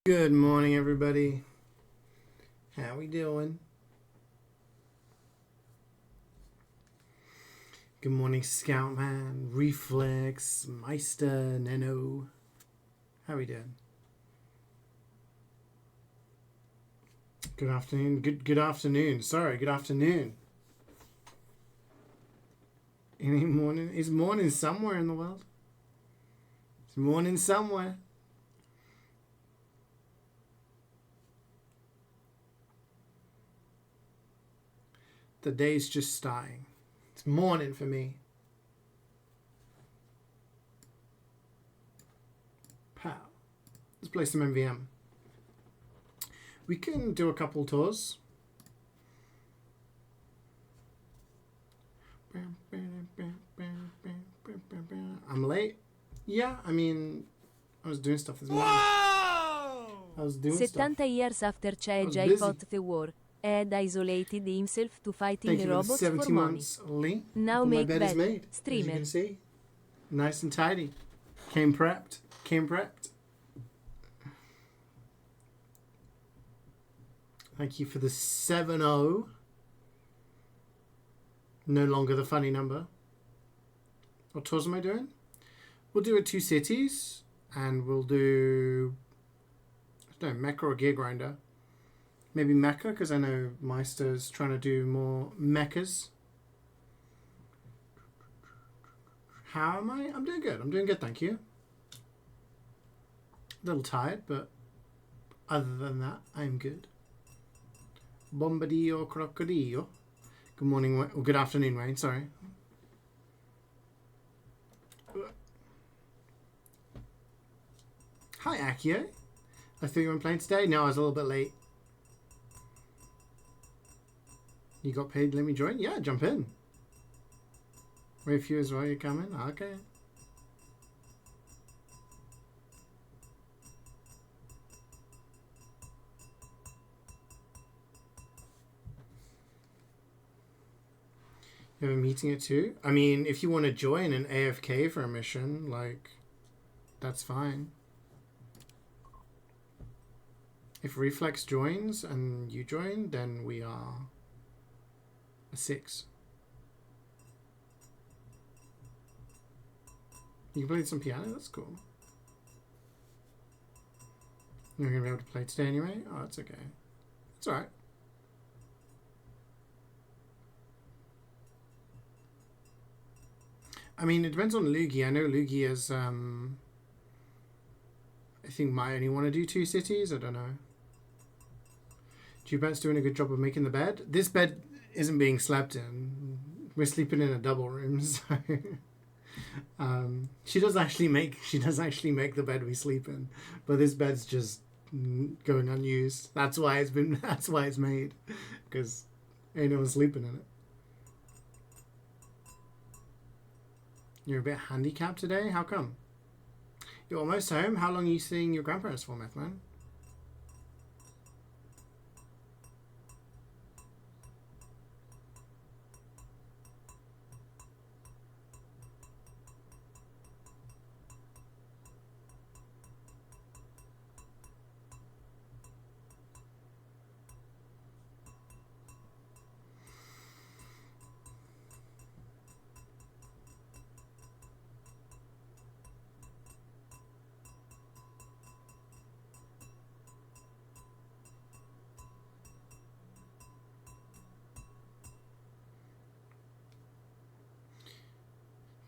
Good morning, everybody. How we doing? Good morning, Scoutman, Reflex, Meister, Neno. How we doing? Good afternoon. Good afternoon. Sorry, good afternoon. Any morning? Is morning somewhere in the world? It's morning somewhere. The day's just starting. It's morning for me. Pow. Let's play some MvM. We can do a couple tours. I'm late. Yeah, I mean, I was doing stuff this morning. I was doing 70 stuff. years after CeeJaey busy. fought the war, had isolated himself to fighting Thank you for the robots 70 for money. months, Lee. Now My make bed is bed, made, as you streamer. can see. Nice and tidy. Came prepped. Thank you for the 7-0. No longer the funny number. What tours am I doing? We'll do 2 cities. And we'll do... I don't know, Mecha or Gear Grinder. Maybe Mecha, because I know Meister's trying to do more Mechas. How am I? I'm doing good, thank you. A little tired, but other than that, I'm good. Bombadillo Crocodillo. Good morning, or good afternoon, Wayne, sorry. Hi, Akio. I thought you weren't playing today. No, I was a little bit late. You got paid, let me join? Yeah, jump in. Wait for you as well, you're coming? Okay. You have a meeting at 2? I mean, if you want to join an AFK for a mission, like, that's fine. If Reflex joins and you join, then we are a 6. You can play some piano? That's cool. You're going to be able to play today anyway? Oh, that's okay. It's alright. I mean, it depends on Lugi. I know Lugi is, I think might only want to do 2 cities. I don't know. Juban's doing a good job of making the bed. This bed isn't being slept in. We're sleeping in a double room, so... she does actually make the bed we sleep in, but this bed's just going unused. That's why it's made, because ain't no one sleeping in it. You're a bit handicapped today? How come? You're almost home? How long are you seeing your grandparents for, Methman?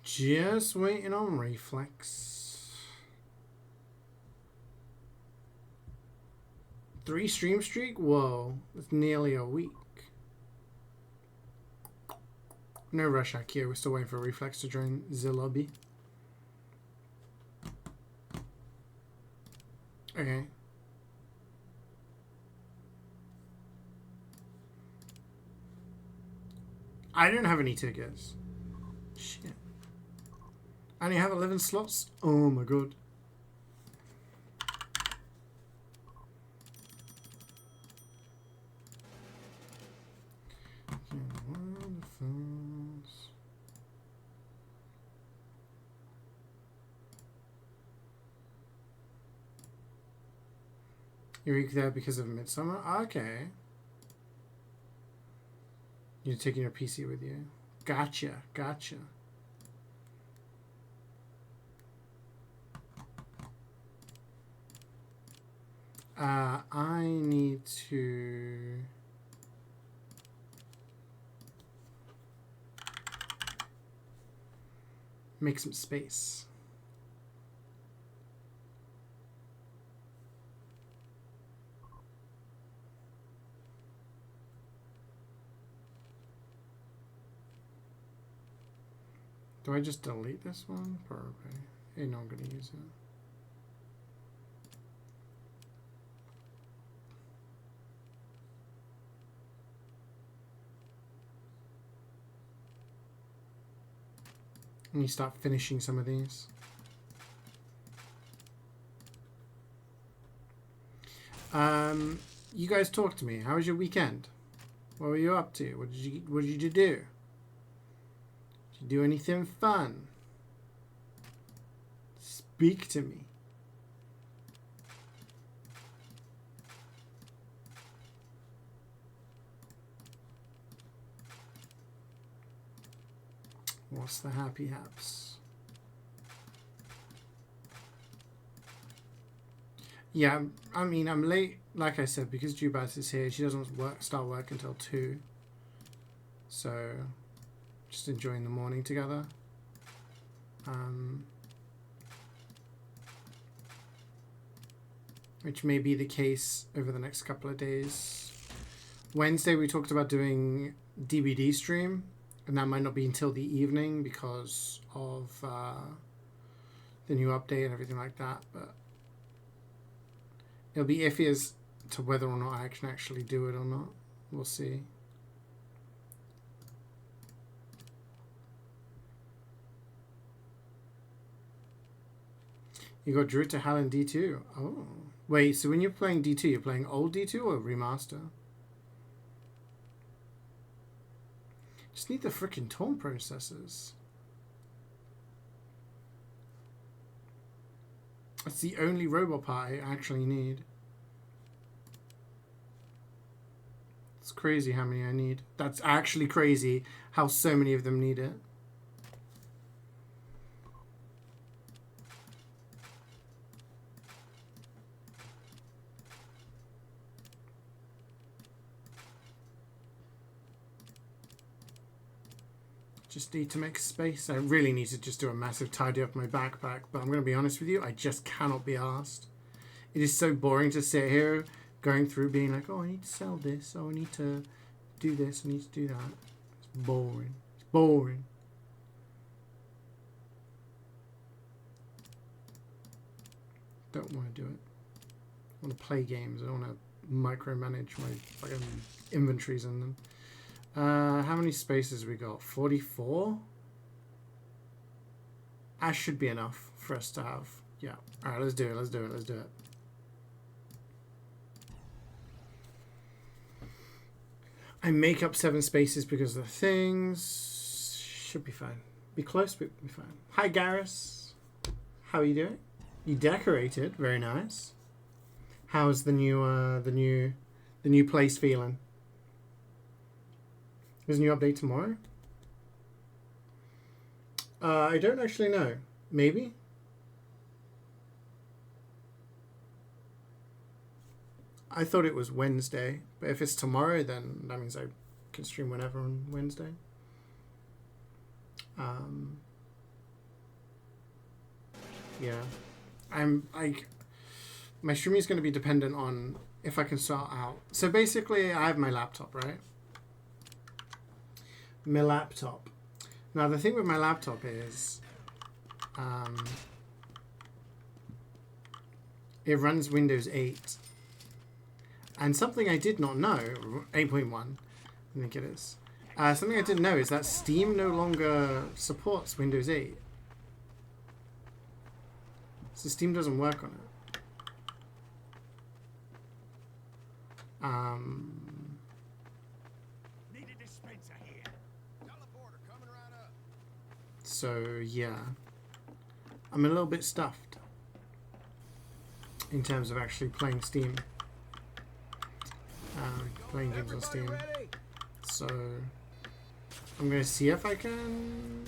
Just waiting on Reflex. 3 stream streak? Whoa, that's nearly a week. No rush, Akio. We're still waiting for Reflex to join the lobby. Okay. I don't have any tickets. Shit. I only have 11 slots? Oh my god. You're there because of Midsummer? Okay. You're taking your PC with you. Gotcha, gotcha. I need to... make some space. Do I just delete this one? Probably. Hey, no, I'm going to use it. Let me start finishing some of these. You guys talk to me. How was your weekend? What were you up to? What did you do? Did you do anything fun? Speak to me. What's the happy haps? Yeah, I mean, I'm late, like I said, because Jubat is here. She doesn't start work until 2. So, just enjoying the morning together. Which may be the case over the next couple of days. Wednesday, we talked about doing DVD stream. And that might not be until the evening because of the new update and everything like that. But it'll be iffy as to whether or not I can actually do it or not. We'll see. You got Drew to Hell in D2. Oh. Wait, so when you're playing D2, you're playing old D2 or remaster? Just need the frickin' tone processors. That's the only robot part I actually need. It's crazy how many I need. That's actually crazy how so many of them need it. Just need to make space. I really need to just do a massive tidy up my backpack, but I'm going to be honest with you, I just cannot be asked. It is so boring to sit here going through being like, oh, I need to sell this, oh, I need to do this, I need to do that. It's boring. It's boring. Don't want to do it. I want to play games. I don't want to micromanage my fucking inventories in them. How many spaces we got? 44? That should be enough for us to have. Yeah. Alright, let's do it. Let's do it. Let's do it. I make up 7 spaces because of the things. Should be fine. Be close, but be fine. Hi, Garrus. How are you doing? You decorated. Very nice. How's the new place feeling? There's a new update tomorrow? I don't actually know. Maybe? I thought it was Wednesday. But if it's tomorrow, then that means I can stream whenever on Wednesday. Yeah. My streaming is going to be dependent on if I can start out. So basically, I have my laptop, right? My laptop. Now the thing with my laptop is it runs Windows 8, and something I did not know, 8.1 I think it is, something I didn't know is that Steam no longer supports Windows 8, so Steam doesn't work on it. So yeah, I'm a little bit stuffed in terms of actually playing Steam. playing games on Steam. So I'm gonna see if I can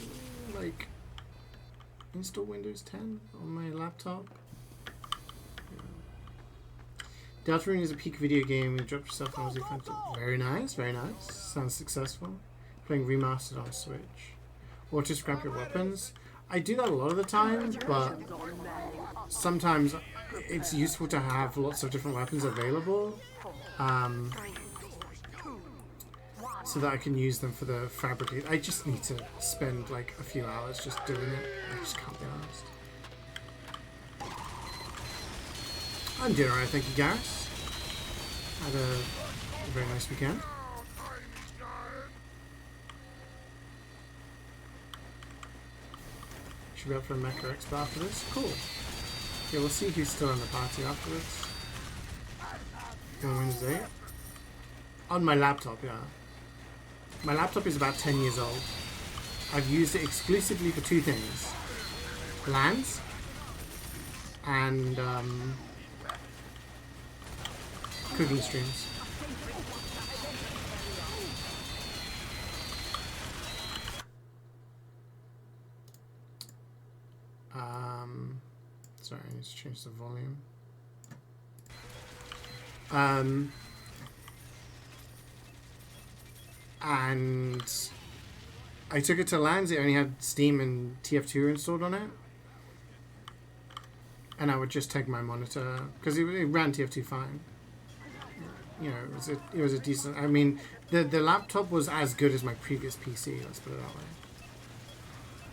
like install Windows 10 on my laptop. Deltarune is a peak video game. You drop yourself on Aussie Fans. Very nice, very nice. Sounds successful. Playing remastered on Switch. Auto scrap your weapons. I do that a lot of the time, but sometimes it's useful to have lots of different weapons available, so that I can use them for the fabricate. I just need to spend like a few hours just doing it. I just can't be honest. I'm doing alright, thank you, Gareth. Had a very nice weekend. Should be up for a Mecha Expo after this. Cool. Yeah, we'll see who's still in the party afterwards. On Wednesday. On my laptop, yeah. My laptop is about 10 years old. I've used it exclusively for two things. LANs and cooking streams. Sorry, I need to change the volume. And I took it to LANs. It only had Steam and TF2 installed on it. And I would just take my monitor because it ran TF2 fine. You know, it was a decent. I mean, the laptop was as good as my previous PC. Let's put it that way.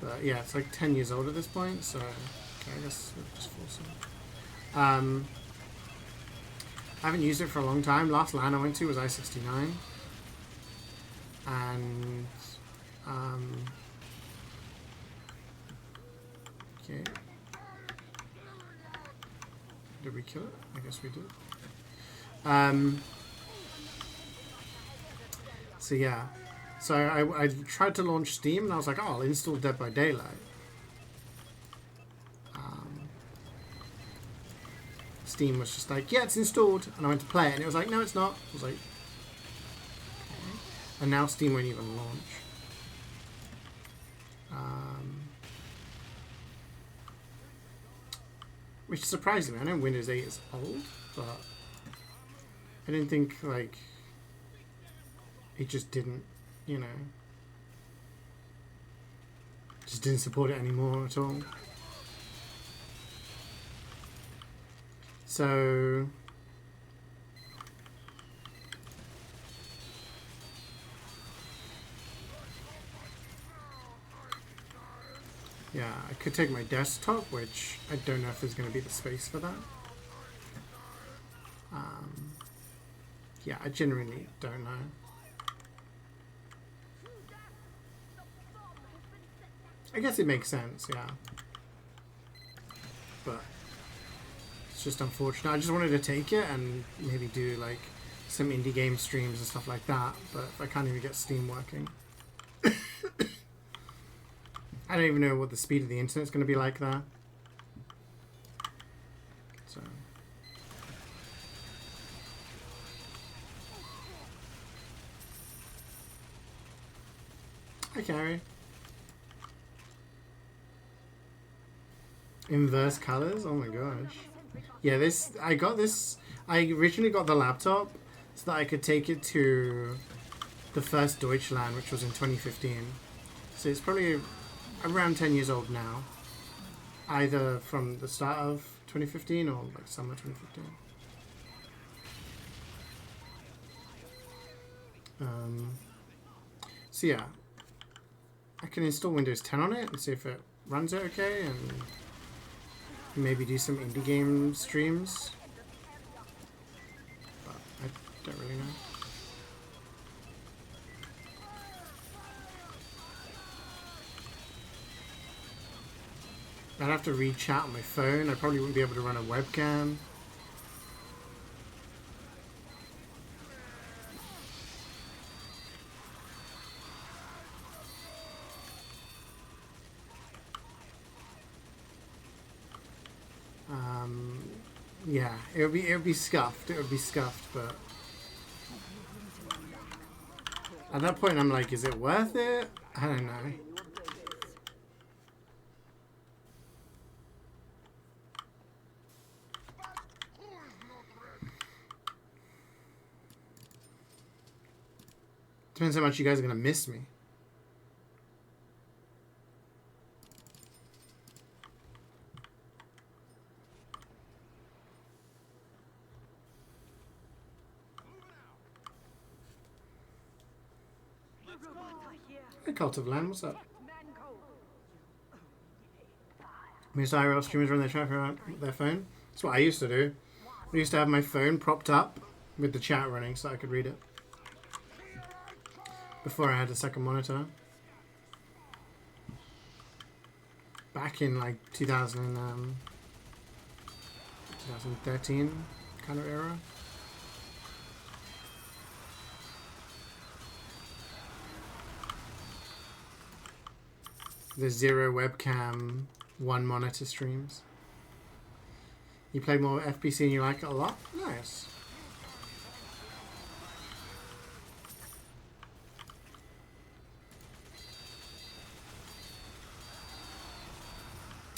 But yeah, it's like 10 years old at this point, so okay, I guess we'll just force it. I haven't used it for a long time. Last LAN I went to was I-69, and okay, did we kill it? I guess we did. So yeah. So I tried to launch Steam and I was like, oh, I'll install Dead by Daylight. Steam was just like, yeah, it's installed. And I went to play it and it was like, no, it's not. I was like, okay. And now Steam won't even launch. Which surprised me. I know Windows 8 is old, but I didn't think, like, it just didn't. You know, just didn't support it anymore at all. So yeah, I could take my desktop, which I don't know if there's going to be the space for that. Yeah, I genuinely don't know. I guess it makes sense, yeah. But it's just unfortunate. I just wanted to take it and maybe do like some indie game streams and stuff like that, but I can't even get Steam working. I don't even know what the speed of the internet's going to be like there. So hi, Carrie. Inverse colors? Oh my gosh. Yeah, I originally got the laptop so that I could take it to the first Deutschland, which was in 2015. So it's probably around 10 years old now. Either from the start of 2015 or like summer 2015. So yeah. I can install Windows 10 on it and see if it runs it okay, and maybe do some indie game streams, but I don't really know. I'd have to read chat on my phone. I probably wouldn't be able to run a webcam. Yeah, it would be scuffed. It would be scuffed, but At that point, I'm like, is it worth it? I don't know. Depends how much you guys are going to miss me. Hey, Cult of Land, what's up? Most IRL streamers run their chat around their phone. That's what I used to do. I used to have my phone propped up with the chat running so I could read it. Before I had a second monitor. Back in like 2013 kind of era. The 0 webcam, 1 monitor streams. You play more FPC and you like it a lot? Nice.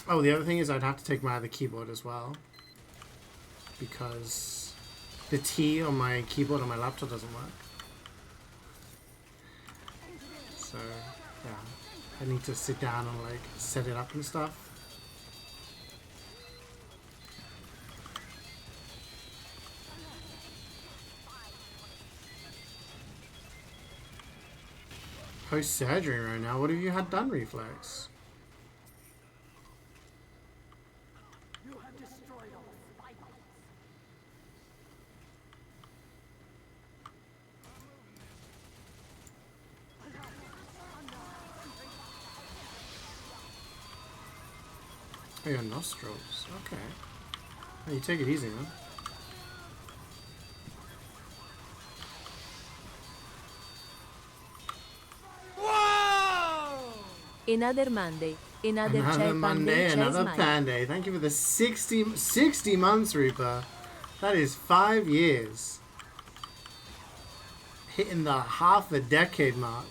Oh, the other thing is I'd have to take my other keyboard as well. Because the T on my keyboard on my laptop doesn't work. So, yeah. I need to sit down and like set it up and stuff. Post surgery right now. What have you had done, Reflex? You have destroyed all vitals. Oh, your nostrils. Okay. Oh, you take it easy, man. Another Monday. Another Another Monday, Chai another Smile. Panday. Thank you for the 60 months, Reaper. That is 5 years. Hitting the half a decade mark.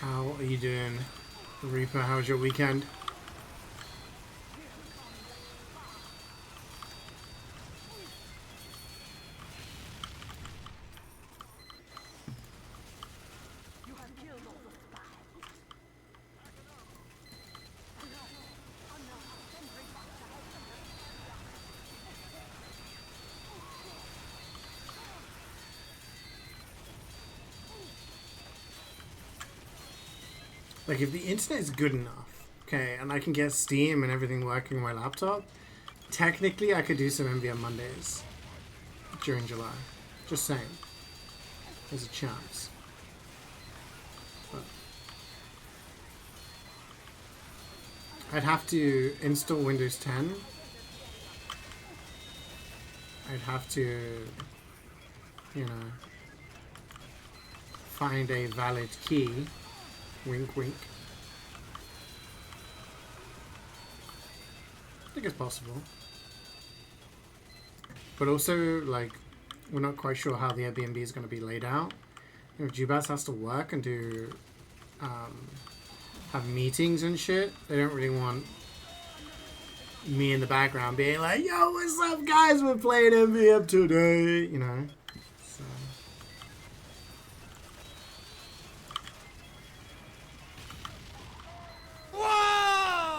How are you doing, Reaper? How was your weekend? Like, if the internet is good enough, okay, and I can get Steam and everything working on my laptop, technically I could do some MvM Mondays during July. Just saying. There's a chance. But I'd have to install Windows 10. I'd have to, you know, find a valid key. Wink, wink. I think it's possible. But also, like, we're not quite sure how the Airbnb is going to be laid out. If Jubas has to work and do, have meetings and shit, they don't really want me in the background being like, yo, what's up, guys? We're playing MvM today, you know? So.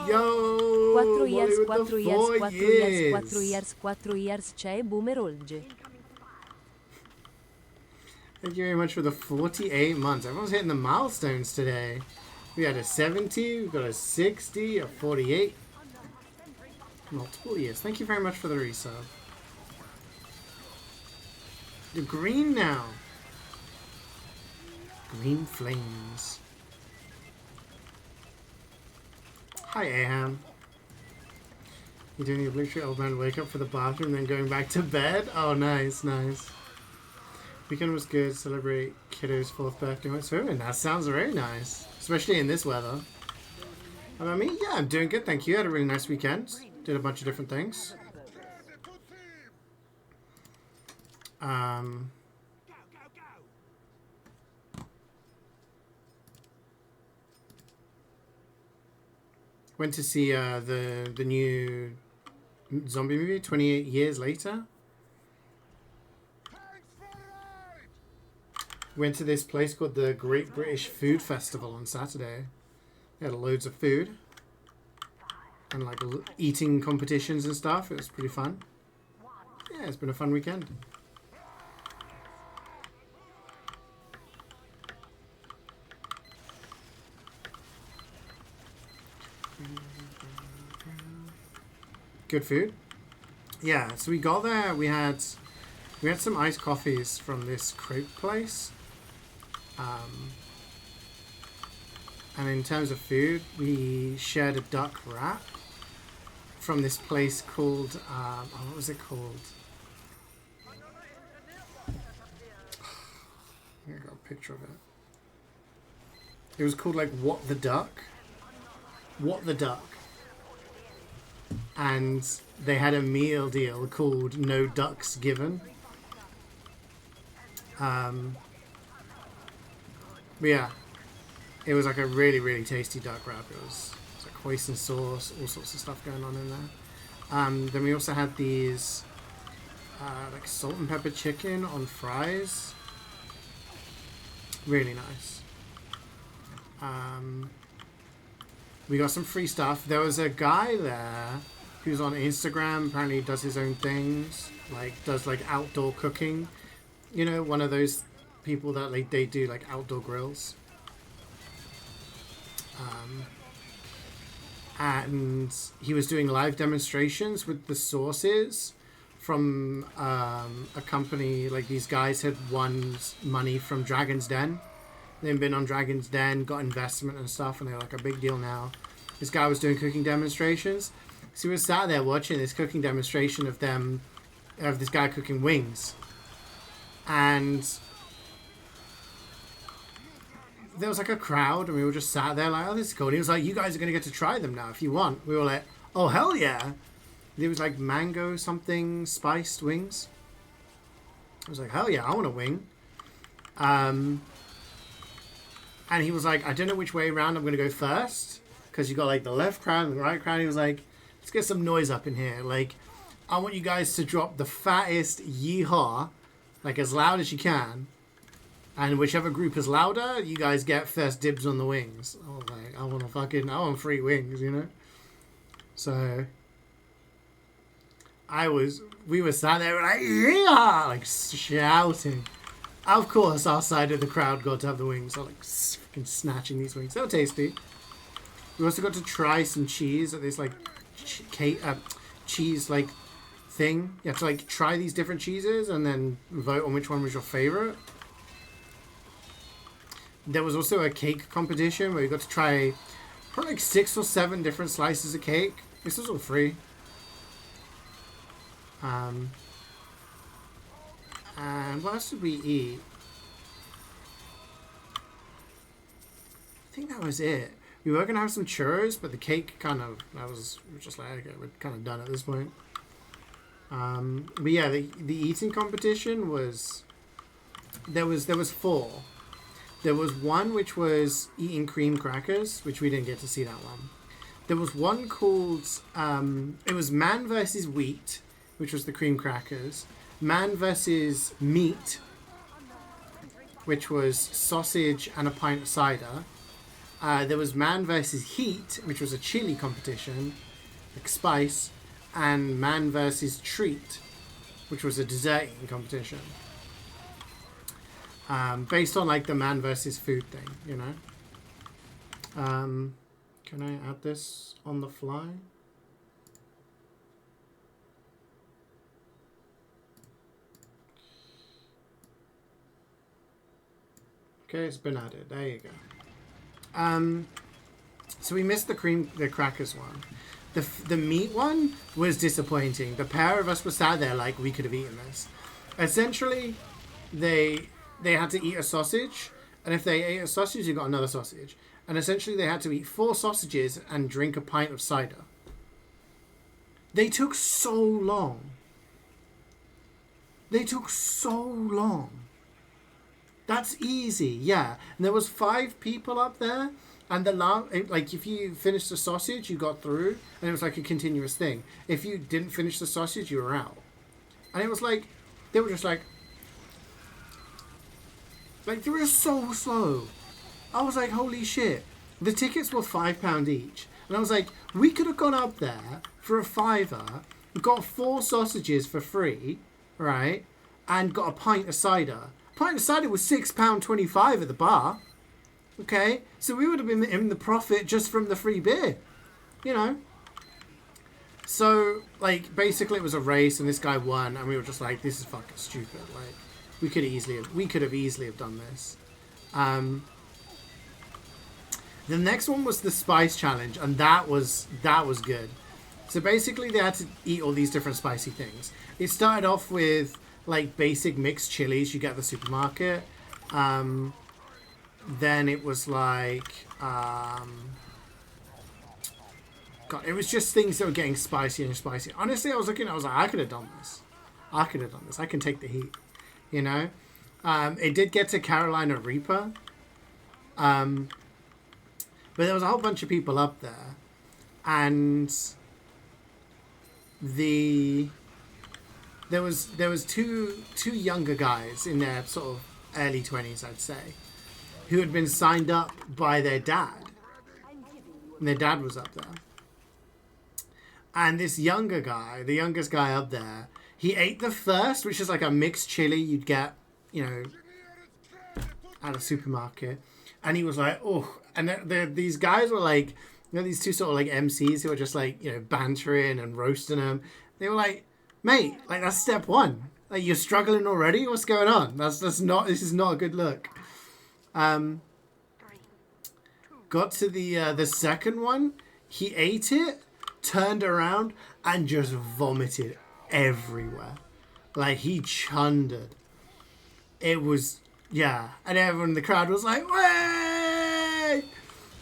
Yo! 4 years, Wally 4 with the years, 4 4 years. years, 4 years, 4 years, c'è Boomer Olge. Thank you very much for the 48 months. Everyone's hitting the milestones today. We had a 70, we got a 60, a 48. Multiple years. Thank you very much for the resub. The green now. Green flames. Hi, Aham. You doing your obligatory old man wake up for the bathroom, then going back to bed? Oh, nice, nice. Weekend was good. Celebrate kiddo's 4th birthday. Went swimming. That sounds very nice, especially in this weather. How about me? Yeah, I'm doing good, thank you. Had a really nice weekend. Did a bunch of different things. Went to see the new zombie movie 28 years later. Went to this place called the Great British Food Festival on Saturday. They had loads of food and like eating competitions and stuff. It was pretty fun. Yeah, it's been a fun weekend. Good food. Yeah, so we got there. We had some iced coffees from this crepe place. And in terms of food, we shared a duck wrap from this place called what was it called? I got a picture of it. It was called like What the Duck. What the Duck. And they had a meal deal called No Ducks Given. But yeah, it was like a really, really tasty duck wrap. It was like hoisin sauce, all sorts of stuff going on in there. Then we also had these like salt and pepper chicken on fries. Really nice. We got some free stuff. There was a guy there who's on Instagram. Apparently does his own things. Like does like outdoor cooking. You know, one of those people that like they do like outdoor grills. And he was doing live demonstrations with the sauces from a company. Like these guys had won money from Dragon's Den. They've been on Dragon's Den, got investment and stuff, and they're like a big deal now. This guy was doing cooking demonstrations. So he was sat there watching this cooking demonstration of this guy cooking wings. And there was like a crowd, and we were just sat there like, oh, this is cool. And he was like, you guys are going to get to try them now if you want. We were like, oh, hell yeah. It was like mango something spiced wings. I was like, hell yeah, I want a wing. And he was like, I don't know which way around I'm going to go first. Because you got like the left crowd and the right crowd. He was like, let's get some noise up in here. Like, I want you guys to drop the fattest yeehaw, like as loud as you can. And whichever group is louder, you guys get first dibs on the wings. I was like, I want free wings, you know? So, we were sat there like, yeah, like shouting. Of course, our side of the crowd got to have the wings. So like freaking snatching these wings. They were tasty. We also got to try some cheese at this like cheese like thing. You have to like try these different cheeses and then vote on which one was your favorite. There was also a cake competition where you got to try probably like 6 or 7 different slices of cake. This was all free. And what else did we eat? I think that was it. We were going to have some churros, but the cake we were just like, okay, we're kind of done at this point. But yeah, the eating competition was, there was 4. There was one which was eating cream crackers, which we didn't get to see that one. There was one called, it was Man versus Wheat, which was the cream crackers. Man versus Meat, which was sausage and a pint of cider. There was Man versus Heat, which was a chili competition, like spice. And Man versus Treat, which was a dessert eating competition. Based on like the Man versus Food thing, you know. Can I add this on the fly? Okay, it's been added. There you go. So we missed the crackers one. The meat one was disappointing. The pair of us were sat there like we could have eaten this. Essentially, they had to eat a sausage, and if they ate a sausage, you got another sausage. And essentially, they had to eat 4 sausages and drink a pint of cider. They took so long. They took so long. That's easy, yeah. And there was 5 people up there, and like if you finished the sausage, you got through, and it was like a continuous thing. If you didn't finish the sausage, you were out. And it was like they were just like they were so slow. I was like, holy shit. The tickets were £5 each, and I was like, we could have gone up there for a £5, got 4 sausages for free, right, and got a pint of cider. Pint of cider was £6.25 at the bar. Okay, so we would have been in the profit just from the free beer, you know. So like basically it was a race, and this guy won, and we were just like, this is fucking stupid. Like we could have easily done this. The next one was the spice challenge, and that was good. So basically they had to eat all these different spicy things. It started off with like basic mixed chilies you get at the supermarket. Then it was like God, it was just things that were getting spicier and spicier. Honestly, I was like, I could have done this. I can take the heat, you know. It did get to Carolina Reaper, but there was a whole bunch of people up there, and there was two younger guys in their sort of early 20s, I'd say, who had been signed up by their dad. And their dad was up there. And this younger guy, the youngest guy up there, he ate the first, which is like a mixed chili you'd get, you know, at a supermarket. And he was like, oh. And these guys were like, you know, these two sort of like MCs who were just like, you know, bantering and roasting him. They were like, mate, like that's step 1. Like you're struggling already? What's going on? This is not a good look. Got to the second one. He ate it, turned around, and just vomited everywhere. Like he chundered. It was, yeah. And everyone in the crowd was like, way!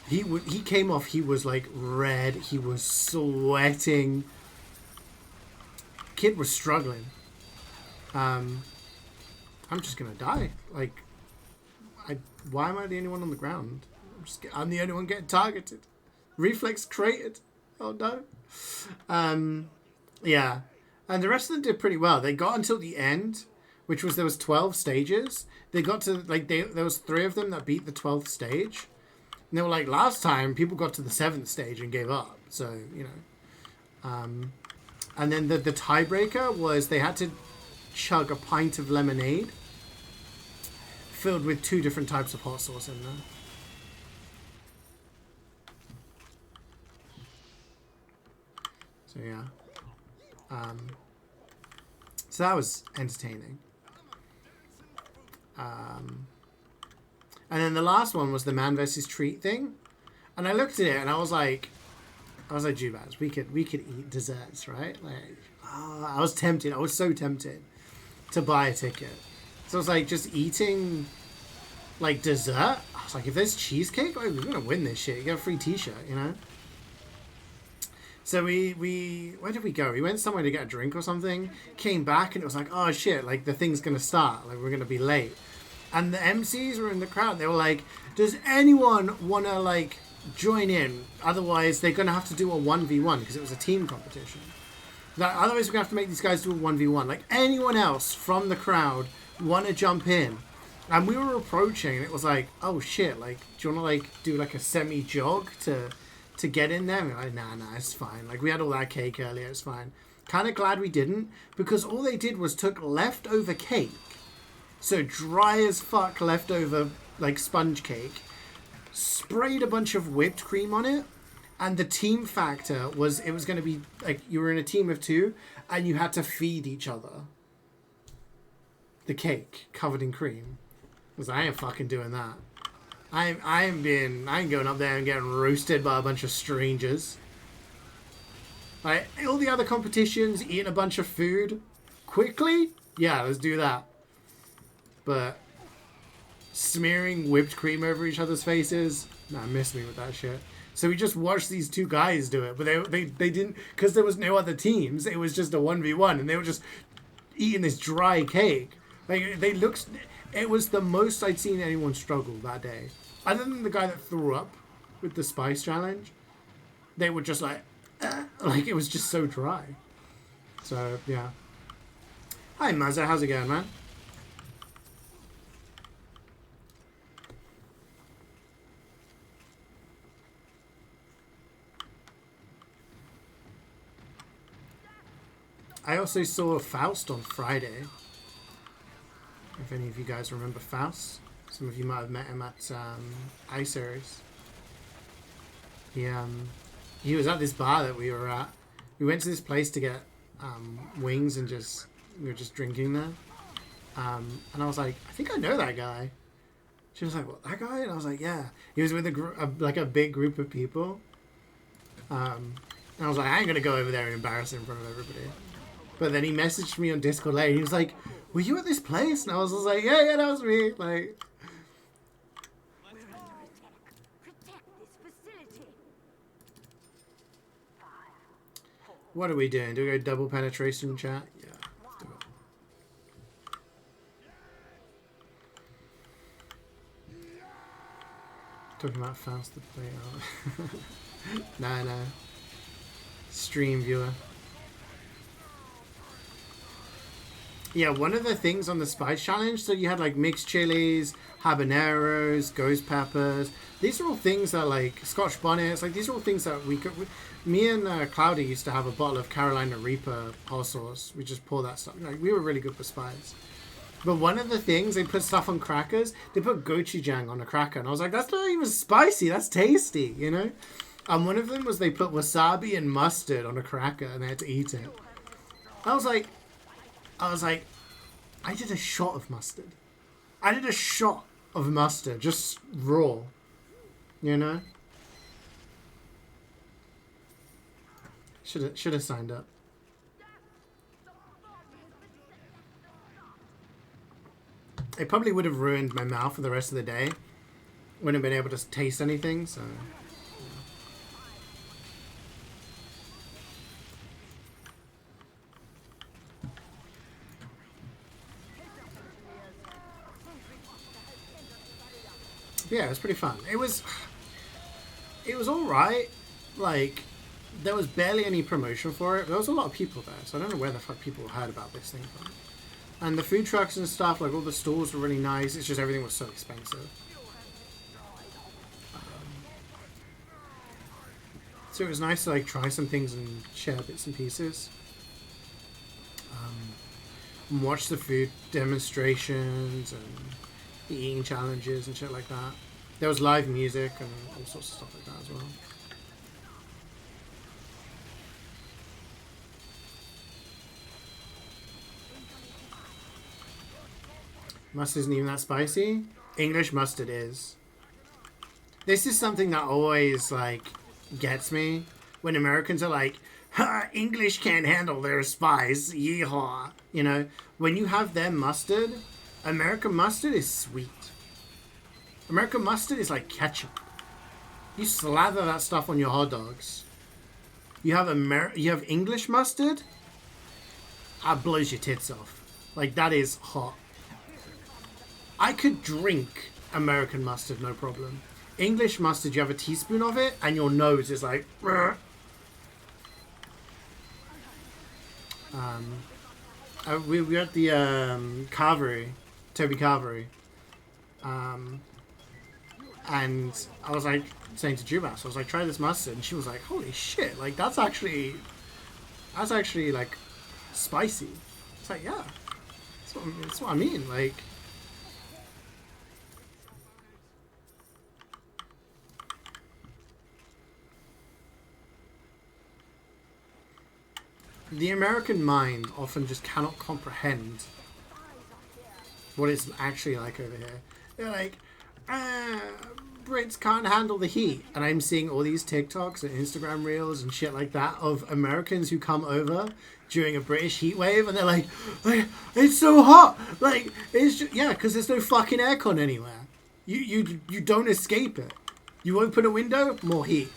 He came off. He was like red. He was sweating. Kid was struggling. I'm just gonna die. Like, why am I the only one on the ground? I'm the only one getting targeted. Reflex created. Oh no. Yeah. And the rest of them did pretty well. They got until the end, which was, there was 12 stages. They got to, like, there was 3 of them that beat the 12th stage. And they were like, last time people got to the 7th stage and gave up. So, you know. And then the tiebreaker was they had to chug a pint of lemonade filled with 2 different types of hot sauce in there. So yeah. So that was entertaining. And then the last one was the man versus treat thing. And I looked at it and I was like, Jubaz, we could eat desserts, right? Like, I was tempted. I was so tempted to buy a ticket. So I was like, just eating like dessert. I was like, if there's cheesecake, like, we're gonna win this shit. You get a free T-shirt, you know. So we where did we go? We went somewhere to get a drink or something. Came back and it was like, oh shit, like the thing's gonna start. Like we're gonna be late. And the MCs were in the crowd. They were like, does anyone wanna like join in? Otherwise they're gonna have to do a 1v1 because it was a team competition. Like, otherwise we're gonna have to make these guys do a 1v1. Like anyone else from the crowd wanna jump in? And we were approaching and it was like, oh shit, like do you wanna like do like a semi-jog to get in there? And we're like, nah, it's fine. Like we had all that cake earlier, it's fine. Kind of glad we didn't, because all they did was took leftover cake, so dry as fuck leftover like sponge cake, sprayed a bunch of whipped cream on it, and the team factor was it was going to be like you were in a team of 2 and you had to feed each other the cake covered in cream. I was like, I ain't fucking doing that. I ain't going up there and getting roasted by a bunch of strangers. Like, all the other competitions, eating a bunch of food quickly, yeah, let's do that. But smearing whipped cream over each other's faces, nah, miss me with that shit. So we just watched these 2 guys do it, but they didn't, because there was no other teams. It was just a 1v1, and they were just eating this dry cake. Like, they looked, it was the most I'd seen anyone struggle that day. Other than the guy that threw up with the spice challenge, they were just like it was just so dry. So, yeah. Hi, Mazza. How's it going, man? I also saw Faust on Friday. If any of you guys remember Faust. Some of you might have met him at iSeries. He was at this bar that we were at. We went to this place to get wings and we were just drinking there. And I was like, I think I know that guy. She was like, what, that guy? And I was like, yeah. He was with a big group of people. And I was like, I ain't gonna go over there and embarrass him in front of everybody. But then he messaged me on Discord later. He was like, were you at this place? And I was just like, yeah, that was me. Like, what are we doing? Do we go double penetration chat? Yeah. Do it. Talking about Faust the player. No. Stream viewer. Yeah, one of the things on the spice challenge, so you had like mixed chilies, habaneros, ghost peppers. These are all things that like Scotch bonnets, like these are all things that me and Cloudy used to have a bottle of Carolina Reaper hot sauce. We just pour that stuff. Like, we were really good with spice. But one of the things, they put stuff on crackers. They put gochujang on a cracker. And I was like, that's not even spicy. That's tasty, you know? And one of them was they put wasabi and mustard on a cracker and they had to eat it. I was like, I did a shot of mustard. I did a shot of mustard, just raw. You know? Should have signed up. It probably would have ruined my mouth for the rest of the day. Wouldn't have been able to taste anything, so... Yeah, it was pretty fun. It was alright. Like, there was barely any promotion for it. There was a lot of people there, so I don't know where the fuck people heard about this thing from. And the food trucks and stuff, like all the stalls were really nice. It's just everything was so expensive. So it was nice to like try some things and share bits and pieces. And watch the food demonstrations and the eating challenges and shit like that. There was live music and all sorts of stuff like that as well. Mustard isn't even that spicy. English mustard is. This is something that always like gets me when Americans are like, ha, English can't handle their spice, yeehaw. You know, when you have their mustard, American mustard is sweet. American mustard is like ketchup. You slather that stuff on your hot dogs. You have English mustard, that blows your tits off. Like, that is hot. I could drink American mustard, no problem. English mustard, you have a teaspoon of it, and your nose is like... we were at the Carvery, Toby Carvery. And I was like saying to Jubas, I was like, try this mustard. And she was like, holy shit, like that's actually like spicy. It's like, yeah, that's what I mean. Like, the American mind often just cannot comprehend what it's actually like over here. They're like, Brits can't handle the heat. And I'm seeing all these TikToks and Instagram reels and shit like that of Americans who come over during a British heat wave, and they're like it's so hot. Like, it's just, yeah, because there's no fucking aircon anywhere. You don't escape it. You open a window, more heat.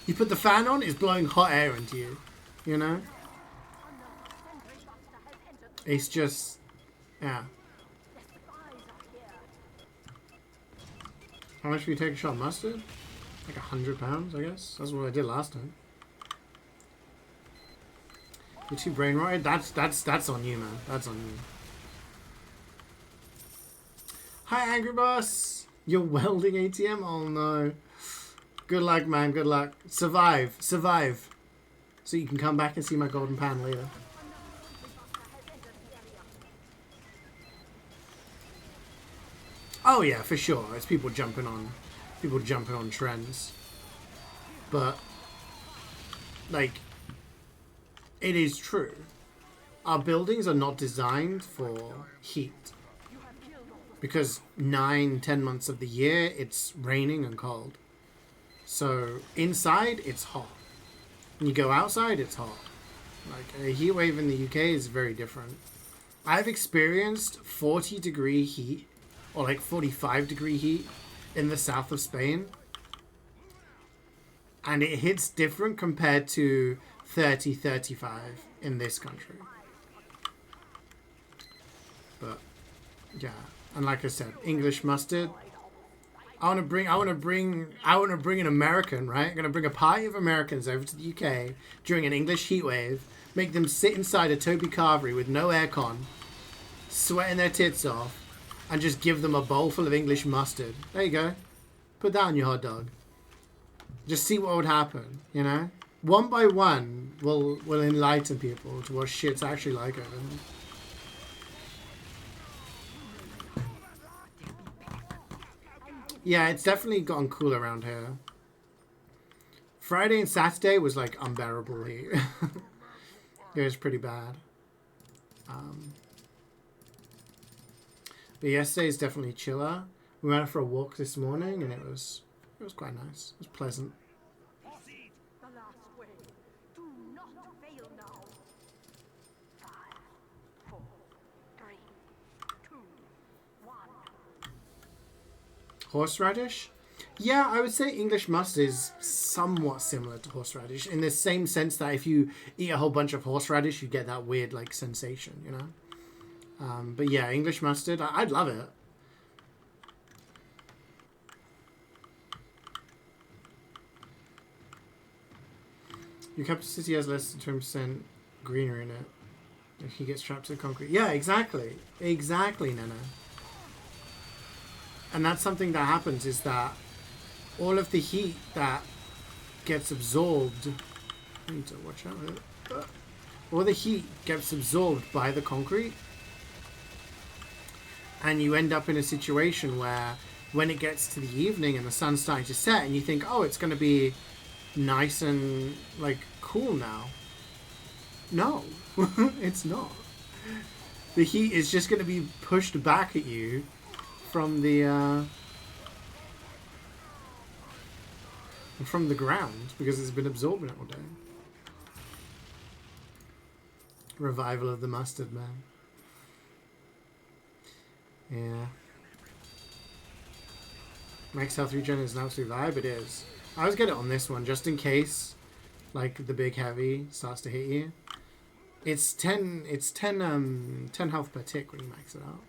You put the fan on, it's blowing hot air into you. You know? It's just, yeah. How much do you take a shot of mustard? Like £100, I guess. That's what I did last time. You're too brain rotted? That's on you, man. That's on you. Hi, Angry Boss. You're welding ATM? Oh no. Good luck, man. Good luck. Survive. Survive. So you can come back and see my golden pan later. Oh yeah, for sure. It's people jumping on trends. But like, it is true. Our buildings are not designed for heat. Because 9-10 months of the year it's raining and cold. So inside it's hot. When you go outside it's hot. Like, a heat wave in the UK is very different. I've experienced 40-degree heat, or like 45-degree heat in the south of Spain. And it hits different compared to 30, 35 in this country. But yeah, and like I said, English mustard. I want to bring an American, right? I'm going to bring a party of Americans over to the UK during an English heat wave, make them sit inside a Toby Carvery with no aircon, sweating their tits off, and just give them a bowl full of English mustard. There you go. Put that on your hot dog. Just see what would happen, you know? One by one will enlighten people to what shit's actually like over there. Yeah, it's definitely gotten cool around here. Friday and Saturday was like unbearable heat. It was pretty bad. But yesterday is definitely chiller. We went out for a walk this morning and it was quite nice. It was pleasant. The last wave. Do not fail now. 5, 4, 3, 2, 1. Horseradish? Yeah, I would say English mustard is somewhat similar to horseradish in the same sense that if you eat a whole bunch of horseradish, you get that weird like sensation, you know? But yeah, English mustard, I'd love it. Your capital city has less than 20% greenery in it. If he gets trapped in concrete. Yeah, exactly. Exactly, Nana. And that's something that happens, is that all of the heat that gets absorbed... I need to watch out with it. All the heat gets absorbed by the concrete. And you end up in a situation where when it gets to the evening and the sun's starting to set and you think, oh, it's going to be nice and like cool now. No, it's not. The heat is just going to be pushed back at you from the ground because it's been absorbing it all day. Revival of the mustard, man. Yeah. Max health regen is an absolute vibe. It is. I always get it on this one just in case, like the big heavy starts to hit you. It's 10 health per tick when you max it out.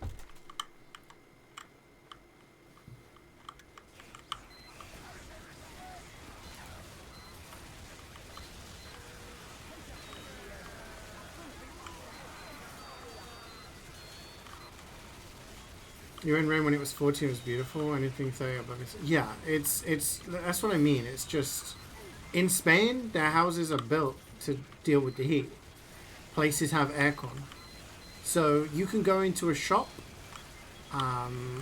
You were in rain when it was 14, it was beautiful. Anything 30 above it. Yeah, it's that's what I mean. It's just in Spain, their houses are built to deal with the heat. Places have aircon. So you can go into a shop,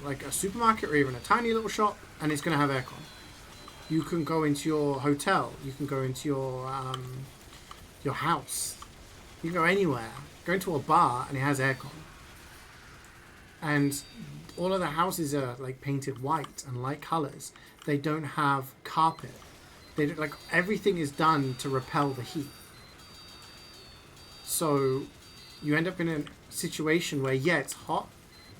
like a supermarket or even a tiny little shop, and it's gonna have aircon. You can go into your hotel, you can go into your house, You can go anywhere. Go into a bar and it has aircon. And all of the houses are like painted white and light colors. They don't have carpet. They don't, like, everything is done to repel the heat. So you end up in a situation where, yeah, it's hot,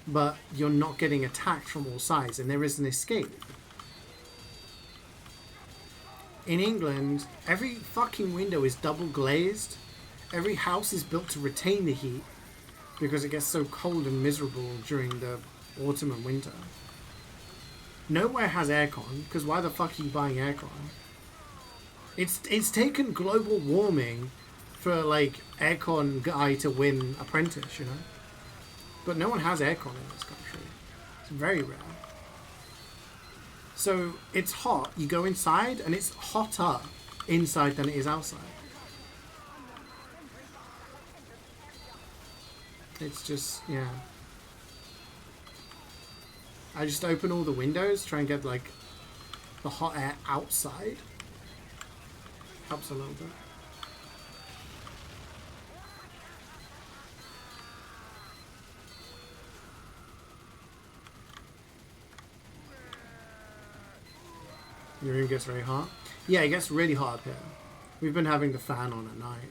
but you're not getting attacked from all sides, and there is an escape. In England, every fucking window is double glazed. Every house is built to retain the heat because it gets so cold and miserable during the autumn and winter. Nowhere has aircon, because why the fuck are you buying aircon? It's taken global warming for, like, aircon guy to win Apprentice, you know? But no one has aircon in this country. It's very rare. So it's hot. You go inside and it's hotter inside than it is outside. It's just, yeah. I just open all the windows, try and get, like, the hot air outside. Helps a little bit. Your room gets very hot? Yeah, it gets really hot up here. We've been having the fan on at night.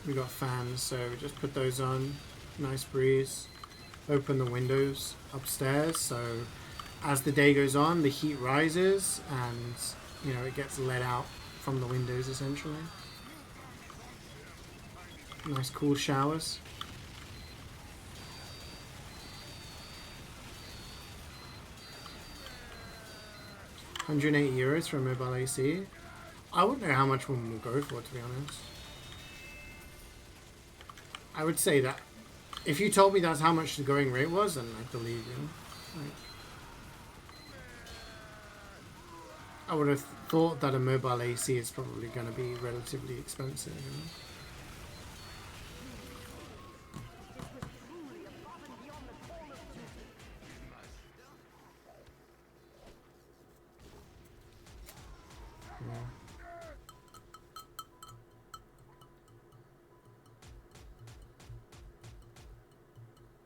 We got fans, so we just put those on. Nice breeze. Open the windows upstairs, so as the day goes on, the heat rises and, you know, it gets let out from the windows essentially. Nice cool showers. €180 for a mobile AC. I wouldn't know how much one will go for, to be honest. I would say that if you told me that's how much the going rate was, then I'd believe you. Like, I would have thought that a mobile AC is probably going to be relatively expensive. You know?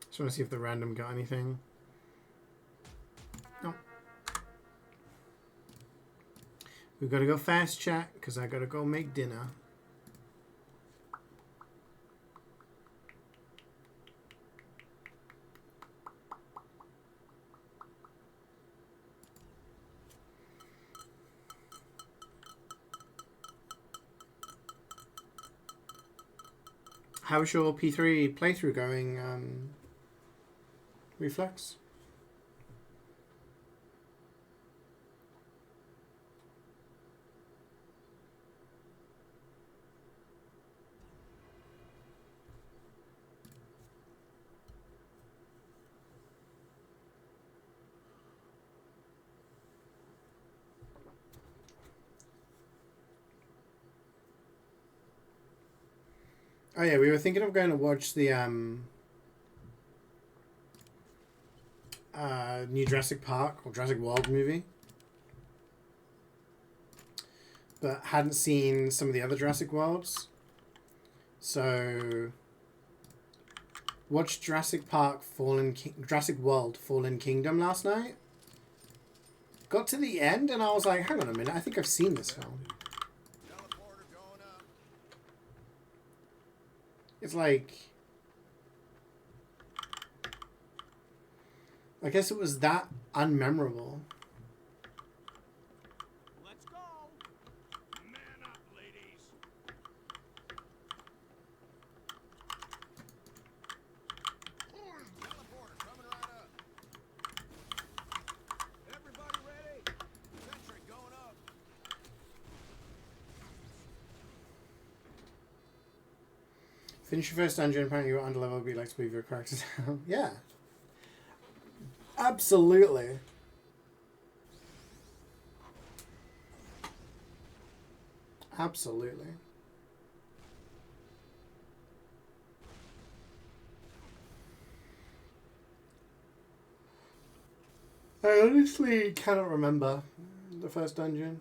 Just want to see if the random got anything. No. We've got to go fast, chat, because I got to go make dinner. How's your P3 playthrough going, Reflex? Oh yeah, we were thinking of going to watch the new Jurassic Park or Jurassic World movie, but hadn't seen some of the other Jurassic Worlds. So watched Jurassic World Fallen Kingdom last night. Got to the end and I was like, hang on a minute, I think I've seen this film. It's like, I guess it was that unmemorable. Let's go. Man up, ladies. Teleporter coming right up. Everybody ready? Sentry going up. Finish your first dungeon, apparently you're under level, but you'd like to move your characters down. Yeah. Absolutely. Absolutely. I honestly cannot remember the first dungeon.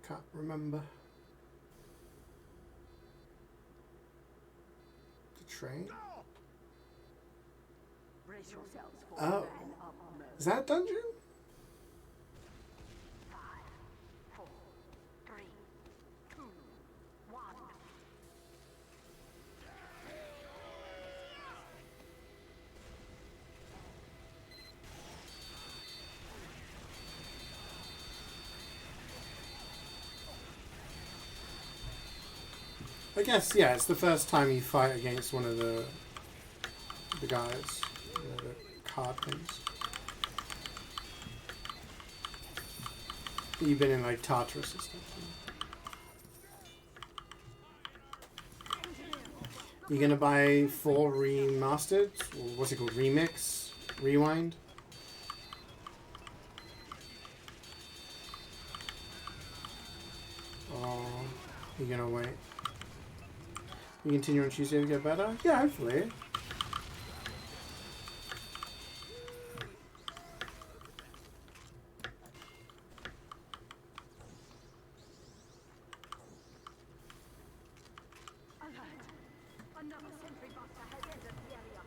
Can't remember. The train? Brace yourselves for Oh. man up mode. Is that a dungeon? 5, 4, 3, 2, 1. I guess, yeah, it's the first time you fight against one of the guys. You know, the card things. You've been in like Tartarus and stuff. You're gonna buy 4 remastered, or what's it called? Remix? Rewind? Or you're gonna wait? You continue on Tuesday to get better? Yeah, hopefully. Alert! Another sentry buster has entered the area.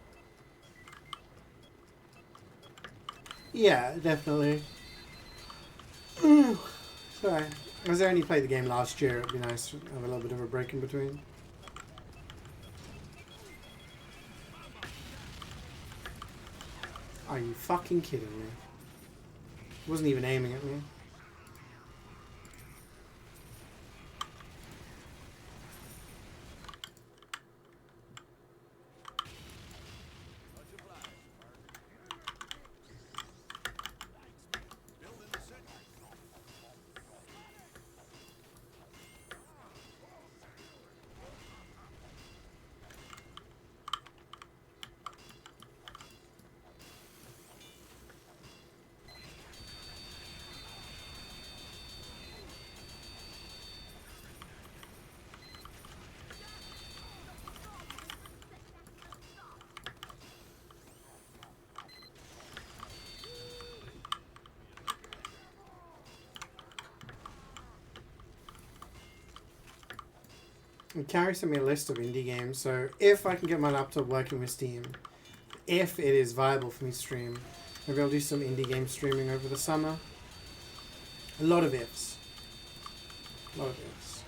Yeah, definitely. Sorry. As I only played the game last year, it'd be nice to have a little bit of a break in between. Are you fucking kidding me? Wasn't even aiming at me. And Carrie sent me a list of indie games, so if I can get my laptop working with Steam, if it is viable for me to stream, maybe I'll do some indie game streaming over the summer. A lot of ifs. A lot of ifs.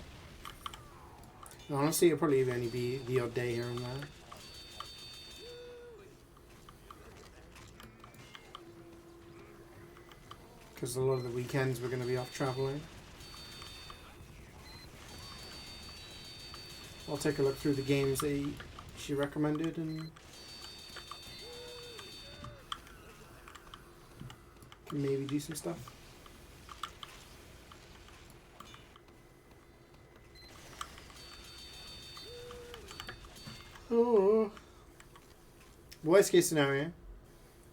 And honestly, it'll probably only be the odd day here and there. Because a lot of the weekends we're going to be off traveling. I'll take a look through the games that she recommended and can maybe do some stuff. Oh. Worst case scenario,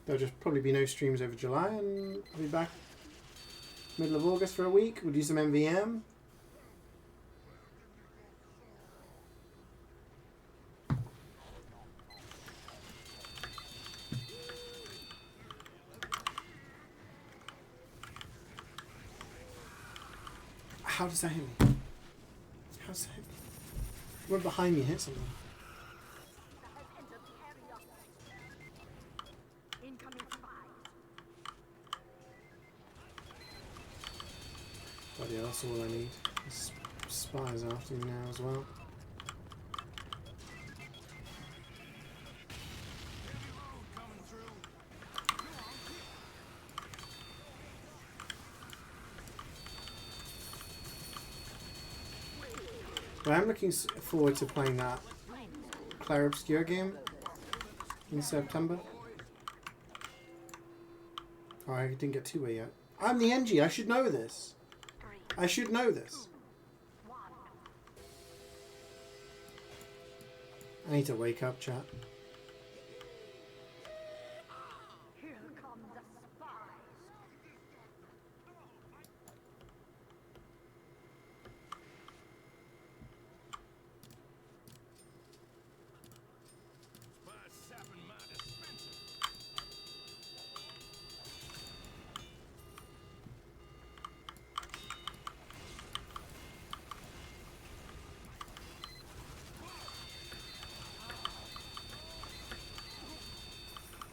there'll just probably be no streams over July and I'll be back middle of August for a week. We'll do some MvM. How does that hit me? How does that hit me? Went behind me and hit something. Has entered the area. Incoming spies. But yeah, that's all I need. The spies after me now as well. But I'm looking forward to playing that Claire Obscure game in September. Oh, I didn't get two-way yet. I'm the NG. I should know this. I should know this. I need to wake up, chat. Here come the spies.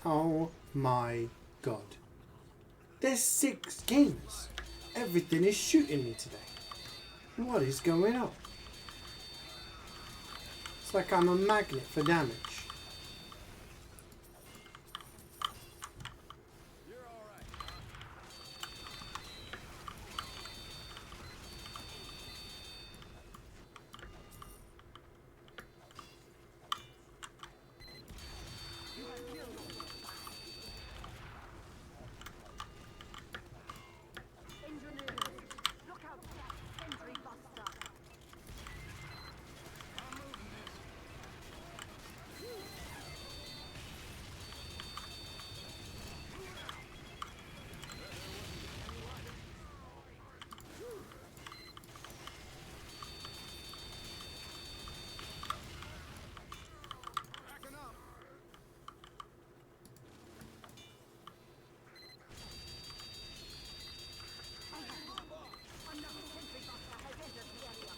Oh my god. There's 6 gamers. Everything is shooting me today. What is going on? It's like I'm a magnet for damage. Look out for that sentry buster. Another sentry buster has entered the area.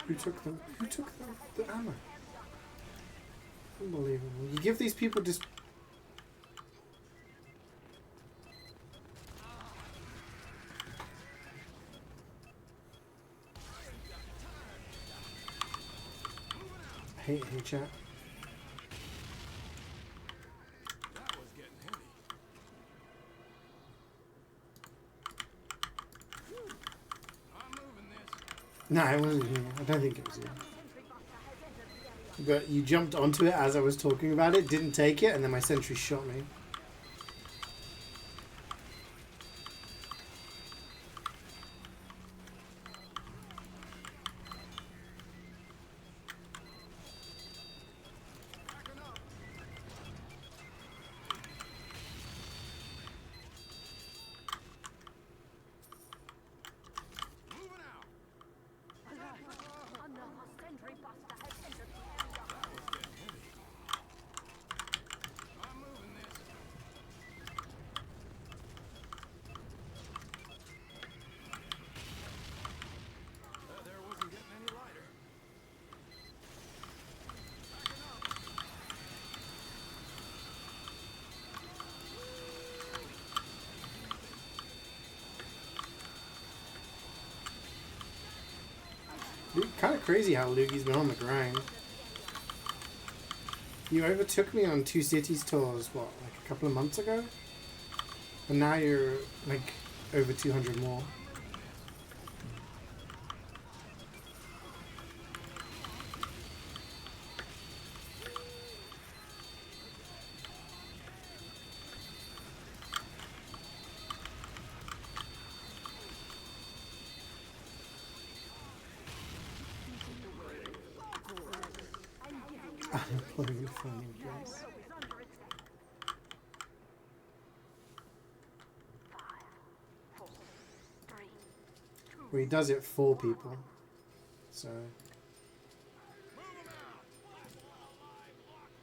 Who took them? Who took the ammo? Unbelievable. You give these people just... Hey chat. No, it wasn't here. I don't think it was here. But you jumped onto it as I was talking about it, didn't take it, and then my sentry shot me. Another sentry buster has entered the area. Kind of crazy how Lugi's been on the grind. You overtook me on 2 cities tours, what, like a couple of months ago? And now you're like over 200 more. Unemployment funding place. Well, he does it for people, so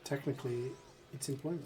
technically it's employment.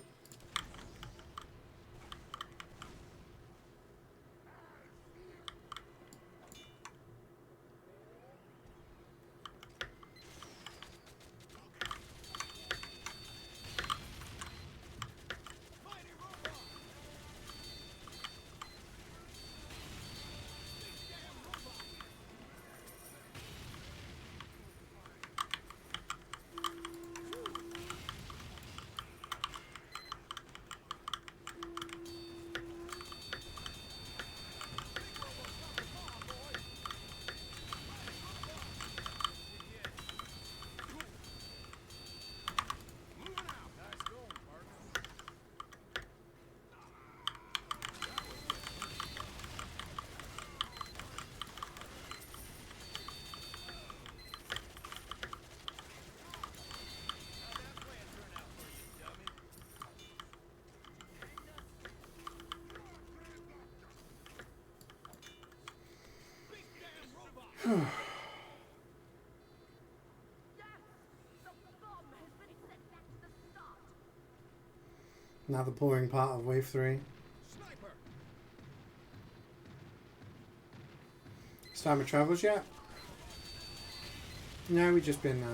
Now the boring part of wave 3. Starting travels yet? No, we've just been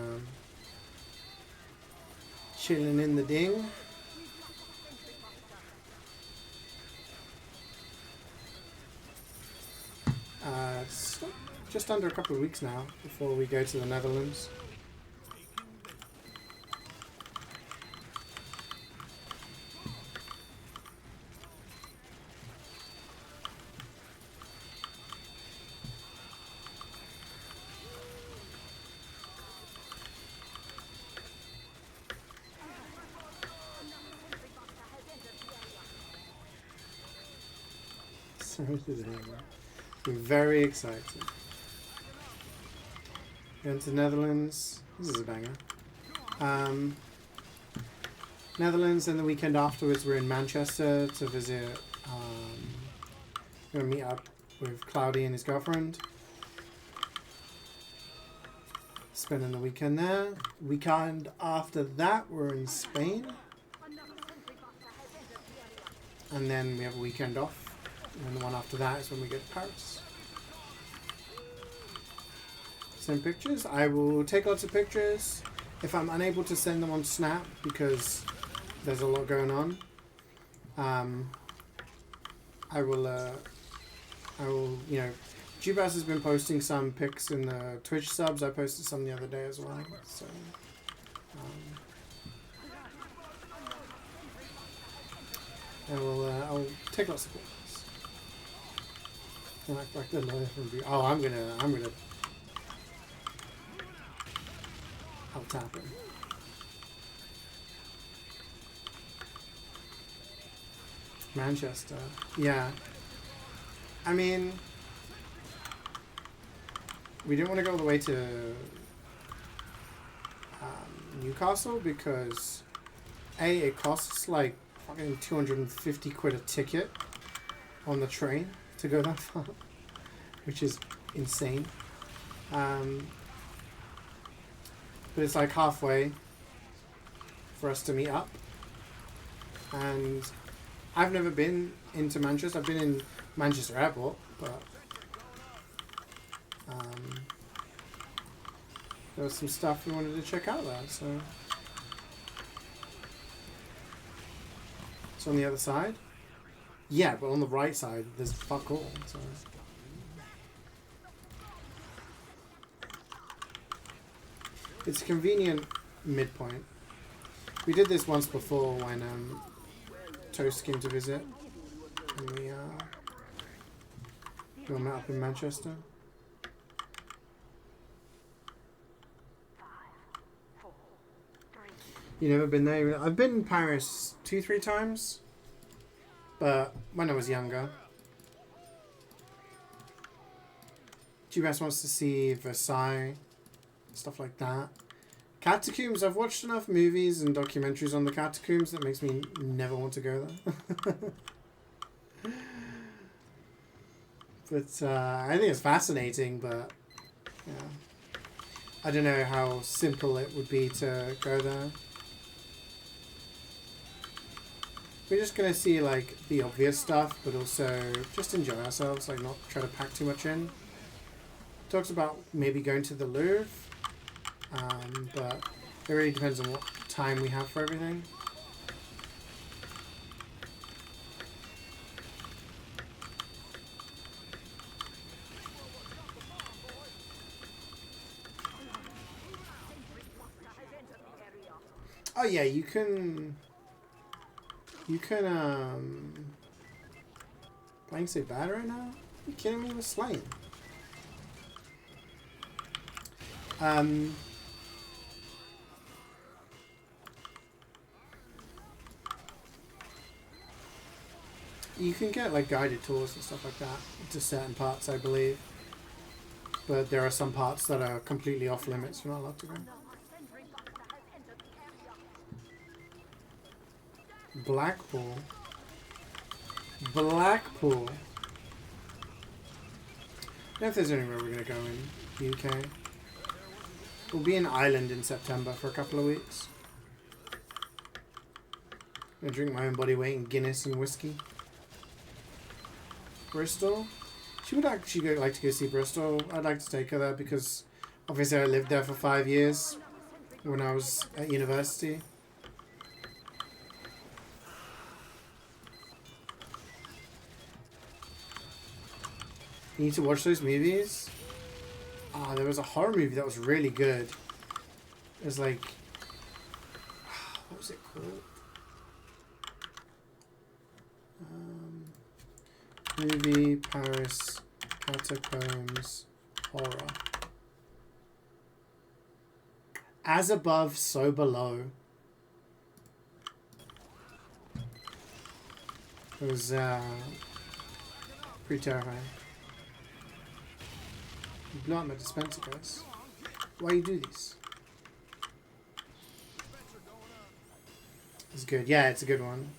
chilling in the ding. It's just under a couple of weeks now before we go to the Netherlands. I'm very excited. Going to the Netherlands. This is a banger. Netherlands, and the weekend afterwards we're in Manchester to visit. We're going to meet up with Cloudy and his girlfriend. Spending the weekend there. Weekend after that we're in Spain. And then we have a weekend off. And the one after that is when we go to Paris. Send pictures. I will take lots of pictures. If I'm unable to send them on Snap because there's a lot going on, I will, you know, Jubas has been posting some pics in the Twitch subs. I posted some the other day as well. So, I'll take lots of pictures. Like the oh, I'm gonna I'll tap him. Manchester. Yeah. I mean, we didn't want to go all the way to Newcastle because A, it costs like fucking 250 quid a ticket on the train to go that far, which is insane. But it's like halfway for us to meet up. And I've never been into Manchester. I've been in Manchester Airport, but there was some stuff we wanted to check out there. So it's on the other side. Yeah, but on the right side, there's fuck all. So. It's a convenient midpoint. We did this once before when Toast came to visit, and we met up in Manchester. You never been there? I've been in Paris 2-3 times. But when I was younger, GBS wants to see Versailles, stuff like that. Catacombs, I've watched enough movies and documentaries on the catacombs that makes me never want to go there. But I think it's fascinating, but yeah, I don't know how simple it would be to go there. We're just going to see like the obvious stuff, but also just enjoy ourselves, like not try to pack too much in. Talks about maybe going to the Louvre, but it really depends on what time we have for everything. Oh yeah, you can playing so bad right now? Are you kidding me? We're slaying. You can get like guided tours and stuff like that to certain parts, I believe. But there are some parts that are completely off limits. You're not allowed to go. know if there's anywhere we're going to go in the UK. We'll be in Ireland in September for a couple of weeks. I'm going to drink my own body weight in Guinness and whiskey. Bristol. She would actually like to go see Bristol. I'd like to take her there because obviously I lived there for 5 years when I was at university. You need to watch those movies. Ah, there was a horror movie that was really good. It was like, what was it called? Movie Paris Catacombs Horror. As Above, So Below. It was pretty terrifying. You blew out my dispenser, guys. Why you do this? It's good. Yeah, it's a good one.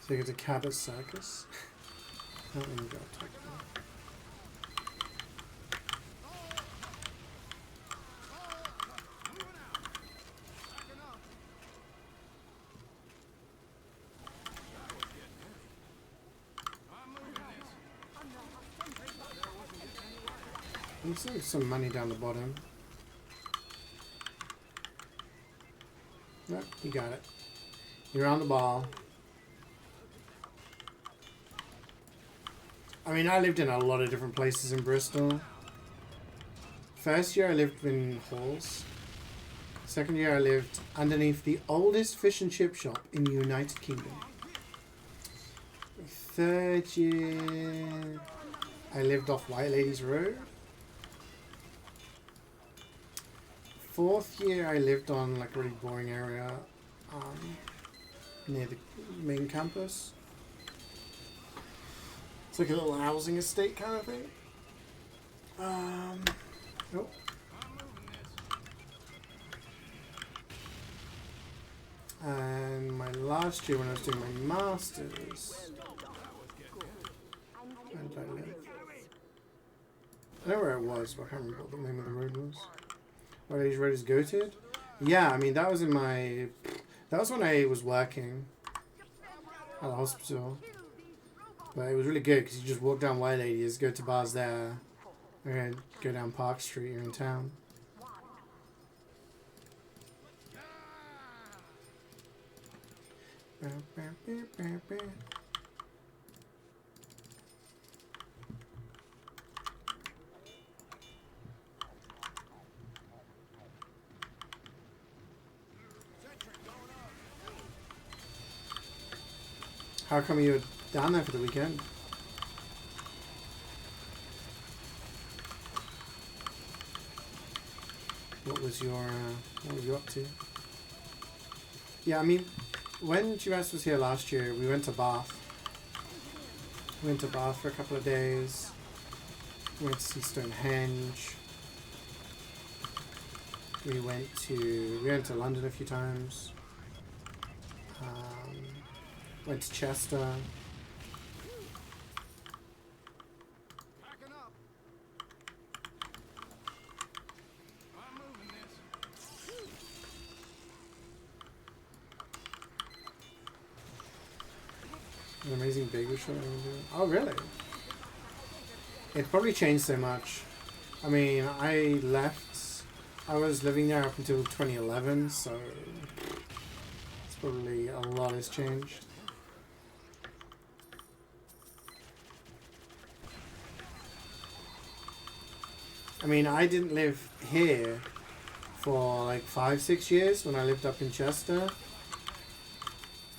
So you get a Cabot Circus. Not really got technical. Looks like some money down the bottom. Yep, you got it. You're on the ball. I mean, I lived in a lot of different places in Bristol. First year I lived in Halls. Second year I lived underneath the oldest fish and chip shop in the United Kingdom. Third year I lived off White Ladies Road. Fourth year I lived on like a really boring area near the main campus. It's like a little housing estate kind of thing. Nope. And my last year when I was doing my masters, where did I live? I know where it was, but I can't remember what the name of the road was. Where these roads goated? Yeah, I mean that was in my. That was when I was working at the hospital. But it was really good because you just walk down White Ladies, go to bars there, and go down Park Street, you're in town. How come you're down there for the weekend? What was you up to? Yeah, I mean, when GS was here last year, we went to Bath. We went to Bath for a couple of days. We went to see Stonehenge. We went to London a few times. Went to Chester. An amazing bagel shop. Oh, really? It probably changed so much. I mean, I left. I was living there up until 2011, so it's Probably a lot has changed. I mean, I didn't live here for like 5-6 years when I lived up in Chester.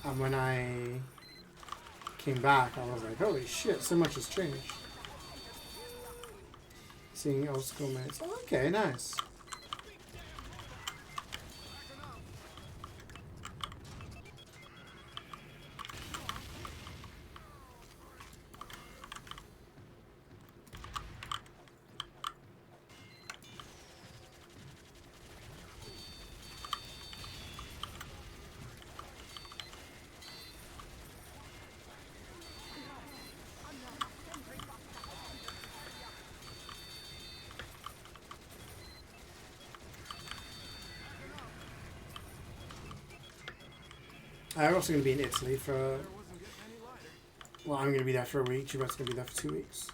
And when I came back, I was like, holy shit, so much has changed. Seeing old schoolmates. Oh, okay, nice. I'm also going to be in Italy for... Well, I'm going to be there for a week. Juvette's going to be there for 2 weeks.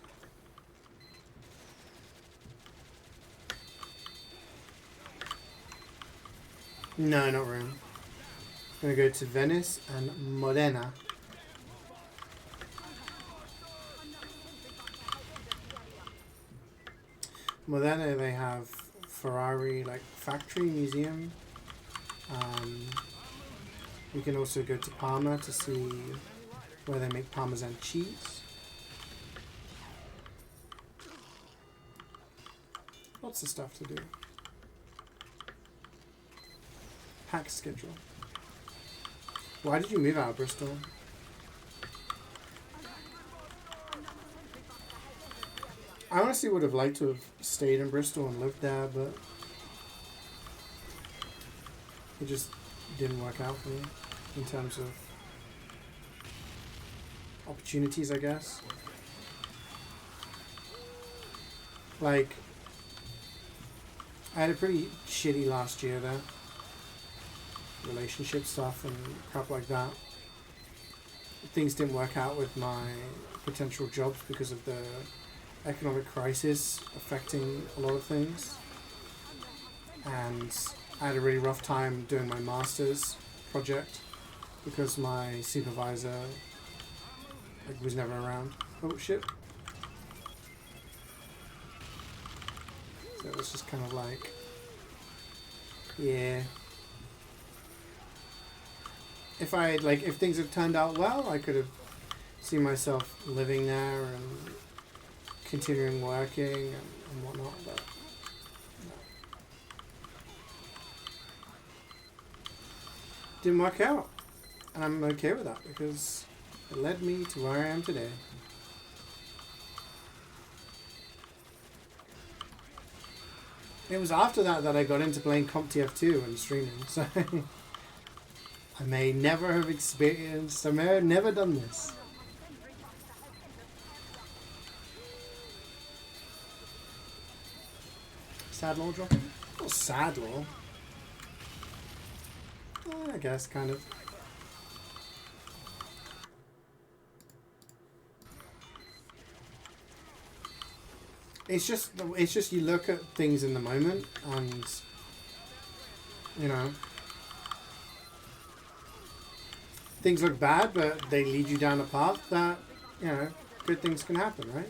No, not Rome. I'm going to go to Venice and Modena. Modena, they have Ferrari, like, factory museum. You can also go to Parma to see where they make Parmesan cheese. Lots of stuff to do. Pack schedule. Why did you move out of Bristol? I honestly would have liked to have stayed in Bristol and lived there, but it just didn't work out for me in terms of opportunities, I guess. Like, I had a pretty shitty last year there. Relationship stuff and crap like that. Things didn't work out with my potential jobs because of the economic crisis affecting a lot of things. And I had a really rough time doing my master's project because my supervisor was never around. Oh shit. So it was just kind of like, yeah. If things had turned out well, I could have seen myself living there and continuing working and whatnot, but no. Didn't work out. And I'm okay with that because it led me to where I am today. It was after that that I got into playing CompTF2 and streaming, so I may never have experienced, I may have never done this. Sad law dropping? Oh, sad law. I guess, kind of. It's just you look at things in the moment and, you know, things look bad, but they lead you down a path that, you know, good things can happen, right?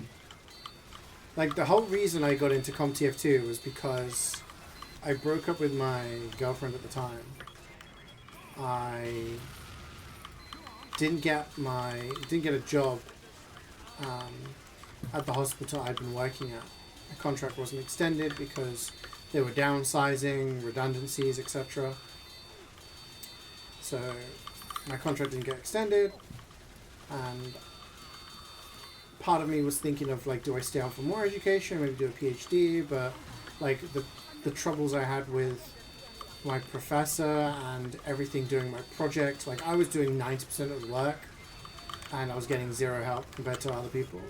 Like, the whole reason I got into CompTF2 was because I broke up with my girlfriend at the time. I didn't get a job at the hospital I'd been working at. The contract wasn't extended because they were downsizing, redundancies, etc. So my contract didn't get extended, and part of me was thinking of, like, do I stay on for more education, maybe do a PhD, but like the troubles I had with my professor and everything during my project, like I was doing 90% of the work and I was getting zero help compared to other people.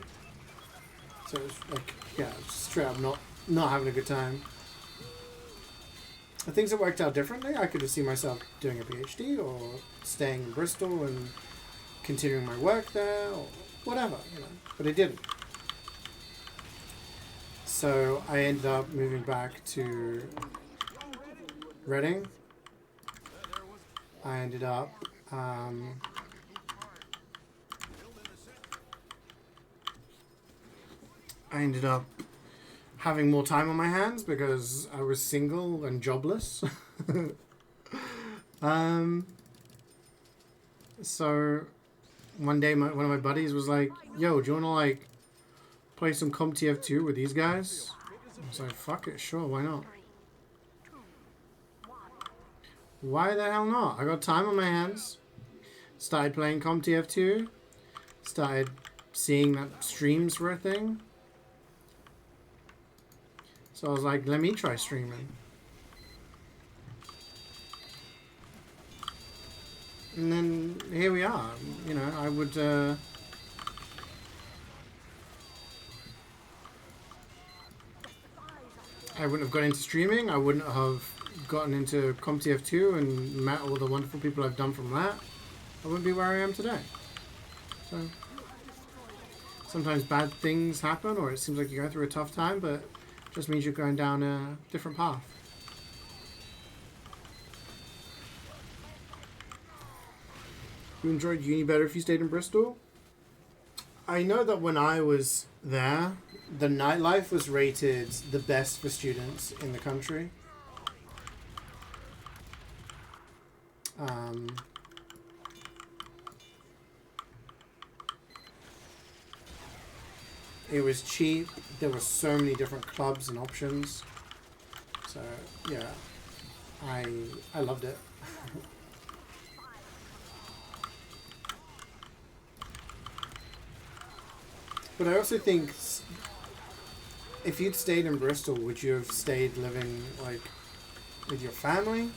So it was like, yeah, straight up not having a good time. The things that worked out differently, I could have seen myself doing a PhD or staying in Bristol and continuing my work there or whatever, you know, but it didn't. So I ended up moving back to Reading. I ended up having more time on my hands because I was single and jobless. So one day one of my buddies was like, yo, do you want to like play some CompTF2 with these guys? I was like, fuck it, sure, why not? Why the hell not? I got time on my hands. Started playing CompTF2. Started seeing that streams were a thing. So I was like, let me try streaming. And then here we are. You know, I wouldn't have got into streaming. I wouldn't have gotten into CompTF2 and met all the wonderful people I've done from that. I wouldn't be where I am today. So sometimes bad things happen, or it seems like you're going through a tough time, but it just means you're going down a different path. You enjoyed uni better if you stayed in Bristol? I know that when I was there, the nightlife was rated the best for students in the country. It was cheap. There were so many different clubs and options. So yeah, I loved it. But I also think if you'd stayed in Bristol, would you have stayed living like with your family?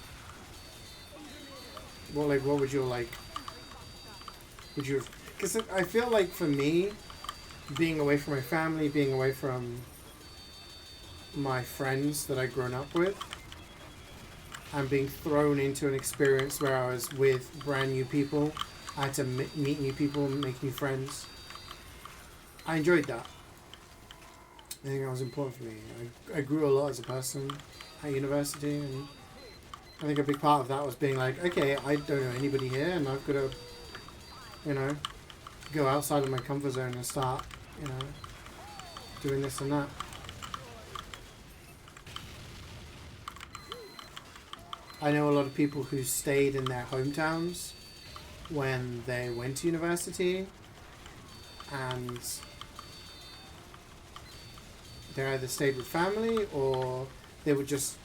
Well, like, what would you like? Would you? Because I feel like for me, being away from my family, being away from my friends that I'd grown up with, and being thrown into an experience where I was with brand new people, I had to meet new people, make new friends. I enjoyed that. I think that was important for me. I grew a lot as a person at university, and I think a big part of that was being like, okay, I don't know anybody here, and I've got to, you know, go outside of my comfort zone and start, you know, doing this and that. I know a lot of people who stayed in their hometowns when they went to university, and they either stayed with family or they were just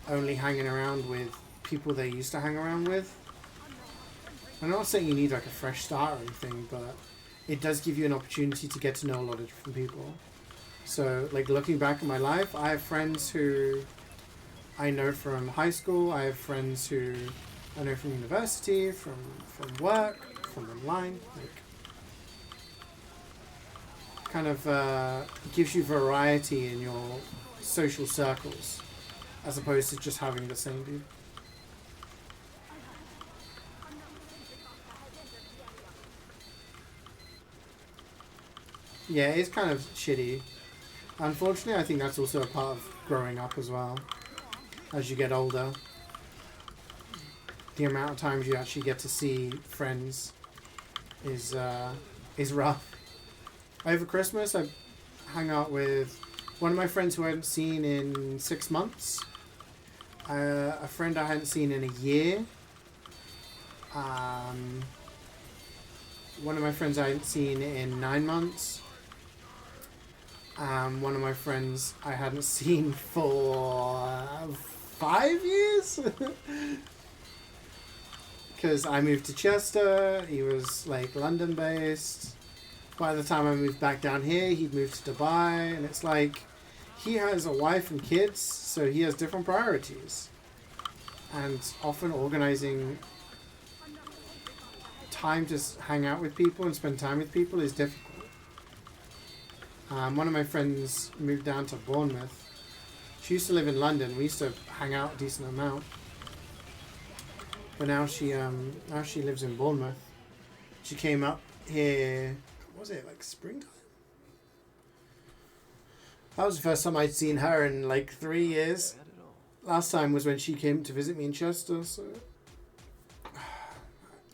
only hanging around with people they used to hang around with. I'm not saying you need like a fresh start or anything, but it does give you an opportunity to get to know a lot of different people. So like looking back at my life, I have friends who I know from high school, I have friends who I know from university, from work, from online, like kind of gives you variety in your social circles as opposed to just having the same people. Yeah, it's kind of shitty. Unfortunately, I think that's also a part of growing up as well. As you get older, the amount of times you actually get to see friends is rough. Over Christmas, I hung out with one of my friends who I hadn't seen in 6 months. A friend I hadn't seen in a year. One of my friends I hadn't seen in 9 months. One of my friends I hadn't seen for 5 years. Because I moved to Chester. He was like London based. By the time I moved back down here, he'd moved to Dubai, and it's like he has a wife and kids, so he has different priorities. And often organizing time to hang out with people and spend time with people is difficult. One of my friends moved down to Bournemouth. She used to live in London. We used to hang out a decent amount. But now she lives in Bournemouth. She came up here, was it like springtime? That was the first time I'd seen her in like 3 years. Last time was when she came to visit me in Chester, so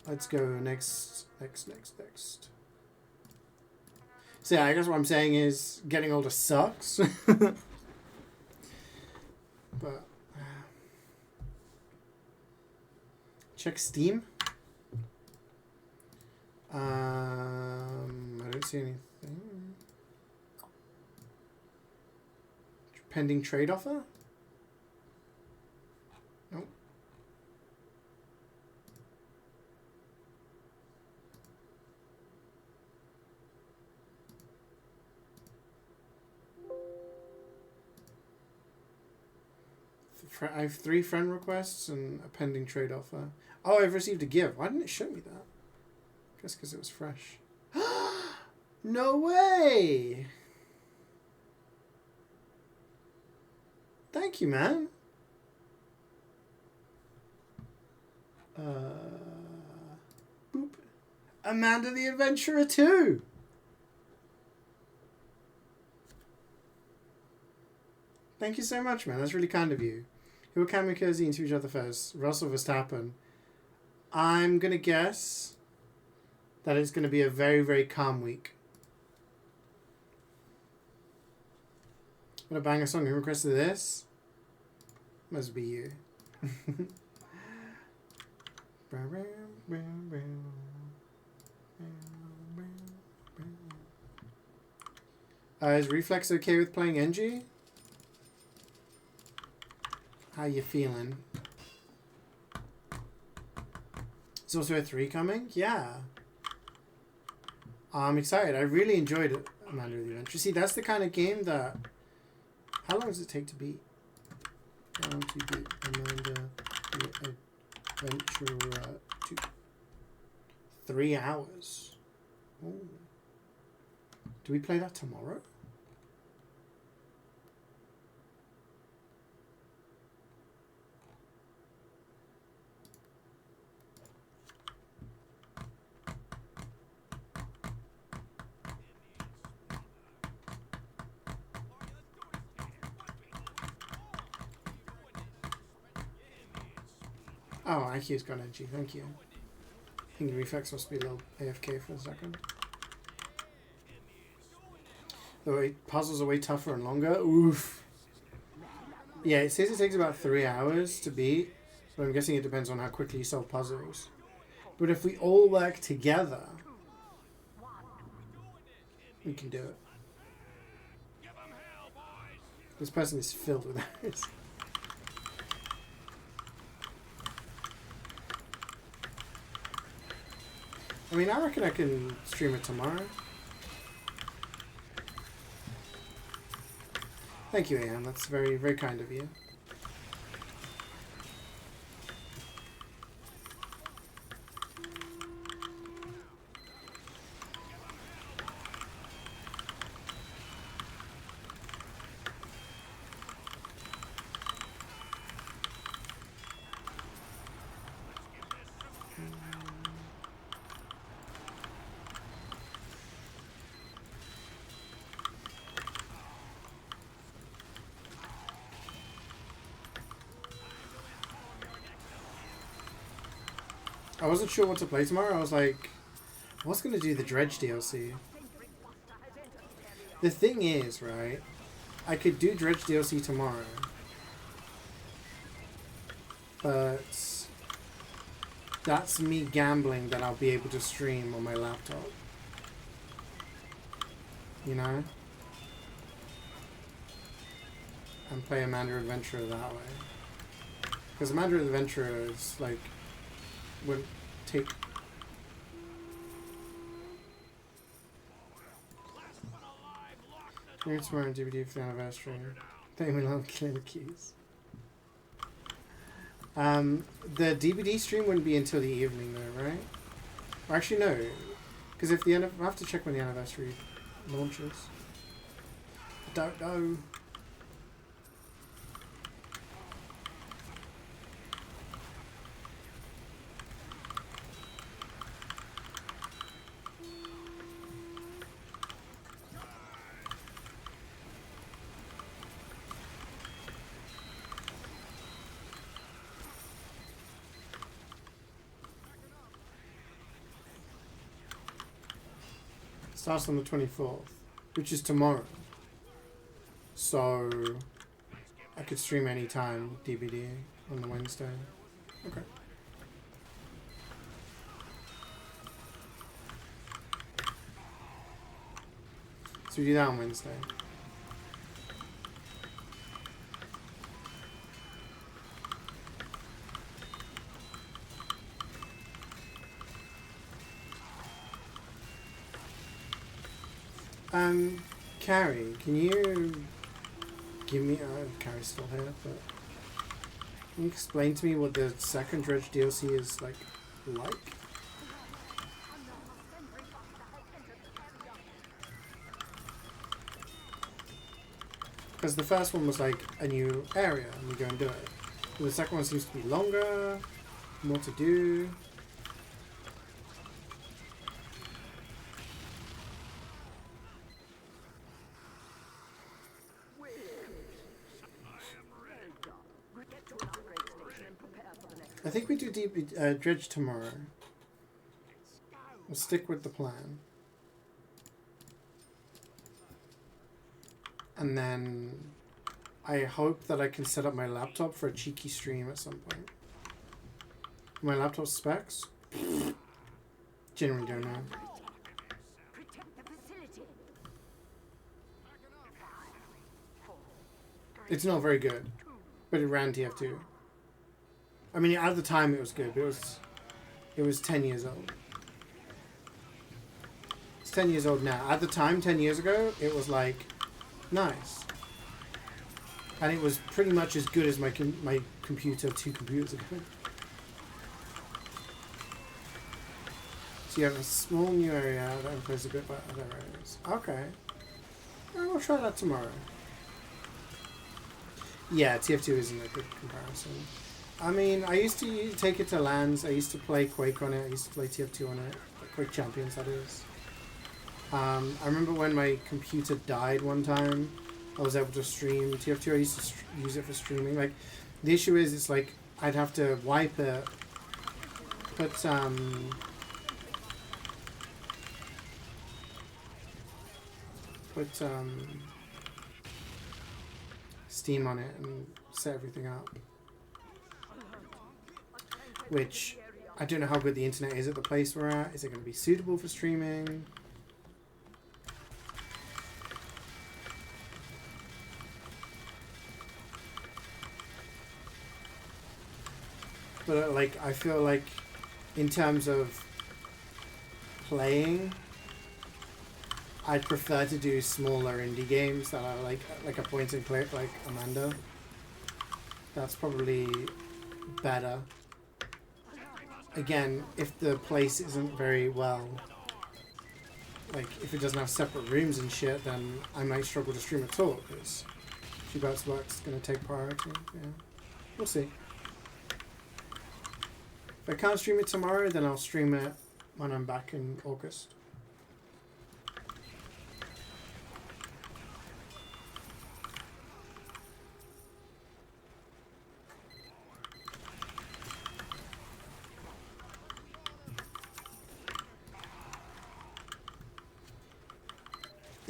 Let's go next. So yeah, I guess what I'm saying is getting older sucks. But check Steam. I don't see anything. Pending trade offer? Nope. I have 3 friend requests and a pending trade offer. Oh, I've received a give. Why didn't it show me that? I guess because it was fresh. No way! Thank you, man. Boop. Amanda the Adventurer 2. Thank you so much, man. That's really kind of you. Who will kamikaze into each other first? Russell Verstappen. I'm going to guess that it's going to be a very, very calm week. I'm going to bang a song. Who requested this? Must be you. Is Reflex okay with playing NG? How you feeling? Is also a 3 coming? Yeah. I'm excited. I really enjoyed it, Amanda the Adventure. See, that's the kind of game that... How long does it take to beat? How long to beat Amanda the Adventurer 2? 3 hours. Ooh. Do we play that tomorrow? Oh, IQ's got energy. Thank you. I think Reflex must be a little AFK for a second. The way puzzles are way tougher and longer. Oof. Yeah, it says it takes about 3 hours to beat, but I'm guessing it depends on how quickly you solve puzzles. But if we all work together, we can do it. This person is filled with arrows. I mean, I reckon I can stream it tomorrow. Thank you, Ian. That's very, very kind of you. I wasn't sure what to play tomorrow. I was like, what's going to do the Dredge DLC? The thing is, right, I could do Dredge DLC tomorrow, but that's me gambling that I'll be able to stream on my laptop. You know? And play Amanda Adventurer that way. Because Amanda Adventurer is like... would take... Bring it tomorrow on DVD for the anniversary. Thank me love killing the keys. The DVD stream wouldn't be until the evening though, right? Or actually no. Because if the I have to check when the anniversary launches. I don't know. Starts on the 24th, which is tomorrow. So I could stream anytime DVD on the Wednesday. Okay. So we do that on Wednesday. Carrie, can you give me... Carrie's still here, but... Can you explain to me what the second Dredge DLC is, like? Because the first one was, like, a new area, and we go and do it. And the second one seems to be longer, more to do. I think we do Dredge tomorrow. We'll stick with the plan. And then I hope that I can set up my laptop for a cheeky stream at some point. My laptop specs? Generally don't know. It's not very good, but it ran TF2. I mean, at the time it was good, but it was 10 years old. It's 10 years old now. At the time, 10 years ago, it was like nice, and it was pretty much as good as my computer 2 computers ago. So you have a small new area that includes a bit by other areas. Okay, we'll try that tomorrow. Yeah, TF2 isn't a good comparison. I mean, I used to take it to LANs. I used to play Quake on it. I used to play TF2 on it. Quake Champions, that is. I remember when my computer died one time, I was able to stream TF2. I used to use it for streaming. Like, the issue is, it's like, I'd have to wipe it, put Steam on it and set everything up. Which, I don't know how good the internet is at the place we're at. Is it going to be suitable for streaming? But like, I feel like in terms of playing, I'd prefer to do smaller indie games that are like a point and click, like Amanda. That's probably better. Again, if the place isn't very well, like if it doesn't have separate rooms and shit, then I might struggle to stream at all, because Shubat's work's going to take priority. Yeah, we'll see. If I can't stream it tomorrow, then I'll stream it when I'm back in August.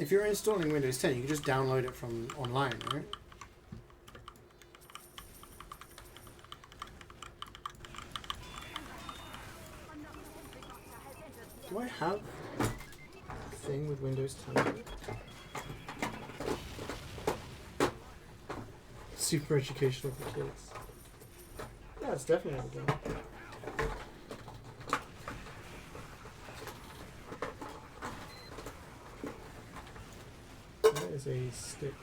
If you're installing Windows 10, you can just download it from online, right? Do I have a thing with Windows 10? Super educational for kids. Yeah, it's definitely a game. That is a stick.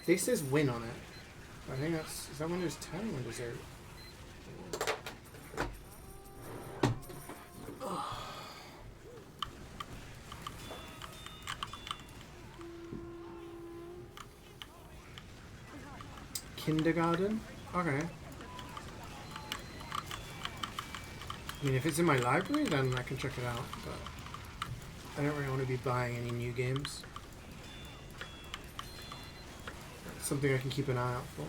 This says Win on it. I think that's... Is that Windows 10 or Windows 8? Kindergarten? Okay. I mean, if it's in my library, then I can check it out, but I don't really want to be buying any new games. It's something I can keep an eye out for.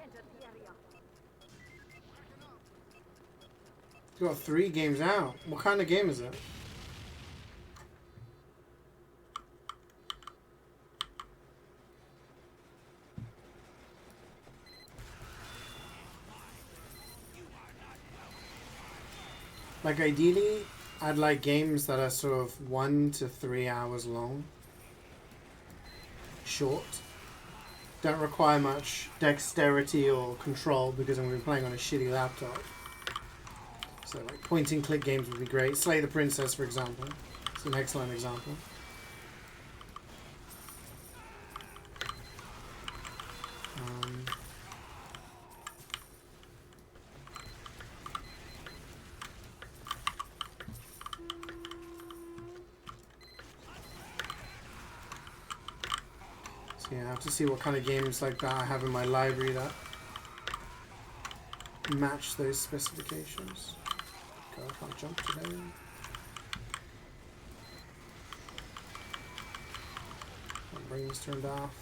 entered the area. You got 3 games out. What kind of game is it? Like ideally, I'd like games that are sort of 1 to 3 hours long. Short. Don't require much dexterity or control because I'm going to be playing on a shitty laptop. So like point and click games would be great. Slay the Princess, for example. It's an excellent example. So yeah, I have to see what kind of games like that I have in my library that match those specifications. God, I can't jump today. My brain's turned off.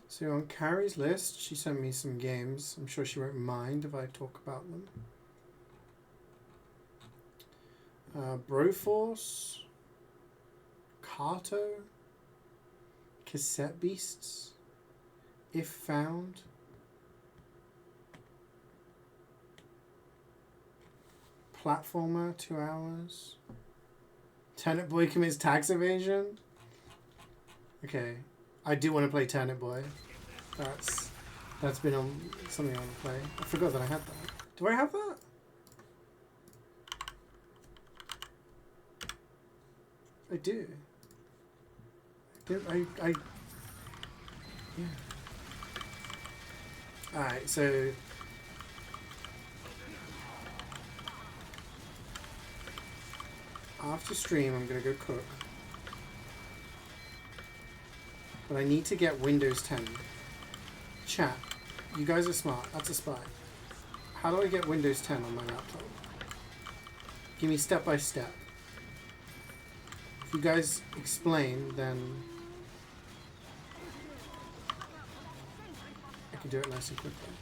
So on Carrie's list, she sent me some games. I'm sure she won't mind if I talk about them. Broforce, Kato, Cassette Beasts, If Found, Platformer, 2 hours, Turnip Boy commits tax evasion. Okay, I do want to play Turnip Boy. That's been on something I want to play. I forgot that I had that. Do I have that? I do. I yeah. Alright, so after stream I'm gonna go cook. But I need to get Windows 10. Chat, you guys are smart. That's a spy. How do I get Windows 10 on my laptop? Give me step by step. If you guys explain, then I can do it nice and quickly.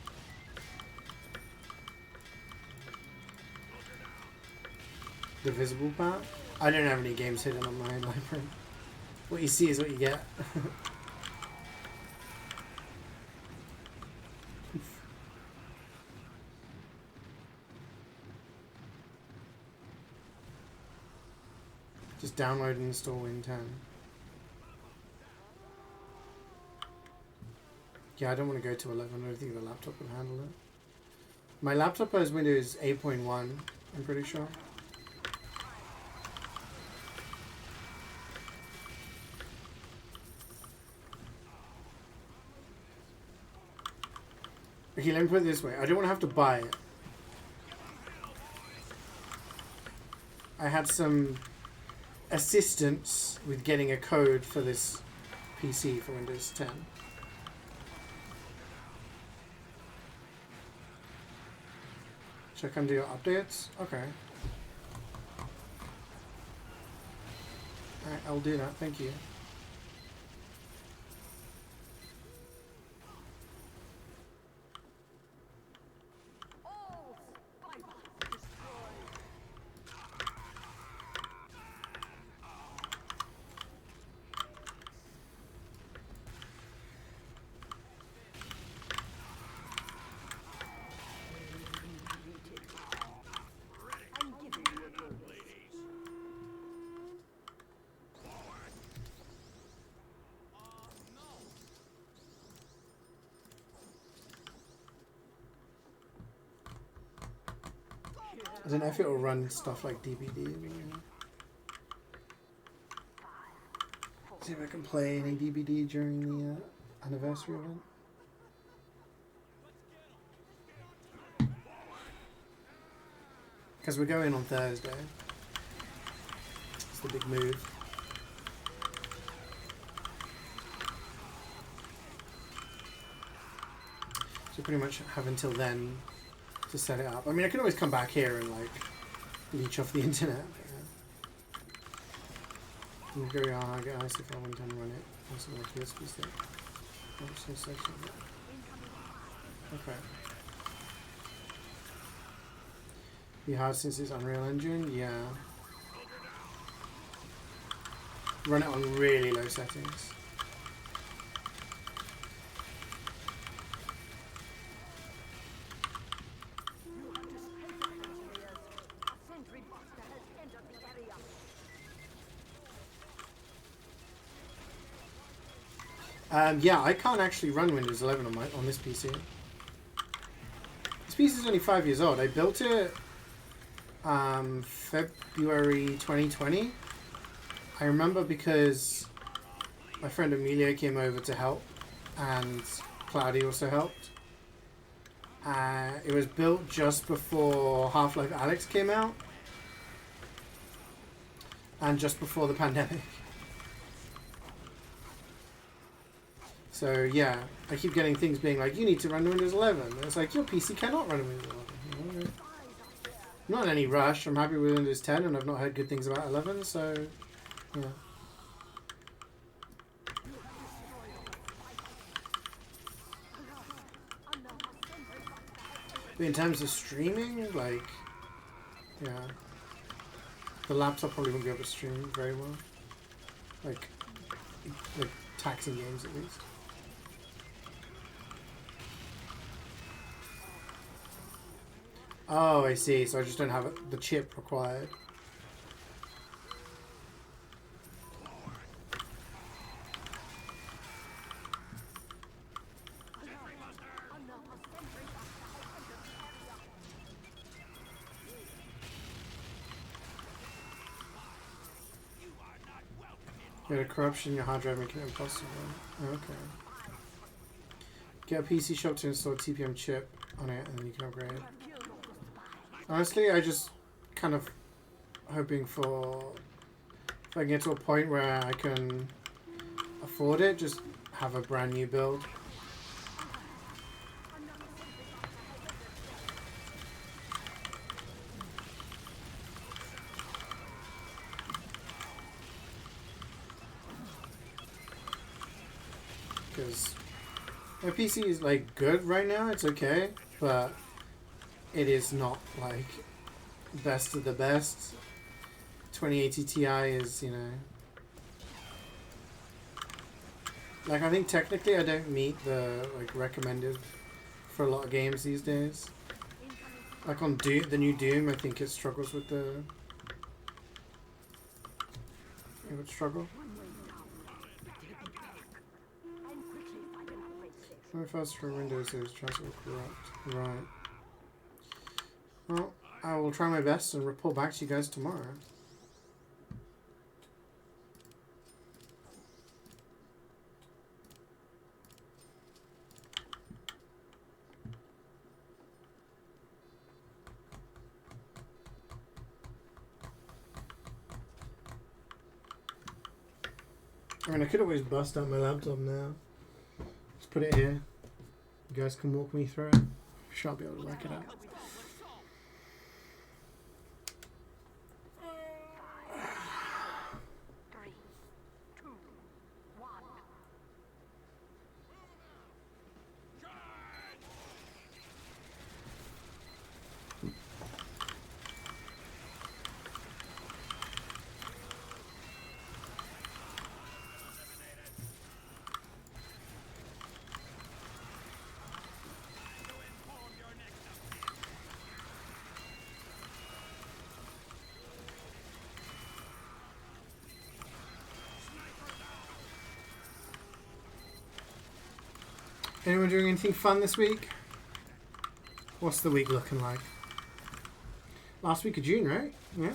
The visible part? I don't have any games hidden on my library. What you see is what you get. Just download and install Win 10. Yeah, I don't want to go to 11. I don't think the laptop will handle it. My laptop has Windows 8.1, I'm pretty sure. Okay, let me put it this way. I don't want to have to buy it. I had some assistance with getting a code for this PC for Windows 10. Should I come do your updates? Okay. Alright, I'll do that. Thank you. I don't know if it will run stuff like DBD. See if I can play any DBD during the anniversary event. Because we're going on Thursday. the big move. So pretty much have until then to set it up. I mean, I can always come back here and like leech off the internet. I'm very hard to get ice if I want to run it. Also, like USB stick. Okay. Be hard since it's Unreal Engine? Yeah. Run it on really low settings. Yeah, I can't actually run Windows 11 on this PC. This PC is only 5 years old. I built it February 2020. I remember because my friend Amelia came over to help, and Cloudy also helped. It was built just before Half-Life Alyx came out, and just before the pandemic. So yeah, I keep getting things being like, you need to run Windows 11. And it's like, your PC cannot run Windows 11. I'm not in any rush. I'm happy with Windows 10 and I've not heard good things about 11, so yeah. But in terms of streaming, like, yeah. The laptop probably won't be able to stream very well. Like taxing games at least. Oh, I see. So I just don't have the chip required. Get a corruption in your hard drive making it impossible. Okay. Get a PC shop to install a TPM chip on it and then you can upgrade. Honestly, I just kind of hoping for, if I can get to a point where I can afford it, just have a brand new build. Because my PC is like good right now, it's okay, but it is not like best of the best. 2080 Ti is, you know, like I think technically I don't meet the like recommended for a lot of games these days. Like on Doom, the new Doom, I think it struggles with the. It would struggle. My first for Windows is transfer corrupt. Right. Well, I will try my best and report back to you guys tomorrow. I mean, I could always bust out my laptop now. Just put it here. You guys can walk me through it. I'm sure I'll be able to work it out. Anyone doing anything fun this week? What's the week looking like? Last week of June, right? Yeah.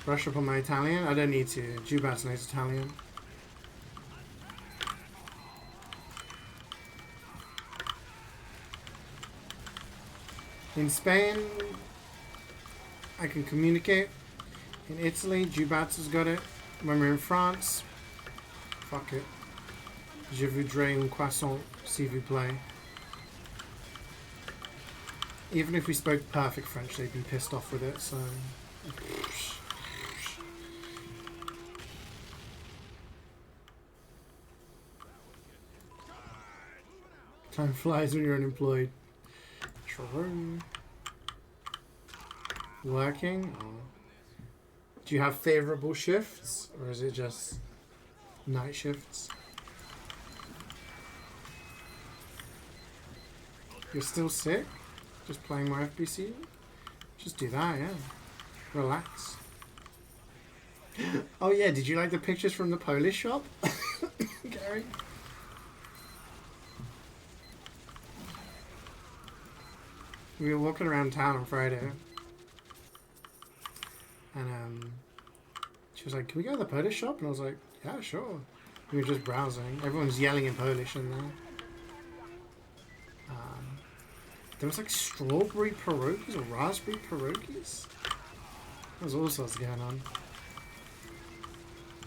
Brush up on my Italian? I don't need to. Jubat knows Italian. In Spain, I can communicate. In Italy, Jubats has got it. When we're in France, fuck it. Je voudrais un croissant, s'il vous plaît. Even if we spoke perfect French, they'd be pissed off with it, so... Time flies when you're unemployed. True. Working? Or do you have favourable shifts? Or is it just night shifts? You're still sick? Just playing more FBC? Just do that, yeah. Relax. Oh yeah, did you like the pictures from the Polish shop? Gary? We were walking around town on Friday. And she was like, can we go to the Polish shop? And I was like, yeah, sure. We were just browsing. Everyone's yelling in Polish in there. There was like strawberry pierogies or raspberry pierogies. There's all sorts going on.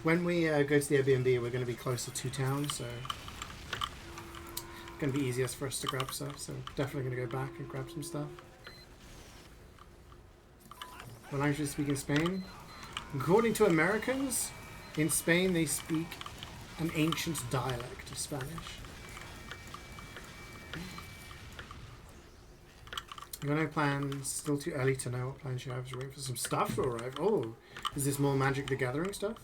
When we go to the Airbnb, we're going to be closer to town, so it's going to be easiest for us to grab stuff. So definitely going to go back and grab some stuff. What language do they speak in Spain? According to Americans, in Spain they speak an ancient dialect of Spanish. You got no plans? Still too early to know what plans you have. Just waiting for some stuff to arrive. Oh, is this more Magic the Gathering stuff?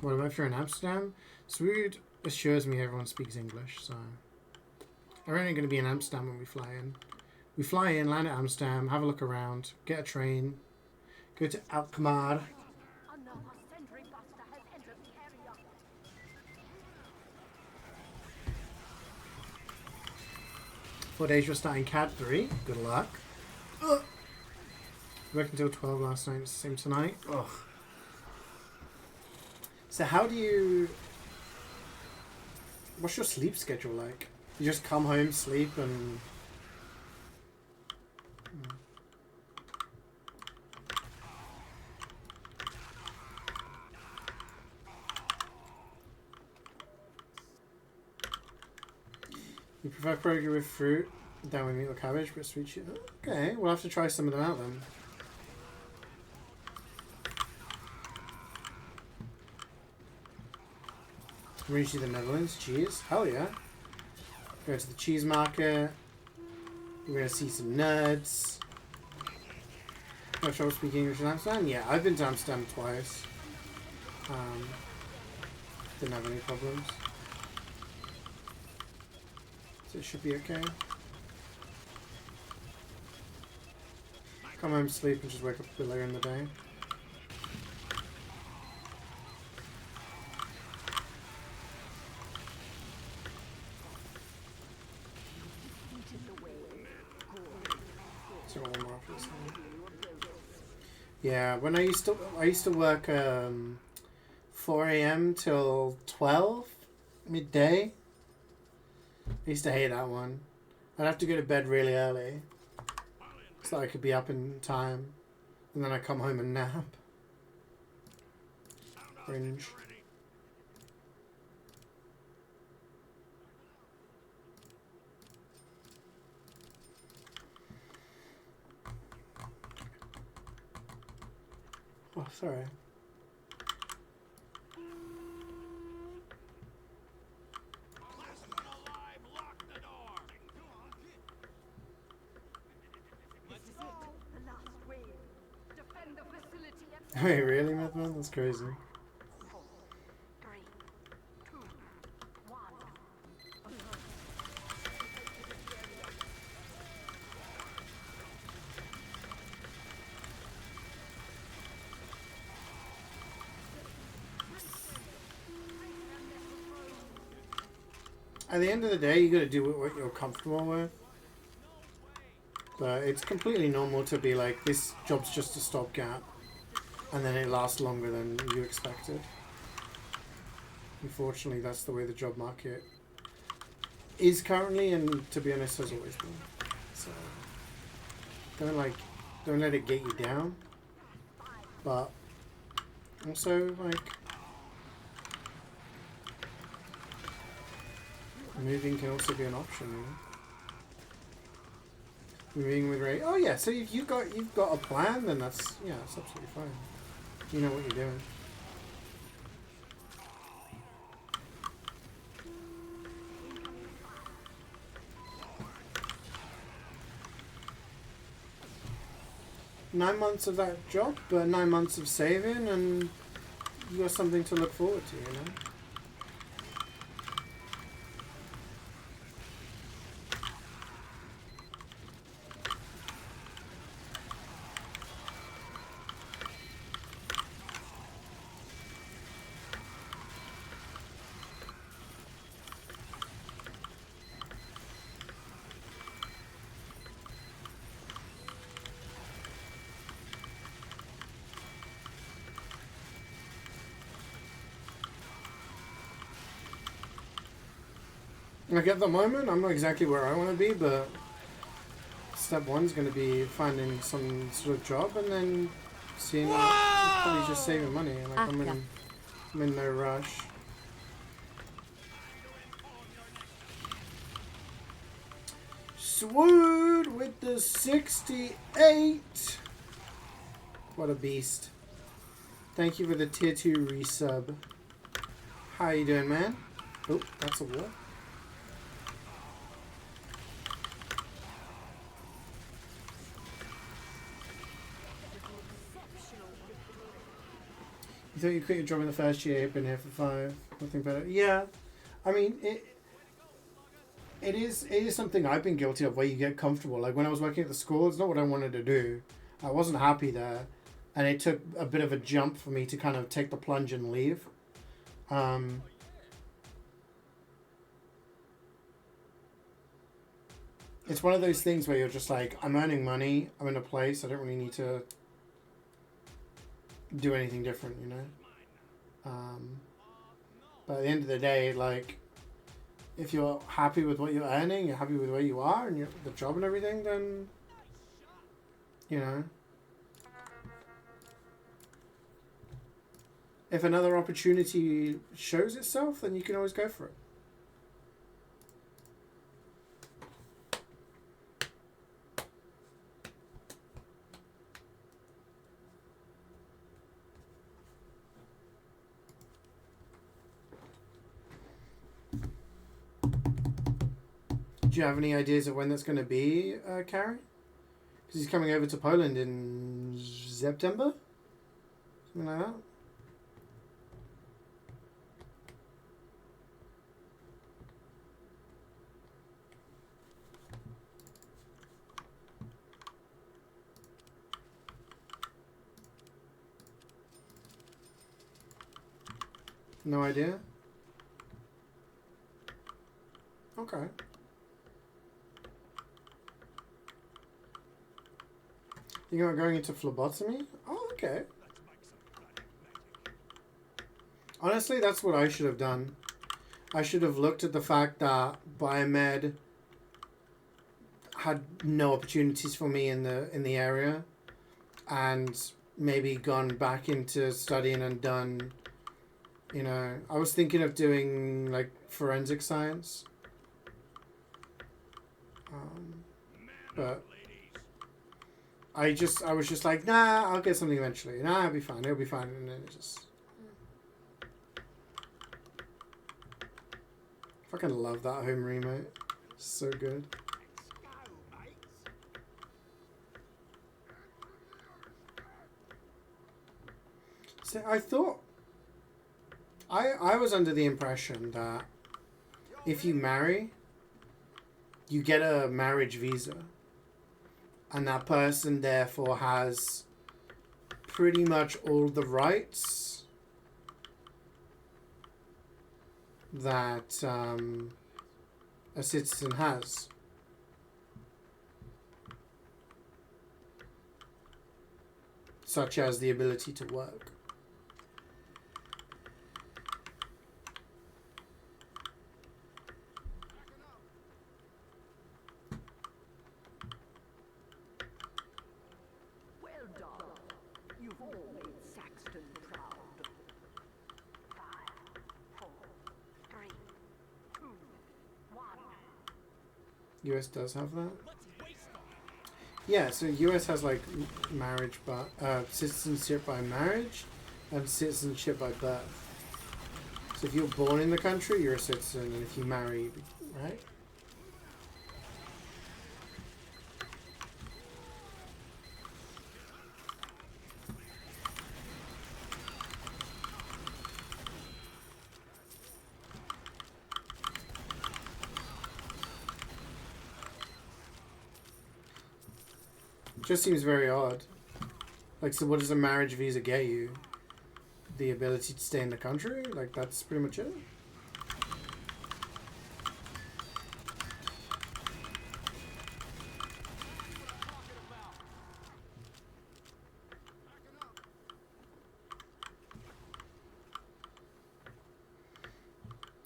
What about if you're in Amsterdam? Swede assures me everyone speaks English, so I'm only going to be in Amsterdam when we fly in. We fly in, land at Amsterdam, have a look around, get a train, go to Alkmaar. Another sentry buster has entered the area. 4 days you're starting CAD 3. Good luck. Ugh. Worked until 12 last night. Same tonight. Ugh. So how do you... What's your sleep schedule like? You just come home, sleep, and... You prefer pierogi with fruit, down with meat or cabbage, but sweet shit. Okay, we'll have to try some of them out then. We're going to the Netherlands, cheese. Hell yeah. Go to the cheese market. We're going to see some nerds. No trouble speaking English in Amsterdam? Yeah, I've been to Amsterdam twice. Didn't have any problems. So it should be okay. Come home, sleep, and just wake up a bit later in the day. So one more after this one. Yeah, when I used to work 4 a.m. till 12 midday. I used to hate that one. I'd have to go to bed really early so I could be up in time, and then I come home and nap. Cringe. Oh, sorry. Wait, really, Madman? That's crazy. 4, 3, 2, 1. At the end of the day, you gotta do what you're comfortable with. But it's completely normal to be like, this job's just a stopgap. And then it lasts longer than you expected. Unfortunately, that's the way the job market is currently, and to be honest, has always been. So don't let it get you down. But also, like, moving can also be an option, you know? Moving with rate. Oh yeah, so if you've got a plan, then that's absolutely fine. You know what you're doing. Nine months of that job, but 9 months of saving, and you got something to look forward to, you know? Like at the moment, I'm not exactly where I want to be, but step one's going to be finding some sort of job and then seeing probably just saving money. Like I'm in no rush. Swood with the 68. What a beast. Thank you for the tier 2 resub. How you doing, man? Oh, that's a wall. You thought you quit your job in the first year, been here for 5, nothing better. Yeah, I mean, it is something I've been guilty of where you get comfortable. Like when I was working at the school, it's not what I wanted to do. I wasn't happy there. And it took a bit of a jump for me to kind of take the plunge and leave. It's one of those things where you're just like, I'm earning money, I'm in a place, I don't really need to do anything different, you know? But at the end of the day, like, if you're happy with what you're earning, you're happy with where you are and the job and everything, then, you know. If another opportunity shows itself, then you can always go for it. Do you have any ideas of when that's going to be, Karen? Because he's coming over to Poland in September? Something like that? No idea? Okay. You're going into phlebotomy? Oh, okay. Honestly, that's what I should have done. I should have looked at the fact that biomed had no opportunities for me in the area, and maybe gone back into studying and done, you know, I was thinking of doing like forensic science, but I was just like, nah, I'll get something eventually. Nah, it'll be fine. It'll be fine. And then it just... Fucking love that home remote. So good. So I thought... I was under the impression that if you marry, you get a marriage visa. And that person, therefore, has pretty much all the rights that a citizen has. Such as the ability to work. US does have that. Yeah, so US has like marriage by citizenship by marriage and citizenship by birth. So if you're born in the country, you're a citizen, and if you marry, right? Just seems very odd. Like, so what does a marriage visa get you? The ability to stay in the country? Like, that's pretty much it?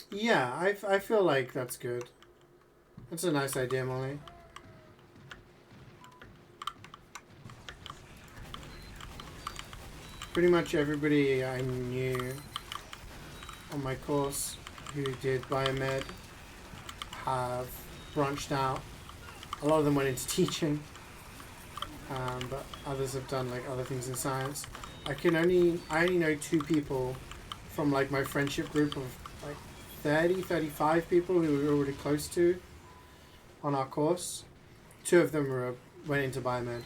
Yeah, I feel like that's good. That's a nice idea, Molly. Pretty much everybody I knew on my course who did biomed have branched out. A lot of them went into teaching, but others have done like other things in science. I only know 2 people from like my friendship group of like 35 people who we were already close to on our course. 2 of them went into biomed.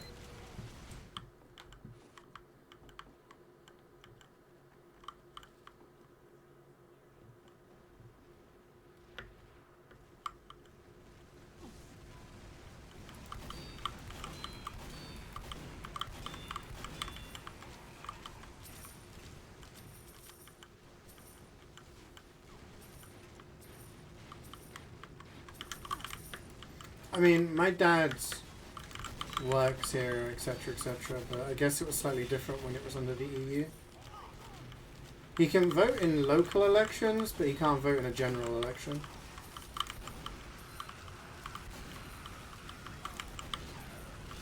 I mean, my dad's works here, etc., etc., but I guess it was slightly different when it was under the EU. He can vote in local elections, but he can't vote in a general election.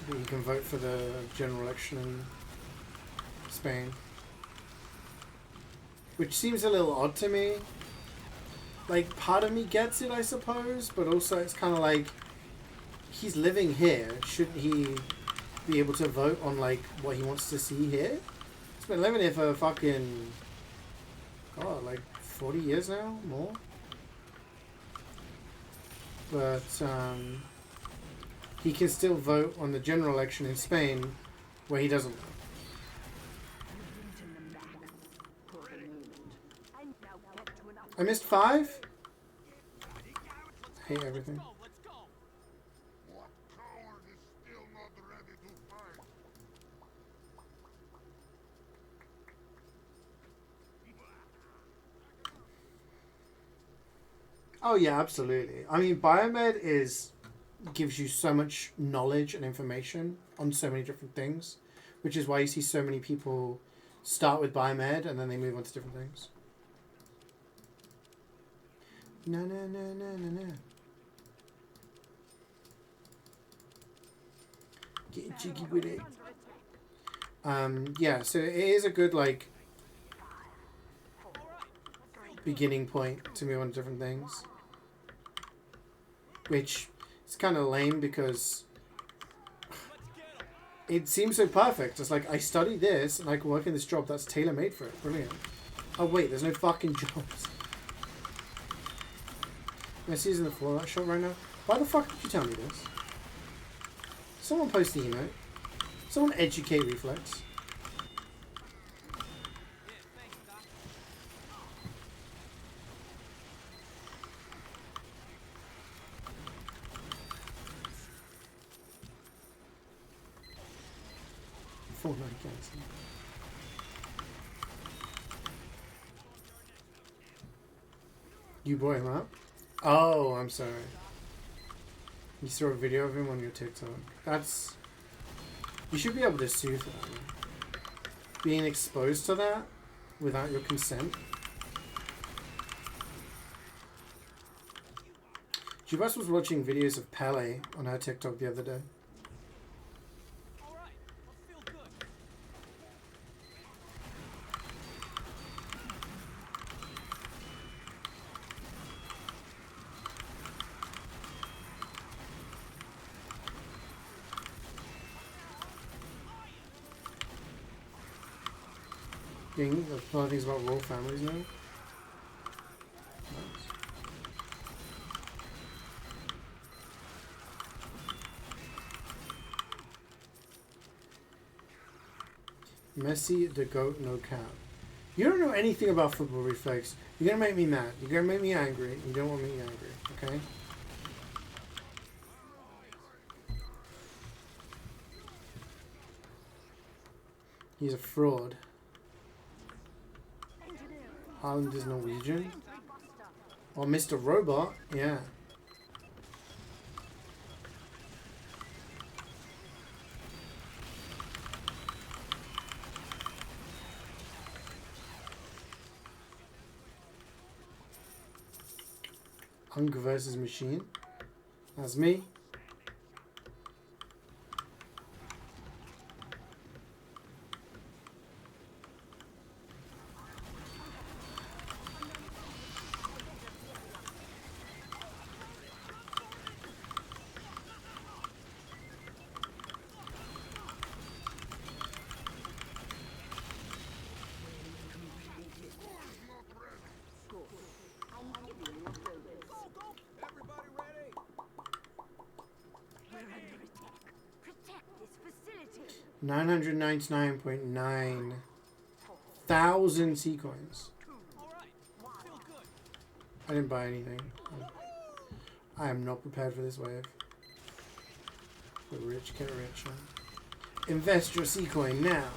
But he can vote for the general election in Spain. Which seems a little odd to me. Like, part of me gets it, I suppose, but also it's kind of like, he's living here. Shouldn't he be able to vote on, like, what he wants to see here? He's been living here for fucking, God, like 40 years now? More? But, he can still vote on the general election in Spain, where he doesn't live. I missed 5? I hate everything. Oh yeah, absolutely. I mean, biomed gives you so much knowledge and information on so many different things, which is why you see so many people start with biomed and then they move on to different things. No. Get jiggy with it. Yeah, so it is a good, like, beginning point to move on to different things. Which is kind of lame because it seems so perfect. It's like, I study this and I can work in this job that's tailor-made for it. Brilliant. Oh wait, there's no fucking jobs. Am I seeing the Fallout shop right now? Why the fuck did you tell me this? Someone post the emote. Someone educate Reflex. Fortnite guys. You brought him up? Oh, I'm sorry. You saw a video of him on your TikTok. That's... You should be able to sue for that, man. Being exposed to that without your consent. Jubas was watching videos of Pele on her TikTok the other day. King. The fun things about royal families now. Nice. Messi the GOAT, no cap. You don't know anything about football, Reflex. You're gonna make me mad. You're gonna make me angry. You don't want me angry, okay? He's a fraud. Haaland is Norwegian. Or Mr. Robot, yeah. Hunk versus Machine. That's me. Everybody ready? We're under attack. Protect this facility. 999.9 thousand C coins. I didn't buy anything. I am not prepared for this wave. The rich get richer. Invest your C coin now.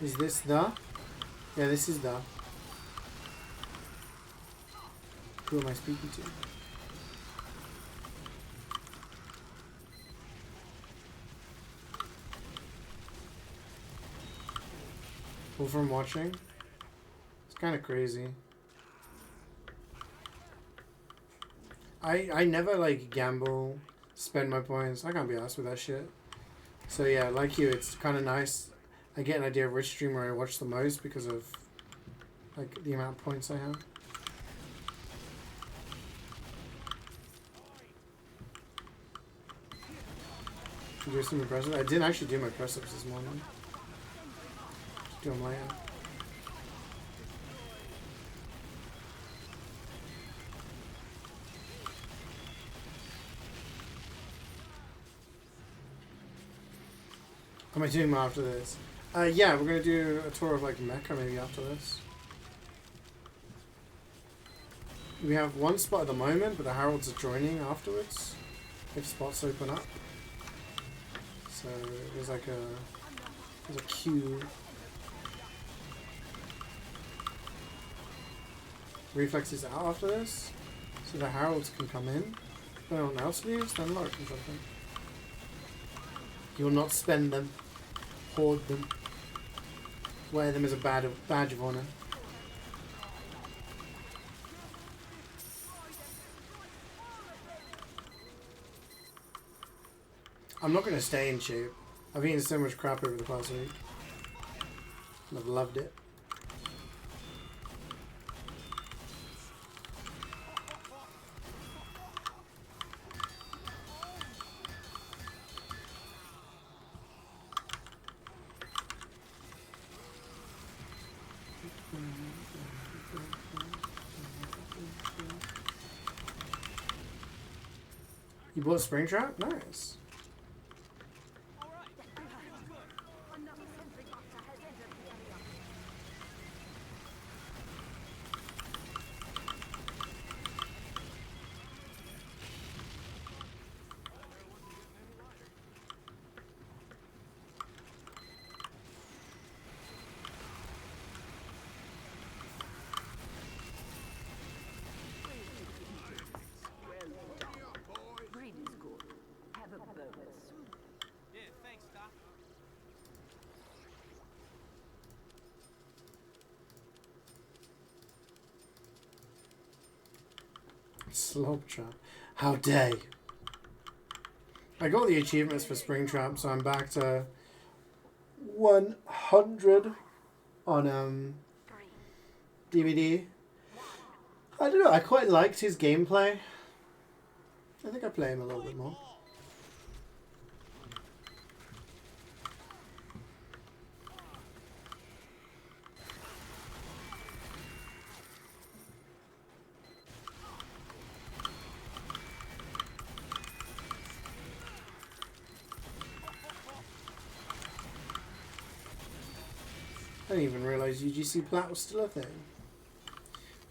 Is this the? Yeah, this is the. Who am I speaking to? Well, from watching, it's kind of crazy. I never like gamble, spend my points. I can't be asked with that shit. So yeah, like you, it's kind of nice. I get an idea of which streamer I watch the most because of like the amount of points I have. Do some press-ups. I didn't actually do my press-ups this morning. Just do them later. Am I doing more after this? Yeah, we're gonna do a tour of like Mecca maybe after this. We have one spot at the moment, but the Heralds are joining afterwards if spots open up. So there's like there's a queue. Reflex is out after this, so the Heralds can come in. If anyone else leaves, then Lark can jump in. You will not spend them, hoard them, wear them as a badge of honor. I'm not going to stay in shape. I've eaten so much crap over the past week. And I've loved it. You bought Springtrap? Nice. Slope Trap. How dare you? I got the achievements for Springtrap, so I'm back to 100 on DVD. I don't know, I quite liked his gameplay. I think I play him a little bit more. I didn't even realize UGC Plat was still a thing.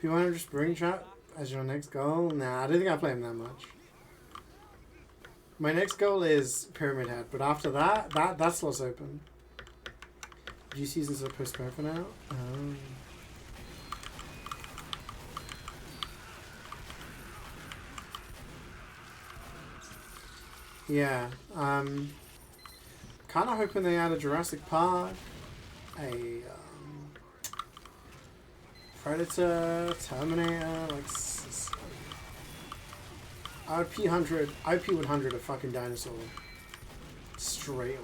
P100 Springtrap as your next goal? Nah, I don't think I play him that much. My next goal is Pyramid Head, but after that, that slot's open. UGC seasons are postponed for now? Oh. Yeah, kind of hoping they add a Jurassic Park, a Predator, Terminator, like I would P100, I P100 a fucking dinosaur straight away.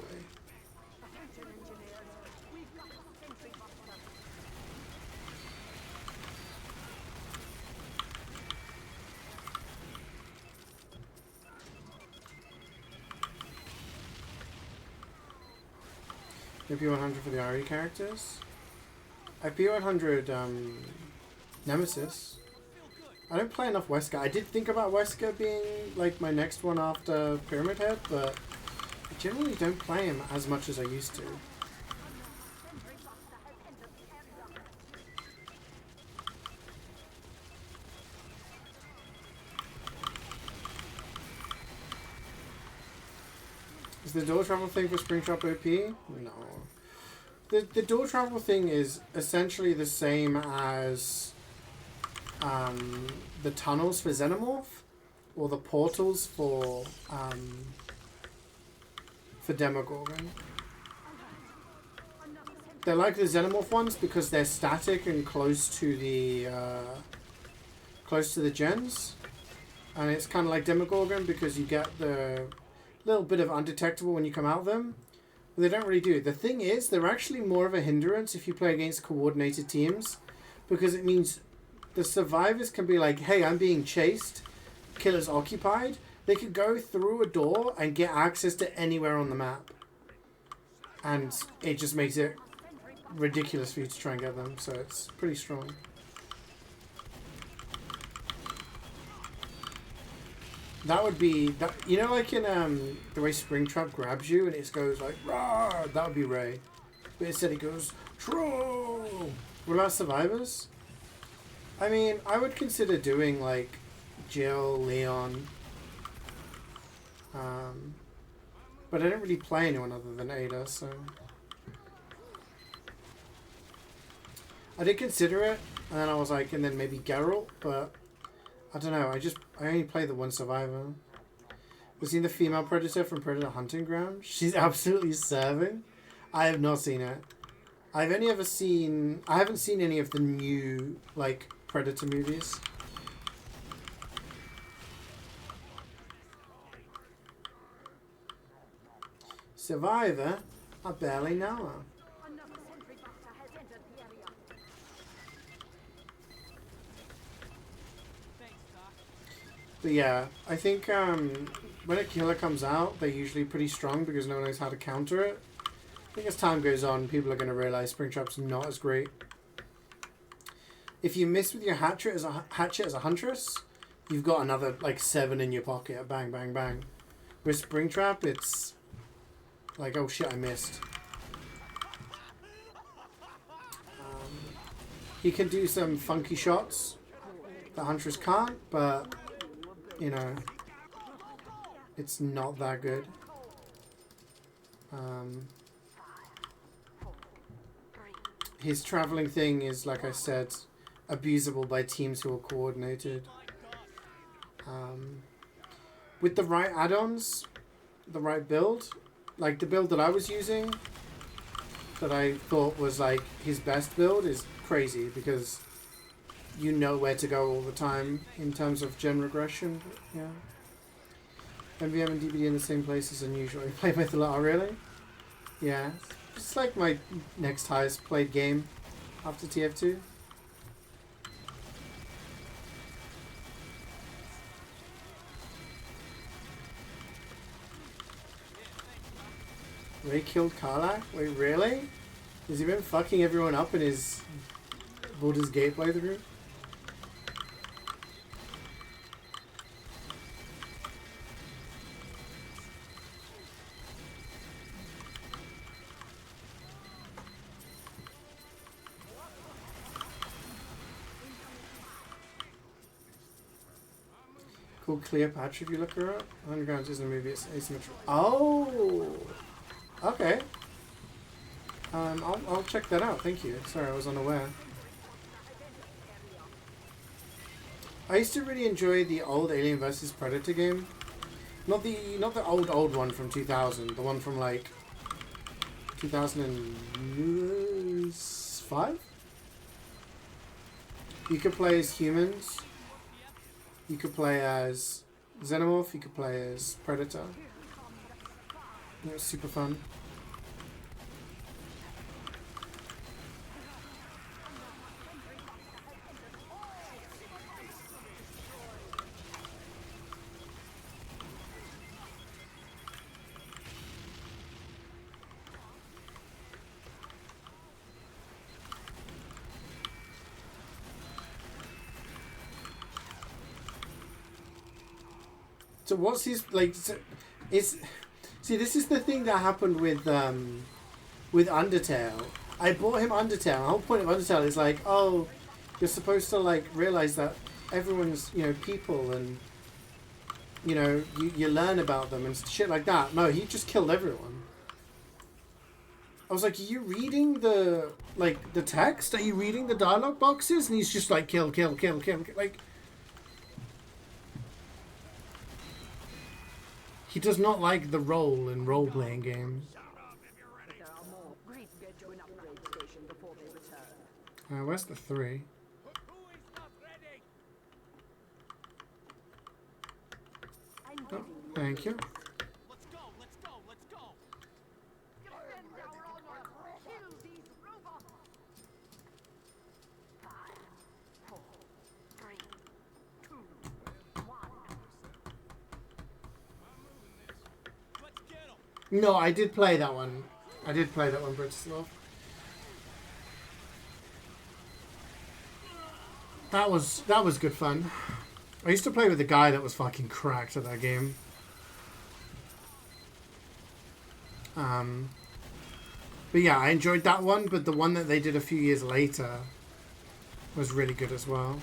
IP100 for the RE characters. IP100 Nemesis. I don't play enough Wesker. I did think about Wesker being like my next one after Pyramid Head, but I generally don't play him as much as I used to. Is the door travel thing for Springtrap OP? No. The door travel thing is essentially the same as the tunnels for Xenomorph, or the portals for Demogorgon. They're like the Xenomorph ones because they're static and close to the gens, and it's kind of like Demogorgon because you get the little bit of undetectable when you come out of them. But they don't really do. The thing is, they're actually more of a hindrance if you play against coordinated teams, because it means the survivors can be like, hey, I'm being chased, killer's occupied. They could go through a door and get access to anywhere on the map. And it just makes it ridiculous for you to try and get them, so it's pretty strong. That would be, that, you know, like in the way Springtrap grabs you and it goes like, rah, that would be Ray. But instead it goes, true. What about survivors? I mean, I would consider doing like Jill, Leon. But I don't really play anyone other than Ada, so. I did consider it, and then I was like, and then maybe Geralt, but I don't know, I only play the one survivor. Have you seen the female Predator from Predator Hunting Ground? She's absolutely serving. I have not seen it. I haven't seen any of the new, like, Predator movies. Survivor? I barely know her. But yeah, I think when a killer comes out, they're usually pretty strong because no one knows how to counter it. I think as time goes on, people are going to realize Springtrap's not as great. If you miss with your hatchet as a huntress, you've got another like 7 in your pocket. Bang, bang, bang. With Springtrap, it's like, oh shit, I missed. He can do some funky shots that Huntress can't, but you know, it's not that good. His traveling thing is, like I said, abusable by teams who are coordinated. With the right add-ons, the right build, like the build that I was using, that I thought was like his best build, is crazy because you know where to go all the time in terms of gen regression. Yeah. MvM and DBD in the same place as unusual. I play both a lot. Oh, really? Yeah. It's like my next highest played game after TF2. They killed Karlach? Wait, really? Has he been fucking everyone up in his Baldur's Gate playthrough? Called Cleopatra if you look her up. Underground isn't a movie, it's asymmetrical. Oh! Okay. I'll check that out, thank you. Sorry, I was unaware. I used to really enjoy the old Alien vs Predator game. Not the old one from 2000, the one from like 2005? You could play as humans. You could play as Xenomorph, you could play as Predator. It was super fun. So what's his like? It's see, this is the thing that happened with Undertale. I bought him Undertale. The whole point of Undertale is like, oh, you're supposed to like realize that everyone's people, and you learn about them and shit like that. No, he just killed everyone. I was like, are you reading the text? Are you reading the dialogue boxes? And he's just like, kill, kill, kill, kill, kill. Like. He does not like the role in role-playing games. Where's the 3? Oh, thank you. No, I did play that one. Britislav. That was good fun. I used to play with a guy that was fucking cracked at that game. But yeah, I enjoyed that one, but the one that they did a few years later was really good as well.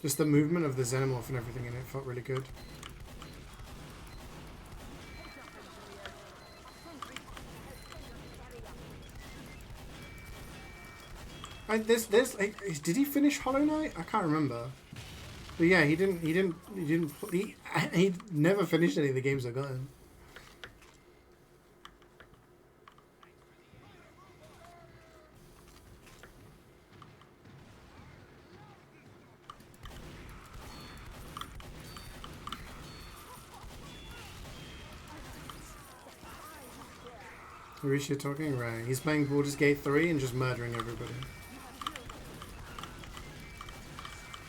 Just the movement of the Xenomorph and everything in it felt really good. There's like, did he finish Hollow Knight? I can't remember. But yeah, he never finished any of the games I got him. Mauricio talking? Right. He's playing Baldur's Gate 3 and just murdering everybody.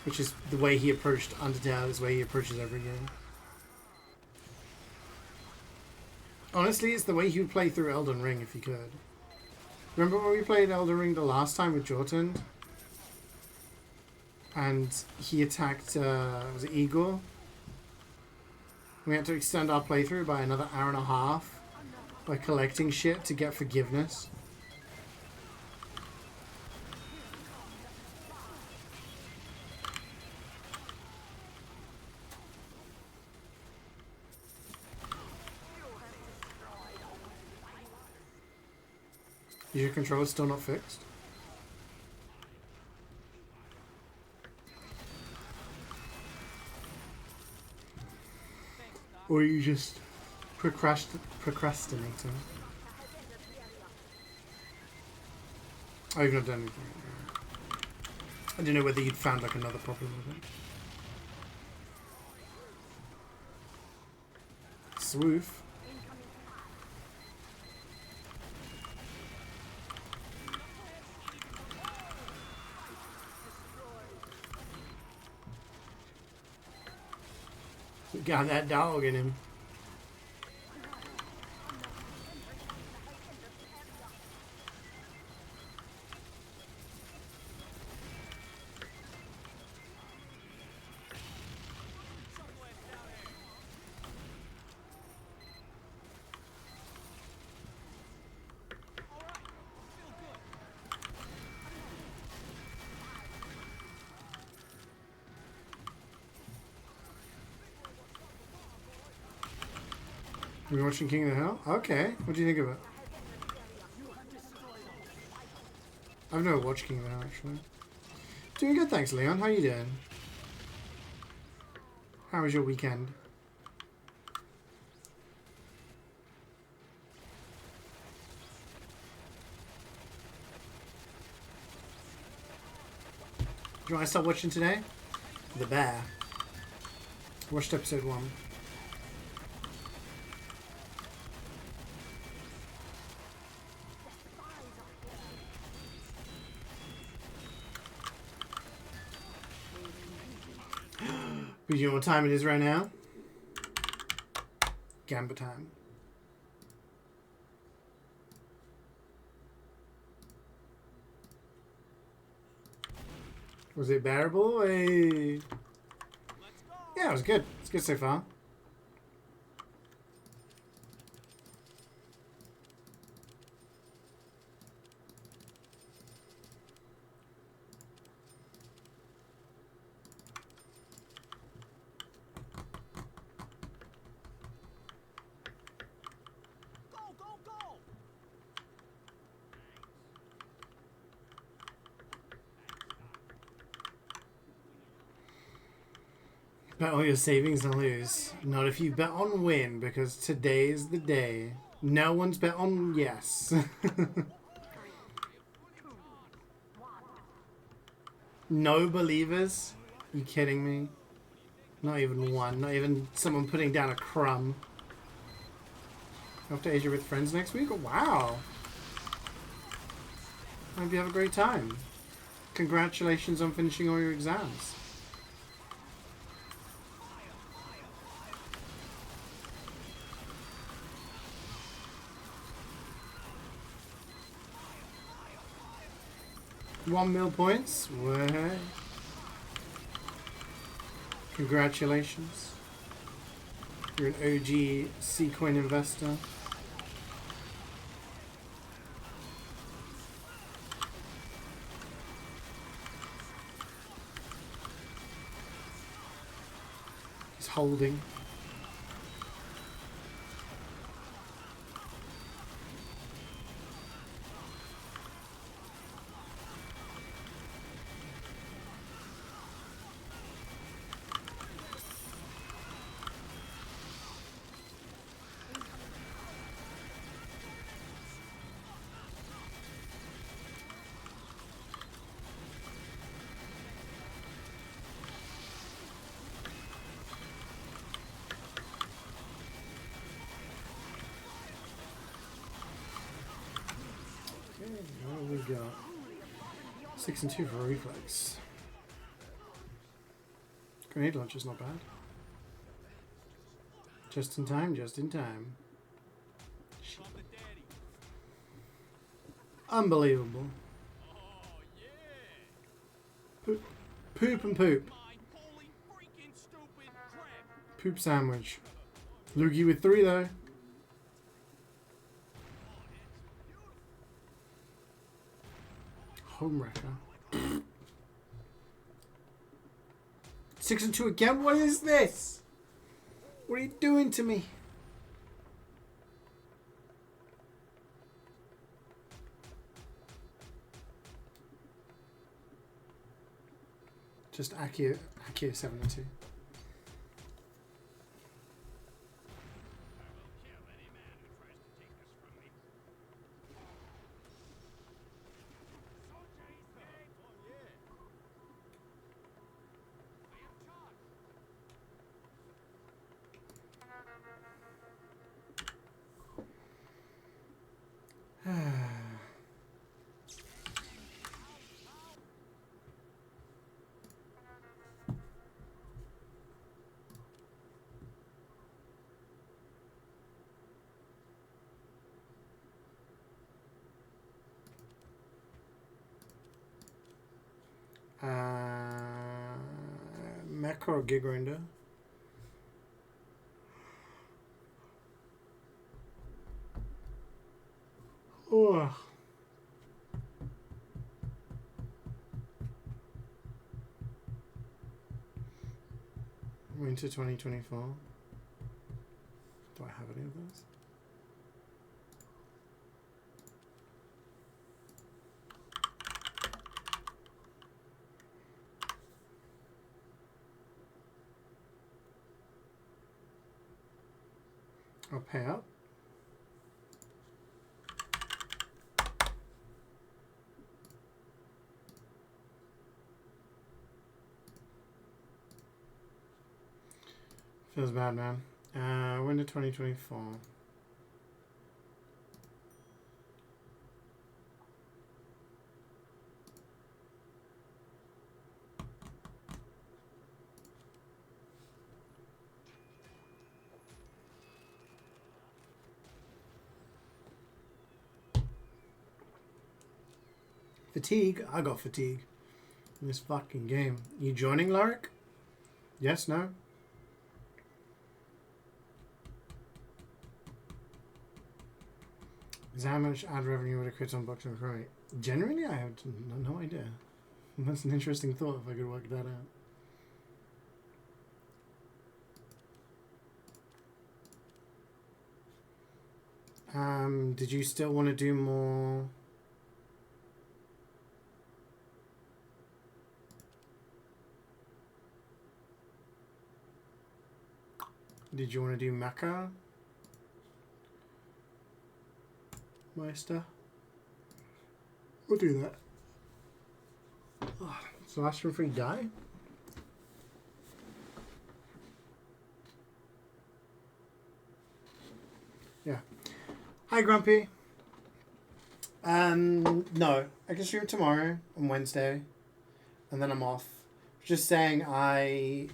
Which is the way he approached Undertale, is the way he approaches every game. Honestly, it's the way he would play through Elden Ring if he could. Remember when we played Elden Ring the last time with Jordan? And he attacked, was it Igor? We had to extend our playthrough by another hour and a half. By collecting shit to get forgiveness. Is your controller still not fixed? Or are you just procrastinating? Oh, you've not done anything. I didn't know whether you'd found like another problem with it. Swoof. Got that dog in him. Are you watching King of the Hill? Okay. What do you think of it? I've never watched King of the Hill, actually. Doing good, thanks, Leon. How you doing? How was your weekend? Do you want to start watching today? The Bear. Watched episode 1. Do you know what time it is right now? Gamba time. Was it bearable? Hey. Yeah, it was good. It's good so far. Bet all your savings and lose. Not if you bet on win, because today is the day. No one's bet on yes. No believers? You kidding me? Not even one. Not even someone putting down a crumb. Off to Asia with friends next week? Wow. Hope you have a great time. Congratulations on finishing all your exams. $1 mil points. Way. Congratulations. You're an OG C-Coin investor. He's holding. What have we got? 6 and 2 for reflex. Grenade launcher's not bad. Just in time, just in time. Unbelievable. Poop, poop and poop. Poop sandwich. Loogie with 3 though. Home wrecker. 6 and 2 again? What is this? What are you doing to me? Just Akio 7 and 2. Macro or gig render? Oh. Winter 2024. Do I have any of those? I'll pay up. Feels bad, man. Winter 2024. Fatigue? I got fatigue in this fucking game. You joining, Larrick? Yes, no? Is that how much ad revenue would equate on books and recurring? Generally, I have no idea. That's an interesting thought if I could work that out. Did you still want to do more? Did you want to do Mecha? Meister? We'll do that. Oh, so last room free die? Yeah. Hi, Grumpy. No. I can stream tomorrow on Wednesday. And then I'm off. Just saying I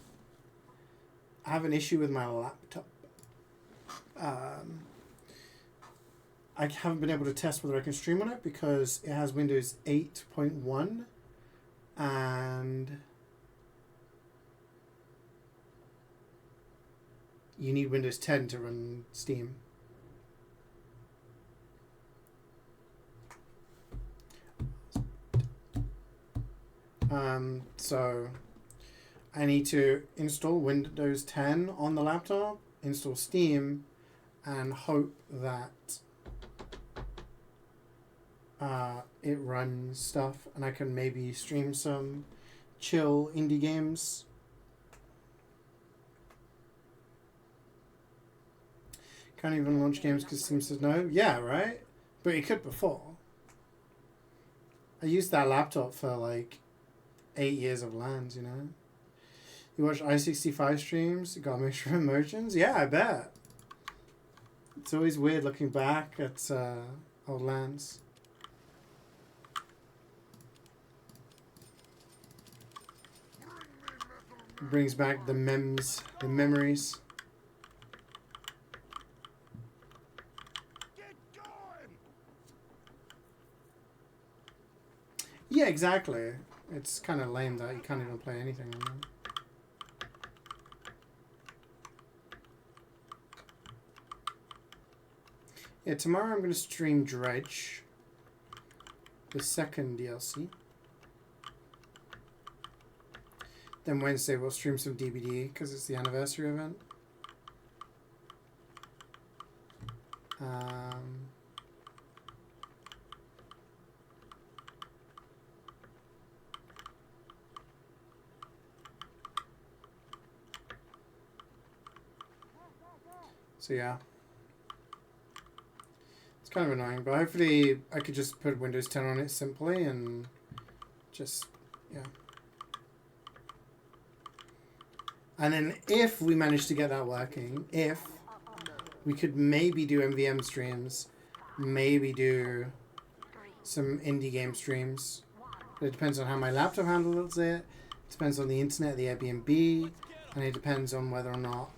have an issue with my laptop. I haven't been able to test whether I can stream on it because it has Windows 8.1 and you need Windows 10 to run Steam. So I need to install Windows 10 on the laptop, install Steam, and hope that it runs stuff and I can maybe stream some chill indie games. Can't even launch games because Steam says no. Yeah, right? But it could before. I used that laptop for like 8 years of LANs, you know? You watch I-65 streams? You got a mixture of emotions? Yeah, I bet. It's always weird looking back at old LANs. Brings back the memes, the memories. Yeah, exactly. It's kind of lame that you can't even play anything on them. Yeah, tomorrow I'm going to stream Dredge, the second DLC. Then Wednesday we'll stream some DBD because it's the anniversary event. So yeah. It's kind of annoying, but hopefully I could just put Windows 10 on it simply and just, yeah. And then if we manage to get that working, if we could maybe do MvM streams, maybe do some indie game streams. But it depends on how my laptop handles it. It depends on the internet, the Airbnb, and it depends on whether or not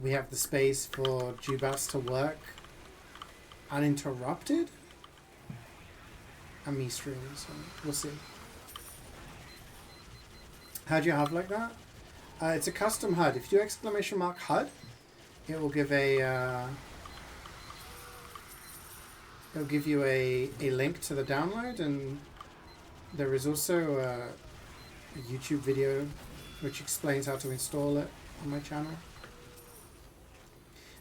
we have the space for GBAS to work uninterrupted and me streaming, so we'll see. How do you have like that? It's a custom HUD. If you do !HUD, it will give a it'll give you a link to the download, and there is also a YouTube video which explains how to install it on my channel.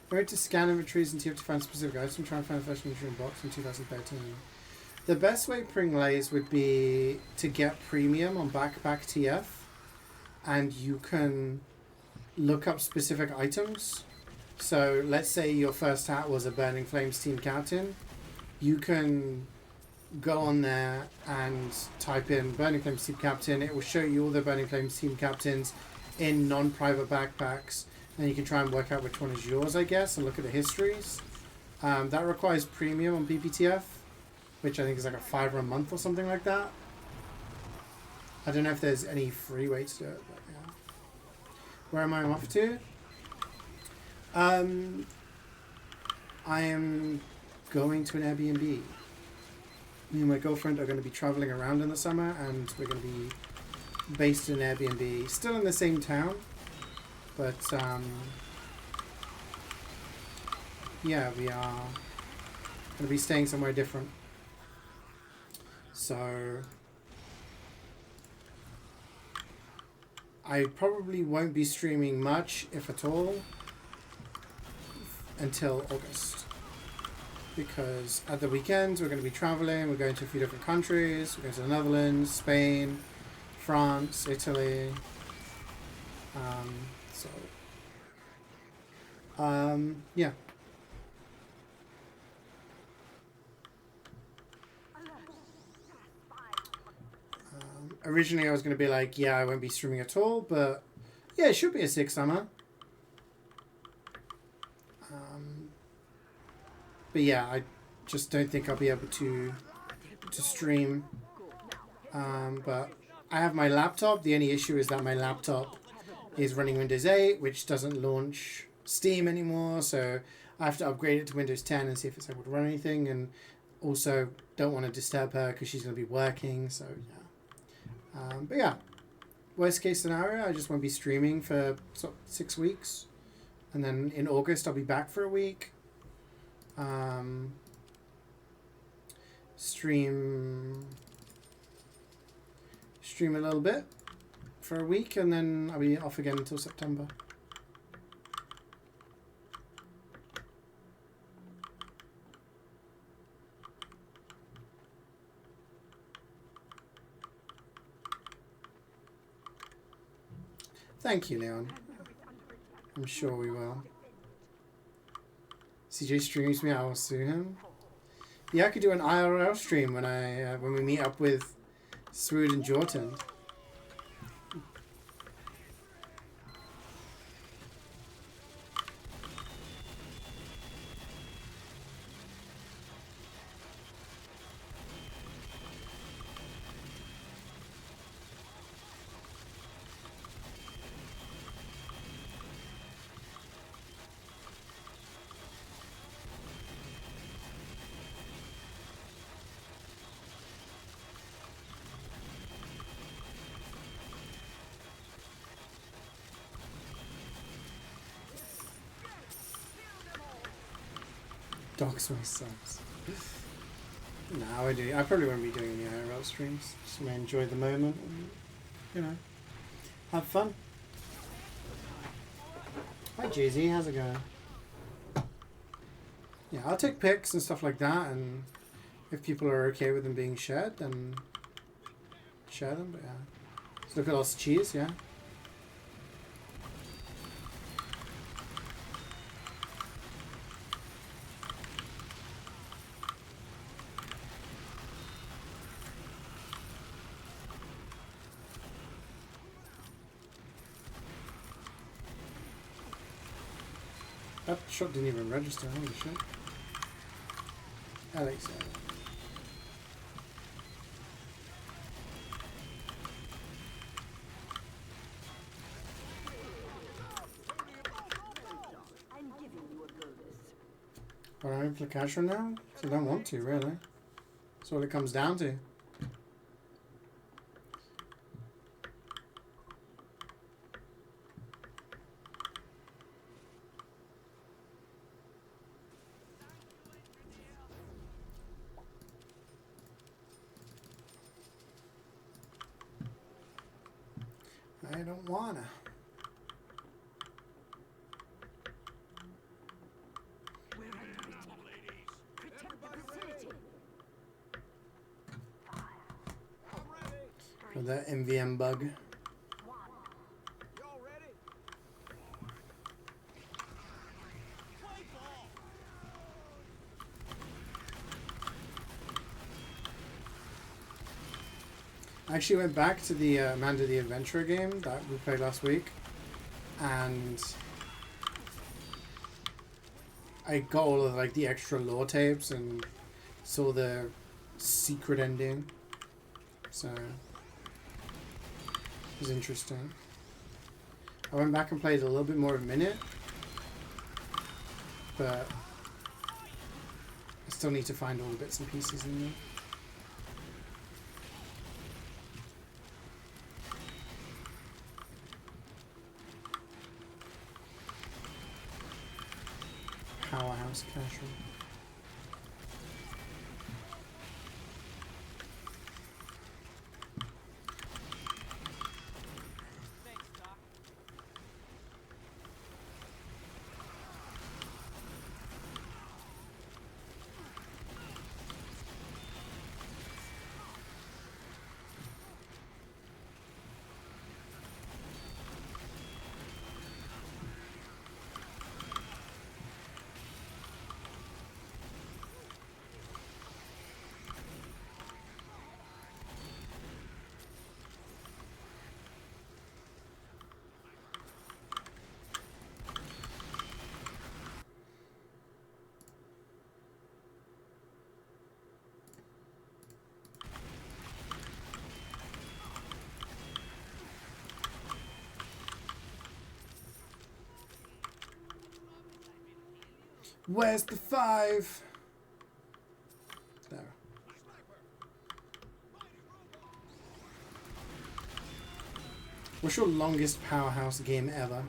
Where to scan inventories until you have to find specific items. I'm trying to find the first inventory box in 2013. The best way Pringlays would be to get premium on Backpack TF, and you can look up specific items. So let's say your first hat was a Burning Flames team captain. You can go on there and type in Burning Flames team captain. It will show you all the Burning Flames team captains in non-private backpacks, and you can try and work out which one is yours, I guess, and look at the histories. That requires premium on BPTF, which I think is like a $5 a month or something like that. I don't know if there's any free way to do it, but yeah. Where am I off to? I am going to an Airbnb. Me and my girlfriend are going to be traveling around in the summer, and we're going to be based in an Airbnb, still in the same town, but yeah, we are going to be staying somewhere different. So I probably won't be streaming much, if at all, until August, because at the weekends we're going to be traveling. We're going to a few different countries. We're going to the Netherlands, Spain, France, Italy. Yeah. Originally I was going to be like, yeah, I won't be streaming at all, but yeah, it should be a 6 summer. But yeah, I just don't think I'll be able to stream. But I have my laptop. The only issue is that my laptop is running Windows 8, which doesn't launch Steam anymore, so I have to upgrade it to Windows 10 and see if it's able to run anything, and also don't want to disturb her because she's going to be working, so yeah. But yeah, worst case scenario, I just won't be streaming for 6 weeks, and then in August I'll be back for a week. Stream a little bit for a week, and then I'll be off again until September. Thank you, Leon. I'm sure we will. CeeJaey streams me, I will sue him. Yeah, I could do an IRL stream when we meet up with Swood and Jordan. Dogs my subs. No, I probably won't be doing any IRL streams. Just want to enjoy the moment and, you know, have fun. Hi Jay-Z, how's it going? Yeah, I'll take pics and stuff like that, and if people are okay with them being shared, then share them, but yeah. Let's look at lots of cheese, yeah. That shot didn't even register, holy shit. Alex. But I don't play casual now? So I don't want to, really. That's what it comes down to. I don't wanna. We're under attack. Protect the facility. For that MvM bug. Y'all ready? Play ball. I actually went back to the Amanda the Adventurer game that we played last week, and I got all of like the extra lore tapes and saw the secret ending, so it was interesting. I went back and played a little bit more of a minute, but I still need to find all the bits and pieces in there. Powerhouse casual. Thanks, Doc. Where's the 5? There. What's your longest Powerhouse game ever?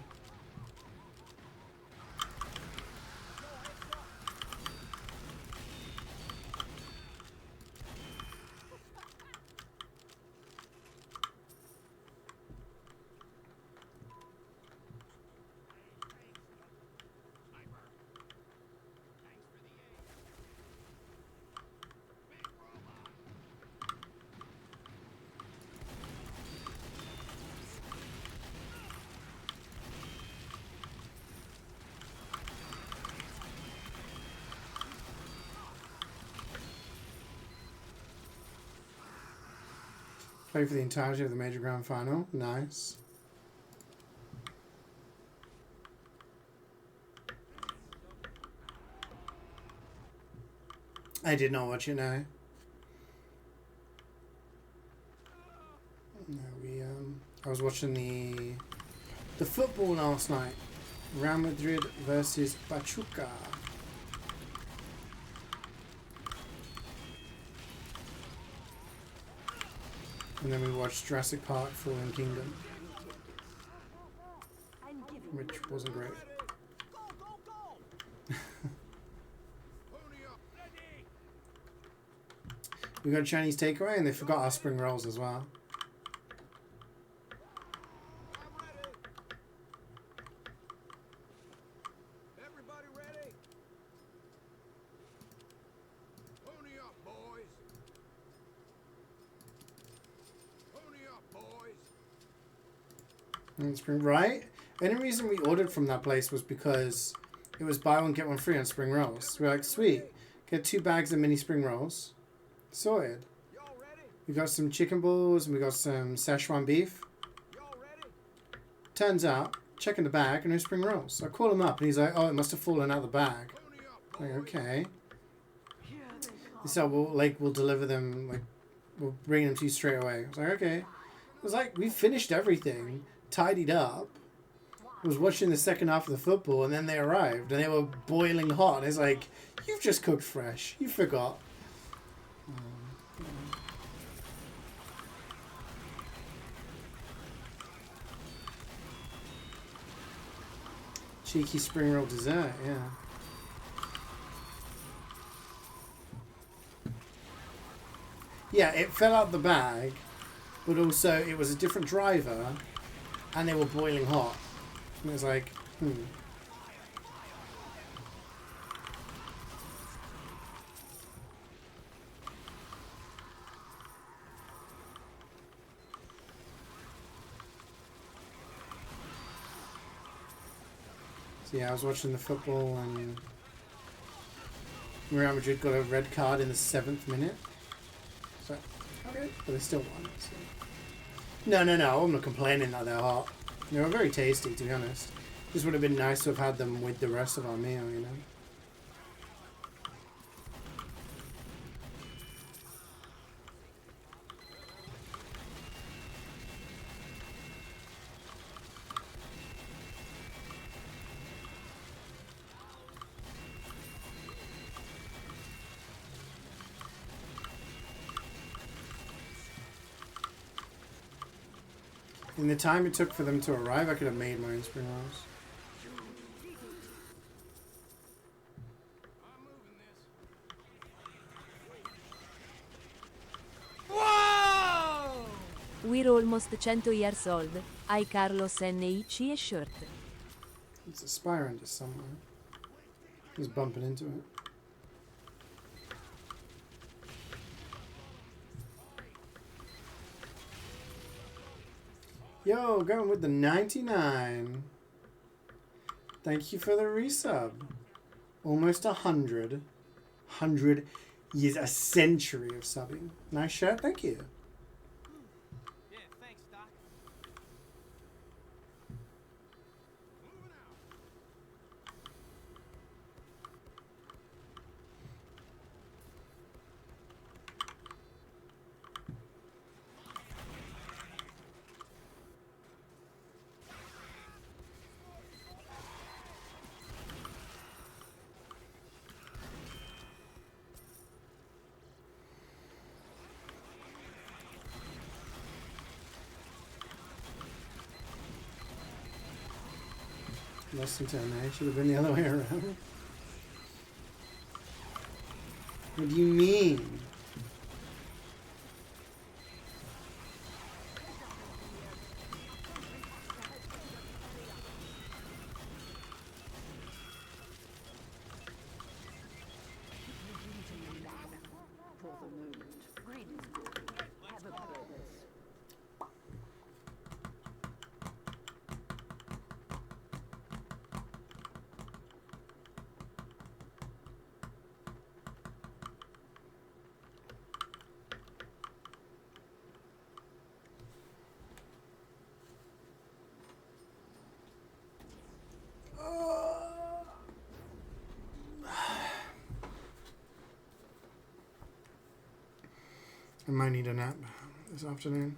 Play for the entirety of the Major Grand Final. Nice. I did not watch it now. No, I was watching the football last night. Real Madrid versus Pachuca. And then we watched Jurassic Park Fallen Kingdom, which wasn't great. Go, go, go! Pony up, ready! We got a Chinese takeaway and they forgot our spring rolls as well. I'm ready. Everybody ready? Pony up, boys. Pony up, boys. And spring, right? The only reason we ordered from that place was because it was buy one get one free on spring rolls. We're like, sweet, get 2 bags of mini spring rolls. Sorted. Y'all ready? We got some chicken balls and we got some Szechuan beef. Y'all ready? Turns out, checking the bag and no spring rolls. So I call him up and he's like, oh, it must have fallen out of the bag. Pony up, I'm like, boys. okay. Here they come. He said, we'll deliver them, like, we'll bring them to you straight away. I was like, okay. It was like, we finished everything, tidied up. I was watching the second half of the football and then they arrived and they were boiling hot. And it's like, you've just cooked fresh. You forgot. Cheeky spring roll dessert, yeah. Yeah, it fell out the bag, but also it was a different driver, and they were boiling hot. And it was like, So yeah, I was watching the football and Real Madrid got a red card in the 7th minute. So, okay, but they still won. So. No, I'm not complaining that they're hot. They were very tasty, to be honest. Just would have been nice to have had them with the rest of our meal, you know? In the time it took for them to arrive, I could have made my own spring rolls. We're almost 100 years old. I Carlos NIC e shirt. It's aspiring to somewhere. He's bumping into it. Yo, going with the 99. Thank you for the resub. Almost 100. 100 years, a century of subbing. Nice shirt, thank you. Yeah, thanks, Doc. Less than 10, I should have been the other way around. What do you mean? For the moment. Greed is good. Have a purpose. I might need a nap this afternoon.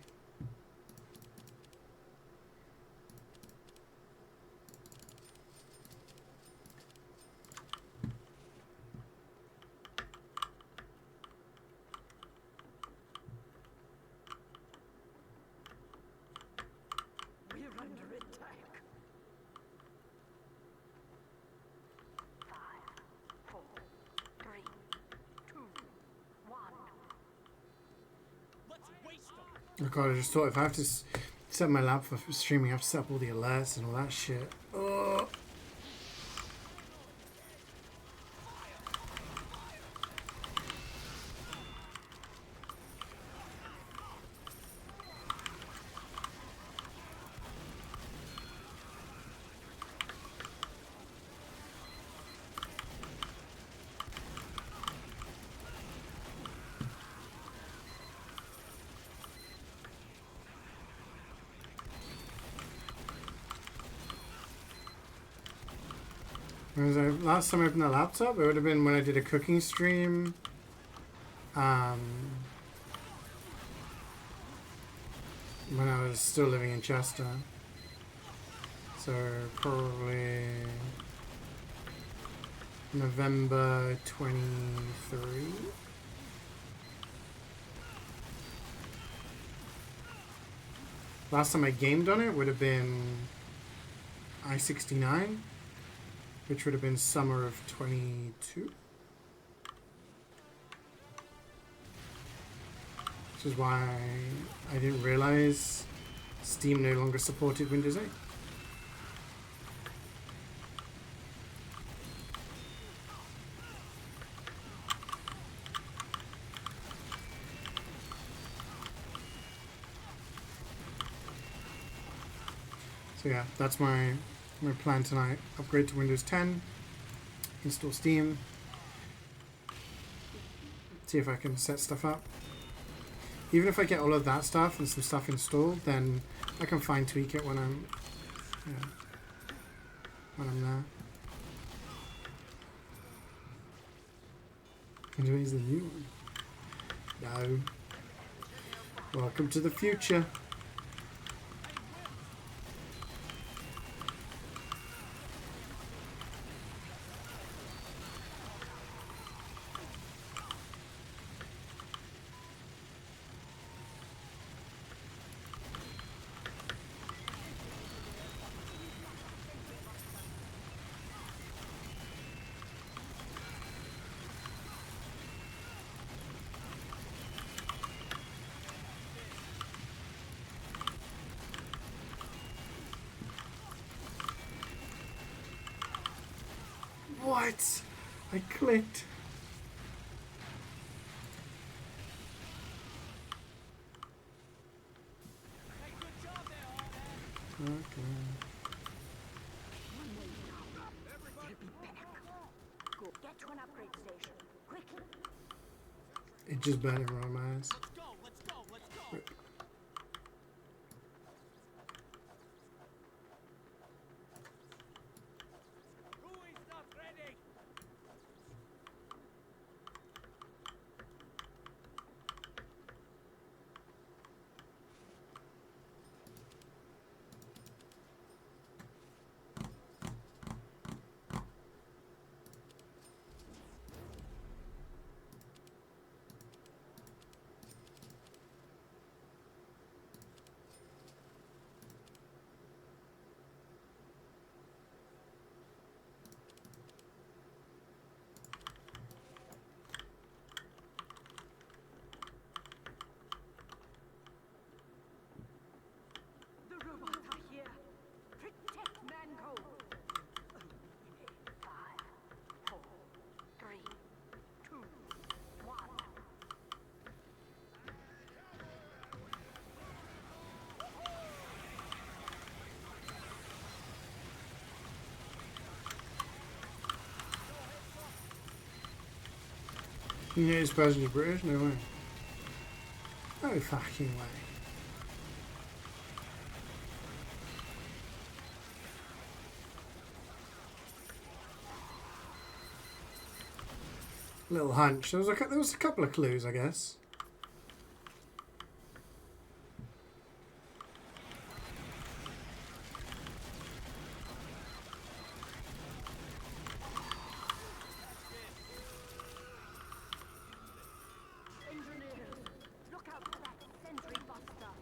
We're under attack. 5, 4, 3, 2, 1. Let's waste them. Oh god, I just thought if I have to set my lap for streaming, I have to set up all the alerts and all that shit. Oh. Last time I opened the laptop, it would have been when I did a cooking stream. When I was still living in Chester. So probably November 23. Last time I gamed on it would have been I-69. Which would have been summer of 22. Which is why I didn't realize Steam no longer supported Windows 8. So yeah, that's my plan tonight. Upgrade to Windows 10, install Steam, see if I can set stuff up. Even if I get all of that stuff and some stuff installed, then I can fine tweak it when I'm there. Anyway, is the new one? No. Welcome to the future. What? I clicked. Okay. Go. Get to an upgrade station. Quickly. It just burned in front of my eyes. Let's go, let's go, let's go. Rip. Who is not ready? The robots are here. Protect Manco. 5, 4, 3, 2, 1. You know this person is British? No way. No fucking way. Little hunch. There was a couple of clues, I guess. Engineers, look out for that sentry buster.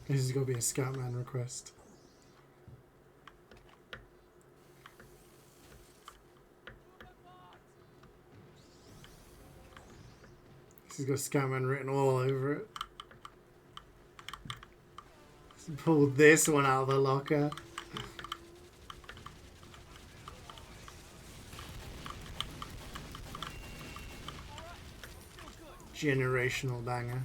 This is going to be a Scoutman request. This has got Scoutman written all over it. Let's pull this one out of the locker. Generational banger.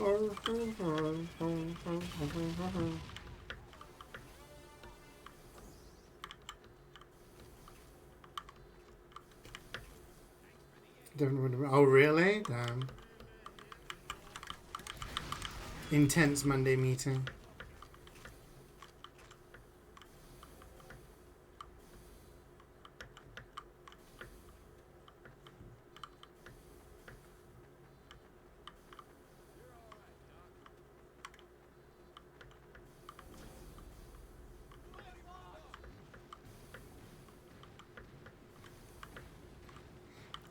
Oh, really? Damn. Intense Monday meeting.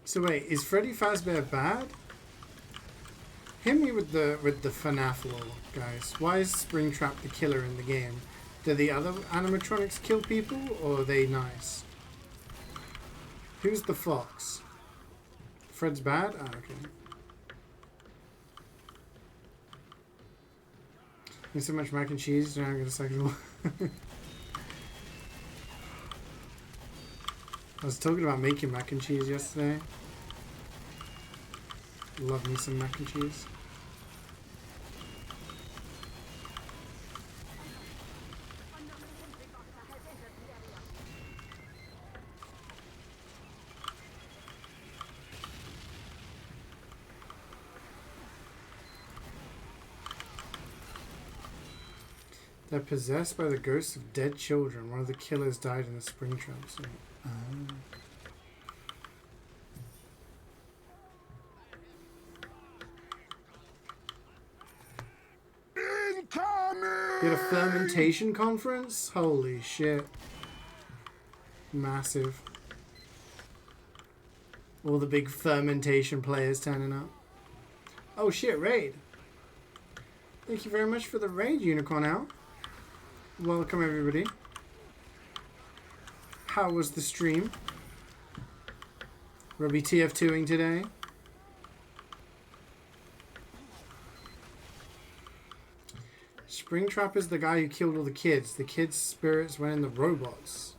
So wait, is Freddy Fazbear bad? Hit me with the FNAF lore, guys. Why is Springtrap the killer in the game? Do the other animatronics kill people, or are they nice? Who's the fox? Fred's bad? Ah, okay. Thanks so much mac and cheese. Now I'm gonna sexual. I was talking about making mac and cheese yesterday. Love me some mac and cheese. They're possessed by the ghosts of dead children. One of the killers died in the Springtrap. So, You had a fermentation conference? Holy shit. Massive. All the big fermentation players turning up. Oh shit, raid. Thank you very much for the raid, Unicorn Out. Welcome everybody. How was the stream? We'll be TF2ing today. Springtrap is the guy who killed all the kids. The kids' spirits went in the robots.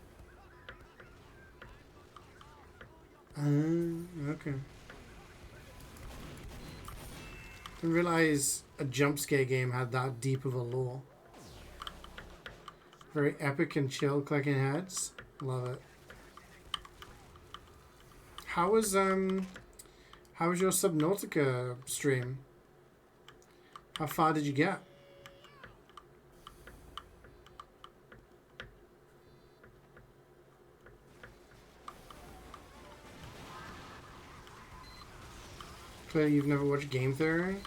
Okay. Didn't realize a jump scare game had that deep of a lore. Very epic and chill, clicking heads. Love it. How was your Subnautica stream? How far did you get? Clearly you've never watched Game Theory?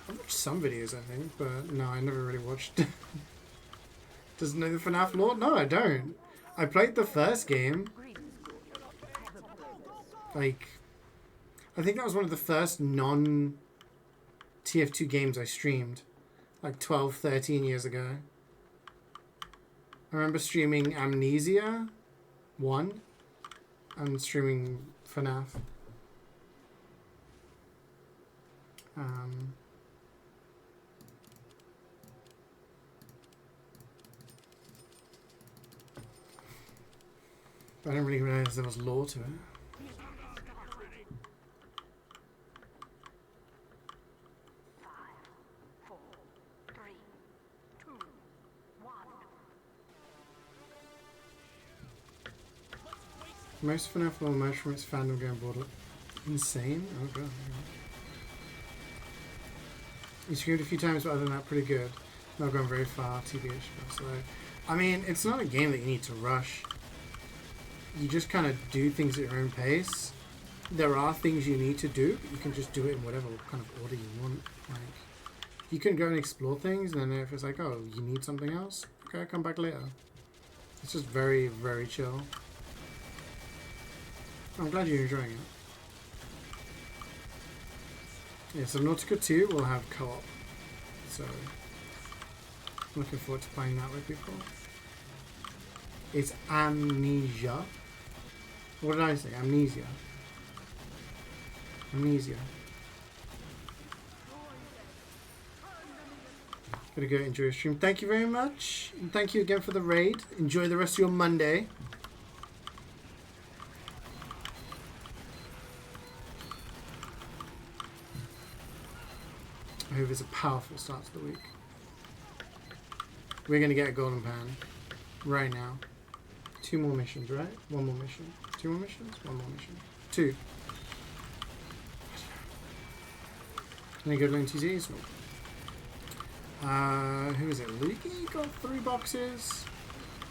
I've watched some videos, I think, but no, I never really watched. Doesn't know the FNAF lore? No, I don't. I played the first game. Like, I think that was one of the first non-TF2 games I streamed. Like 12, 13 years ago. I remember streaming Amnesia 1 and streaming FNAF. But I didn't really realize there was lore to it. Most FNAF lore merch from its fandom going board. Insane? Oh god. You screamed a few times, but other than that, pretty good. Not going very far, TBH. So, I mean, it's not a game that you need to rush. You just kind of do things at your own pace. There are things you need to do, but you can just do it in whatever kind of order you want. Like, you can go and explore things, and then if it's like, oh, you need something else, okay, come back later. It's just very, very chill. I'm glad you're enjoying it. Yeah, so Nautica 2 will have co-op. So, I'm looking forward to playing that with people. It's Amnesia. What did I say? Amnesia. Amnesia. Gonna go enjoy your stream. Thank you very much. And thank you again for the raid. Enjoy the rest of your Monday. I hope it's a powerful start to the week. We're going to get a golden pan right now. 2 more missions, right? 1 more mission. 2 more missions? 1 more mission. 2. Any good link TZs? Who is it? Lukey got 3 boxes,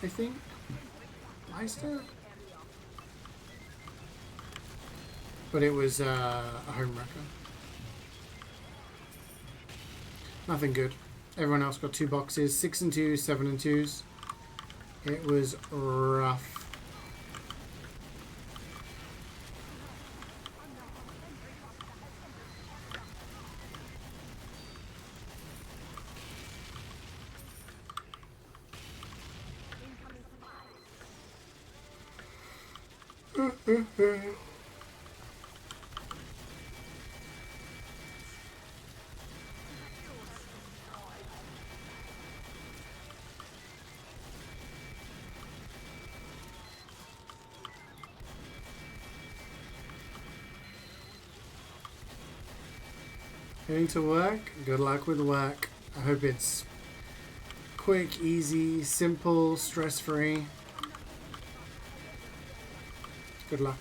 I think. Meister? But it was a home wrecker. Nothing good. Everyone else got 2 boxes. 6 and 2s, 7 and 2s. It was rough. Heading to work. Good luck with work. I hope it's quick, easy, simple, stress-free. Good luck.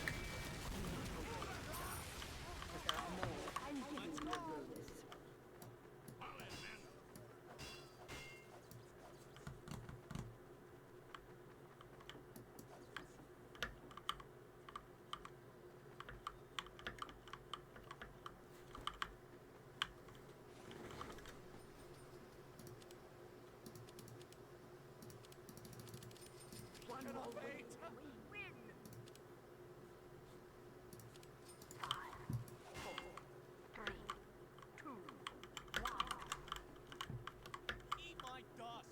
Eat my dust.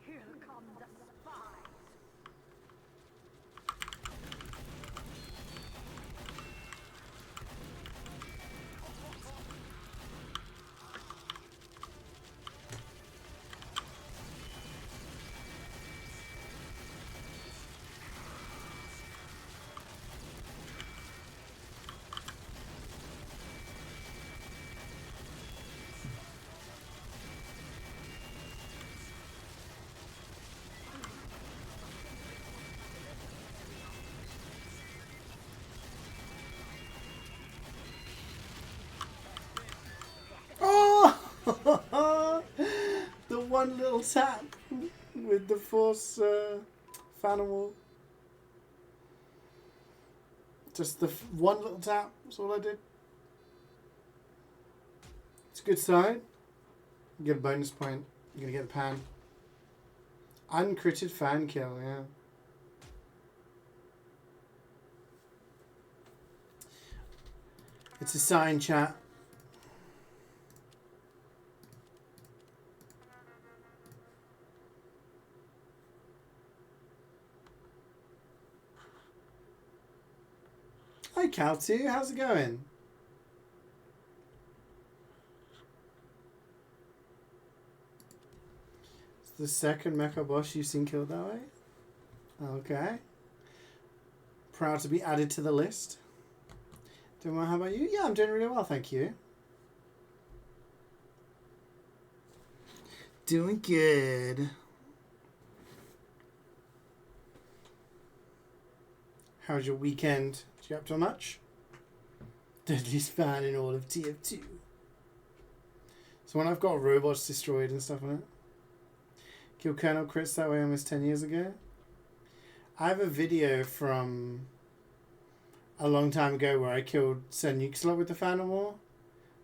Here come the spies. Oh! The one little tap with the force Fanimal. Just the one little tap. That's all I did. It's a good sign. You get a bonus point. You're gonna get the pan. Uncritted fan kill, yeah. It's a sign, chat. Hi, Cal2. How's it going? It's the second mecha boss you've seen killed that way? Okay. Proud to be added to the list. Doing well, how about you? Yeah, I'm doing really well, thank you. Doing good. How was your weekend? Did you get up to much? Deadliest fan in all of TF2. So when I've got robots destroyed and stuff on it. Killed Colonel Crits that way almost 10 years ago. I have a video from a long time ago where I killed Sir Nukeslot with the Phantom War,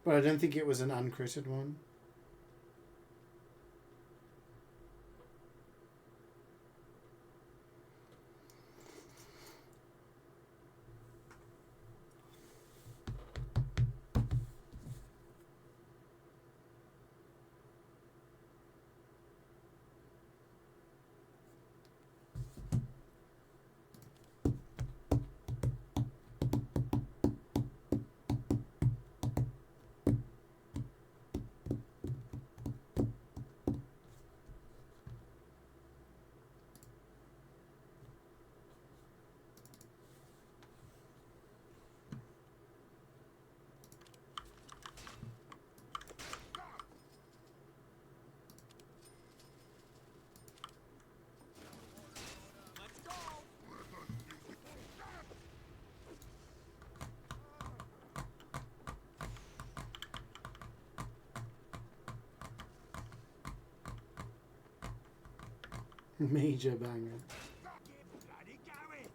but I don't think it was an uncritted one. Major banger. Bloody going!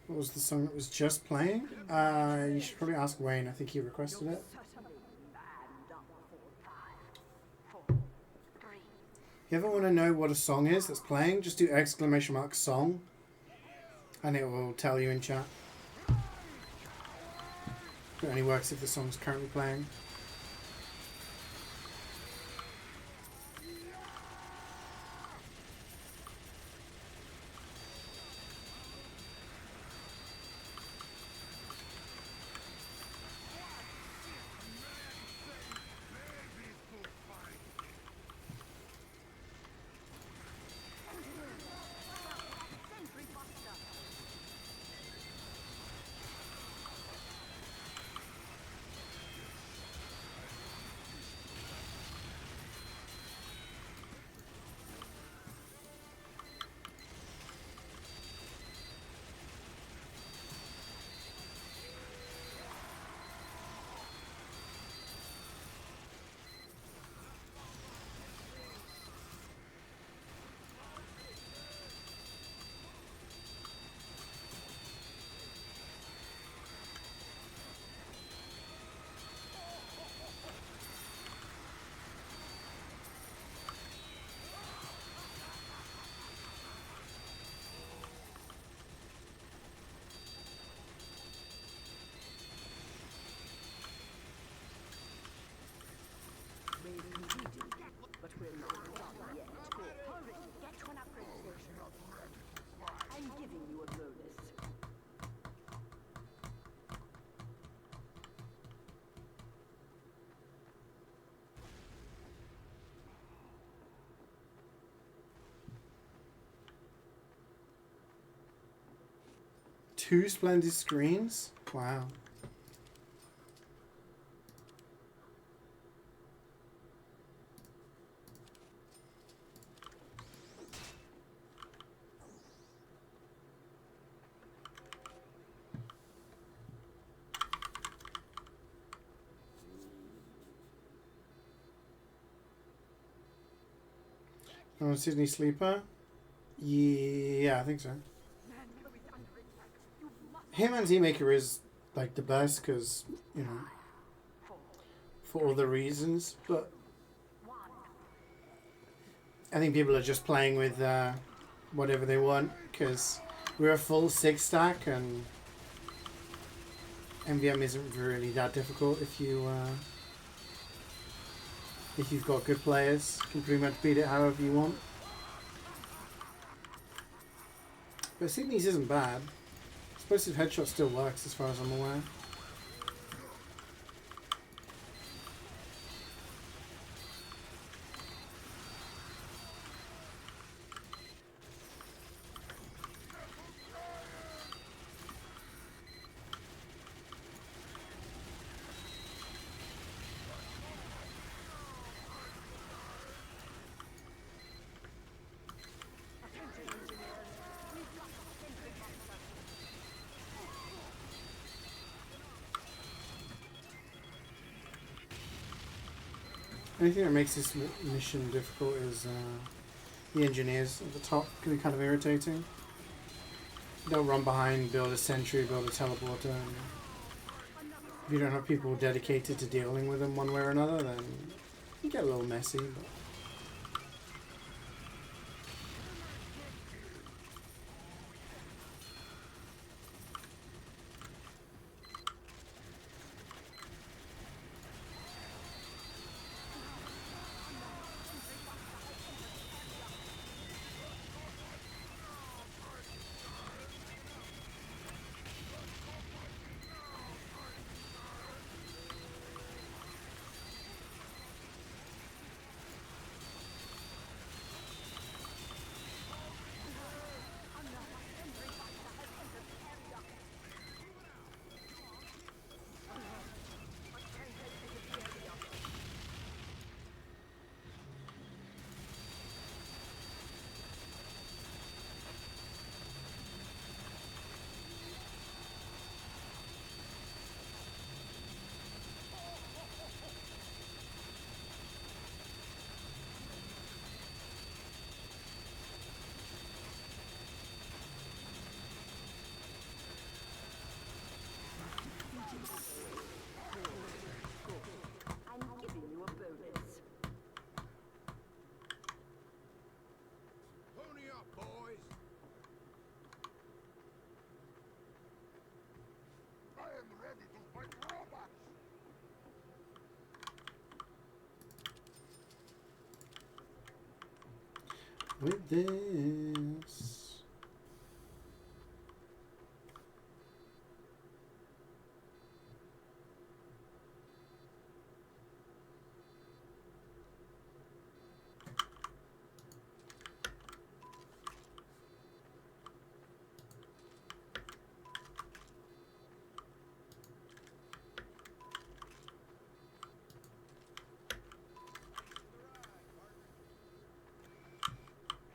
What was the song that was just playing? You should probably ask Wayne. I think he requested it. Certainly manned up before time. 4, 3, You ever want to know what a song is that's playing? Just do !song and it will tell you in chat. It only works if the song's currently playing. but we're not done yet. Hurry, get to an upgrade station. I'm giving you a bonus. Two splendid screens? Wow. Oh, Sydney Sleeper? Yeah, I think so. Him and Z-Maker is like the best because, you know, for all the reasons, but I think people are just playing with whatever they want because we're a full 6-stack and MvM isn't really that difficult if you've got good players. You can pretty much beat it however you want. But Sydney's isn't bad. Explosive headshot still works as far as I'm aware. Anything that makes this mission difficult is the engineers at the top can be kind of irritating. They'll run behind, build a sentry, build a teleporter. And if you don't have people dedicated to dealing with them one way or another, then you get a little messy. But with this.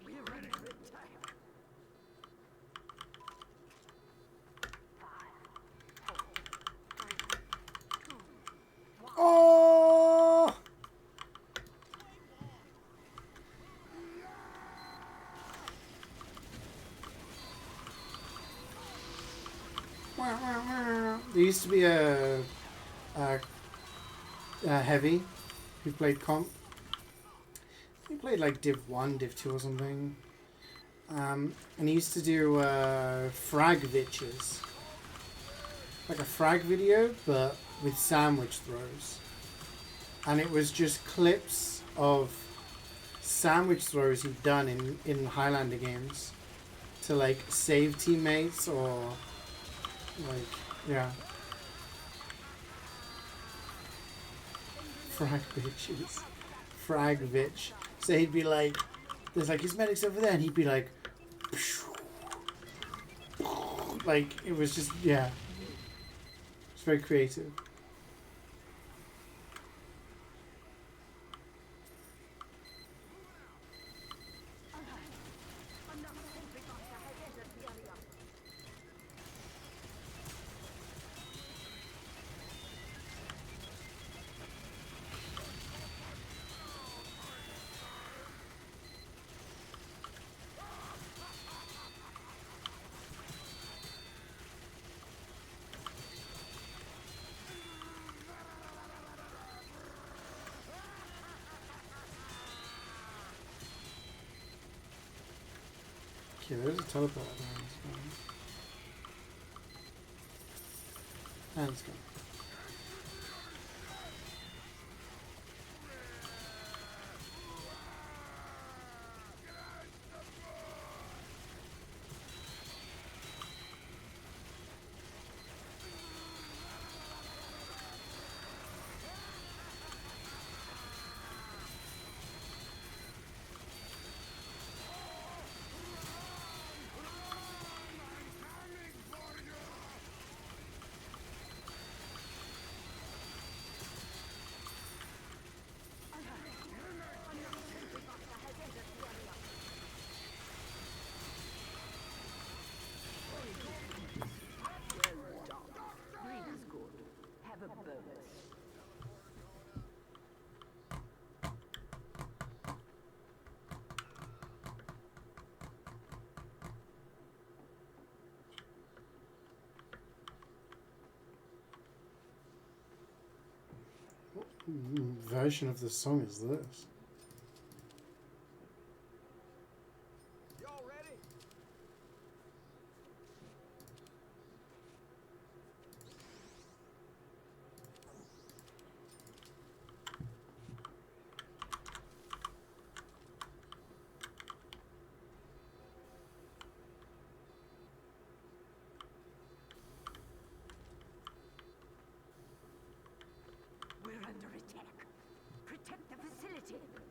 We're under attack. 5, 4, 3, 2, 1. Oh! There used to be a heavy who played comp. He played like Div 1, Div 2 or something. And he used to do frag vitches. Like a frag video, but with sandwich throws. And it was just clips of sandwich throws he'd done in Highlander games to like save teammates or like, yeah. Frag bitches. Frag vitch. So he'd be like, there's like his medics over there, and he'd be like, it was just, yeah. It's very creative. Another sentry buster has entered the area. Okay, there's a teleport around this one. And it's gone. Green is good. Have a bonus. What version of the song is this? Y'all ready? We're under attack. Protect the facility.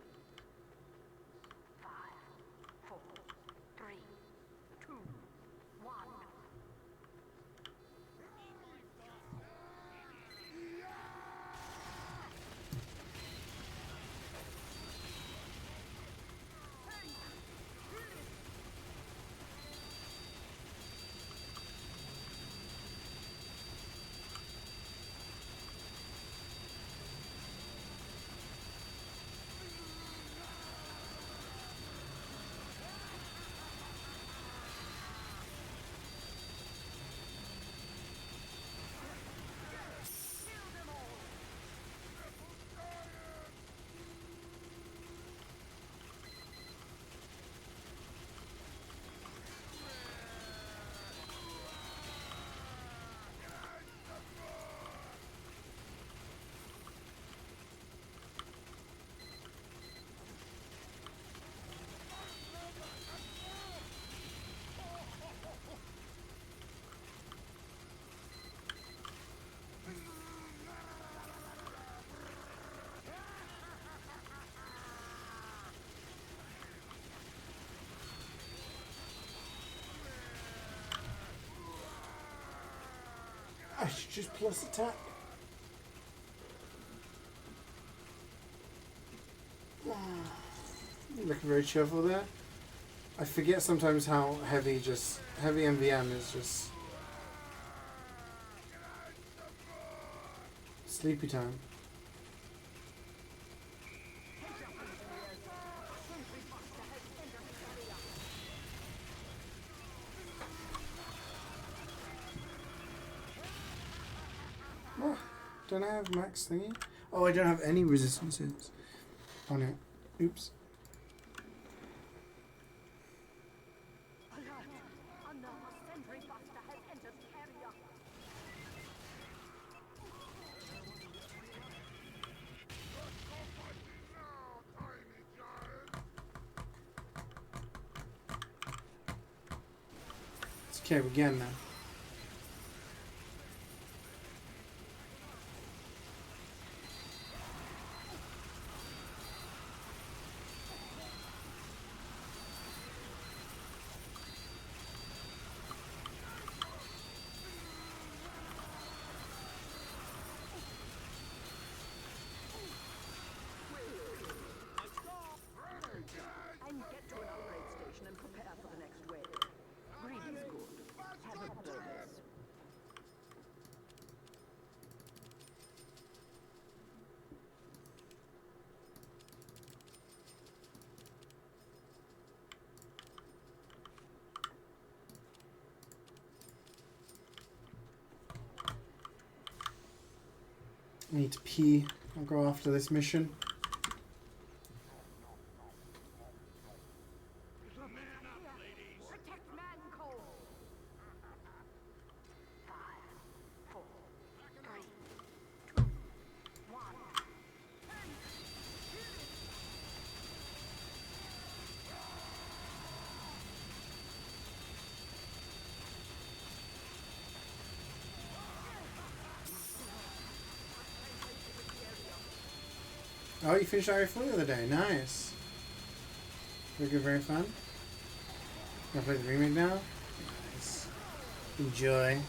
I should just plus attack. Looking very cheerful there. I forget sometimes how heavy MvM is just sleepy time. Oh, don't I have max thingy? Oh, I don't have any resistances on it. Oops. Alert! Another sentry buster has entered the area. It's okay, we're getting there. And get to an upgrade station and prepare for the next wave. Greed is good. Have a bonus. I need to pee. I'll go after this mission. Protect Manco! 5, 4, 3, 2, 1. Oh, you finished Area 4 the other day. Nice. Very good, very fun. Gonna play the remake now? Nice. Enjoy.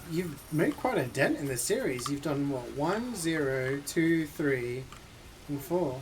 You've made quite a dent in the series. You've done what? 1, 0, 2, 3, and 4.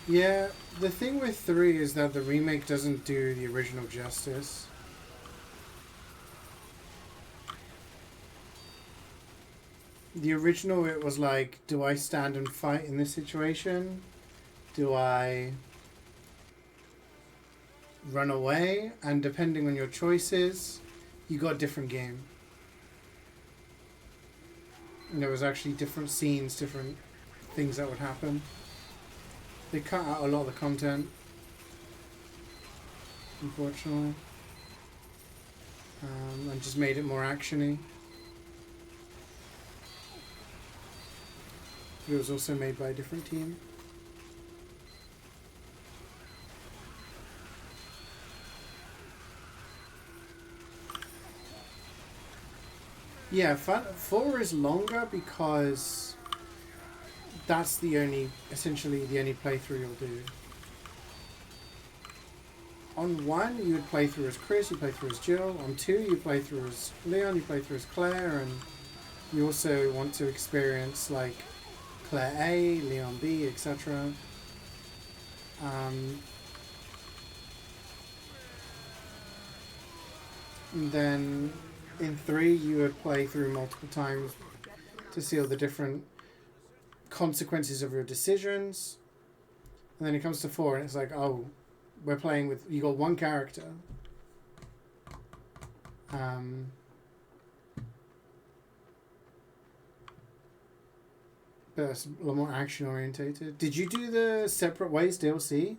Yeah, the thing with 3 is that the remake doesn't do the original justice. The original, it was like, do I stand and fight in this situation? Do I run away? And depending on your choices, you got a different game. And there was actually different scenes, different things that would happen. They cut out a lot of the content, unfortunately, and just made it more actiony. It was also made by a different team. Yeah, 4 is longer because that's essentially the only playthrough you'll do. On 1, you would play through as Chris, you play through as Jill. On 2, you play through as Leon, you play through as Claire, and you also want to experience like Claire A, Leon B, etc. And then in 3 you would play through multiple times to see all the different consequences of your decisions. And then it comes to 4 and it's like, oh, we're playing with, you got one character. But it's a lot more action orientated. Did you do the Separate Ways DLC?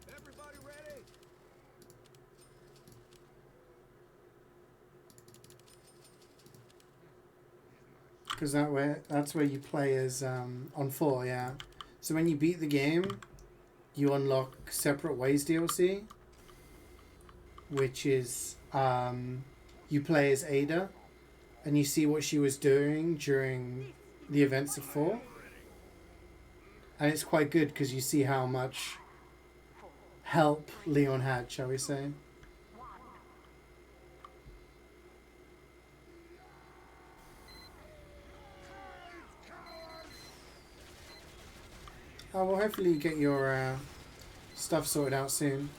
Everybody ready? Because that's where you play as on 4, yeah. So when you beat the game, you unlock Separate Ways DLC, which is you play as Ada, and you see what she was doing during the events of 4. And it's quite good because you see how much help Leon had, shall we say. Oh, well, hopefully you get your stuff sorted out soon.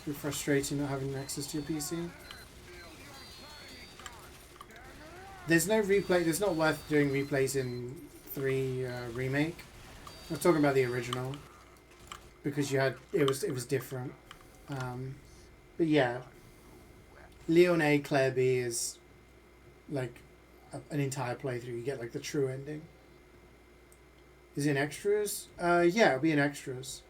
It'll be frustrating not having access to your PC. There's no replay. It's not worth doing replays in 3 remake. I'm talking about the original because you had it was different. But yeah, Leon A, Claire B is like an entire playthrough. You get like the true ending. Is it in extras? Yeah, it'll be in extras.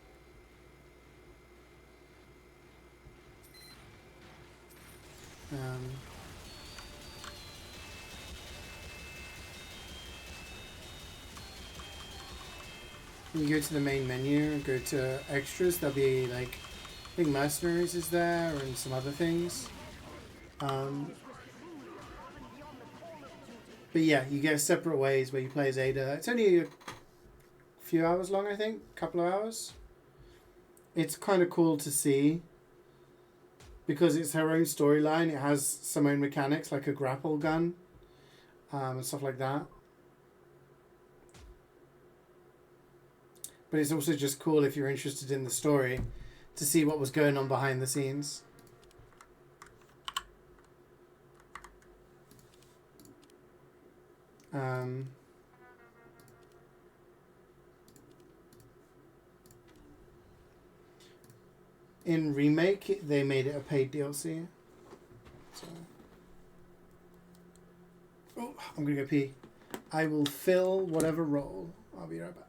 You go to the main menu, go to extras, there'll be like, I think Mercenaries is there and some other things. But yeah, you get Separate Ways where you play as Ada. It's only a few hours long, I think, a couple of hours. It's kind of cool to see because it's her own storyline. It has some own mechanics like a grapple gun and stuff like that. But it's also just cool if you're interested in the story to see what was going on behind the scenes. In Remake, they made it a paid DLC. So. Oh, I'm going to go pee. I will fill whatever role. I'll be right back.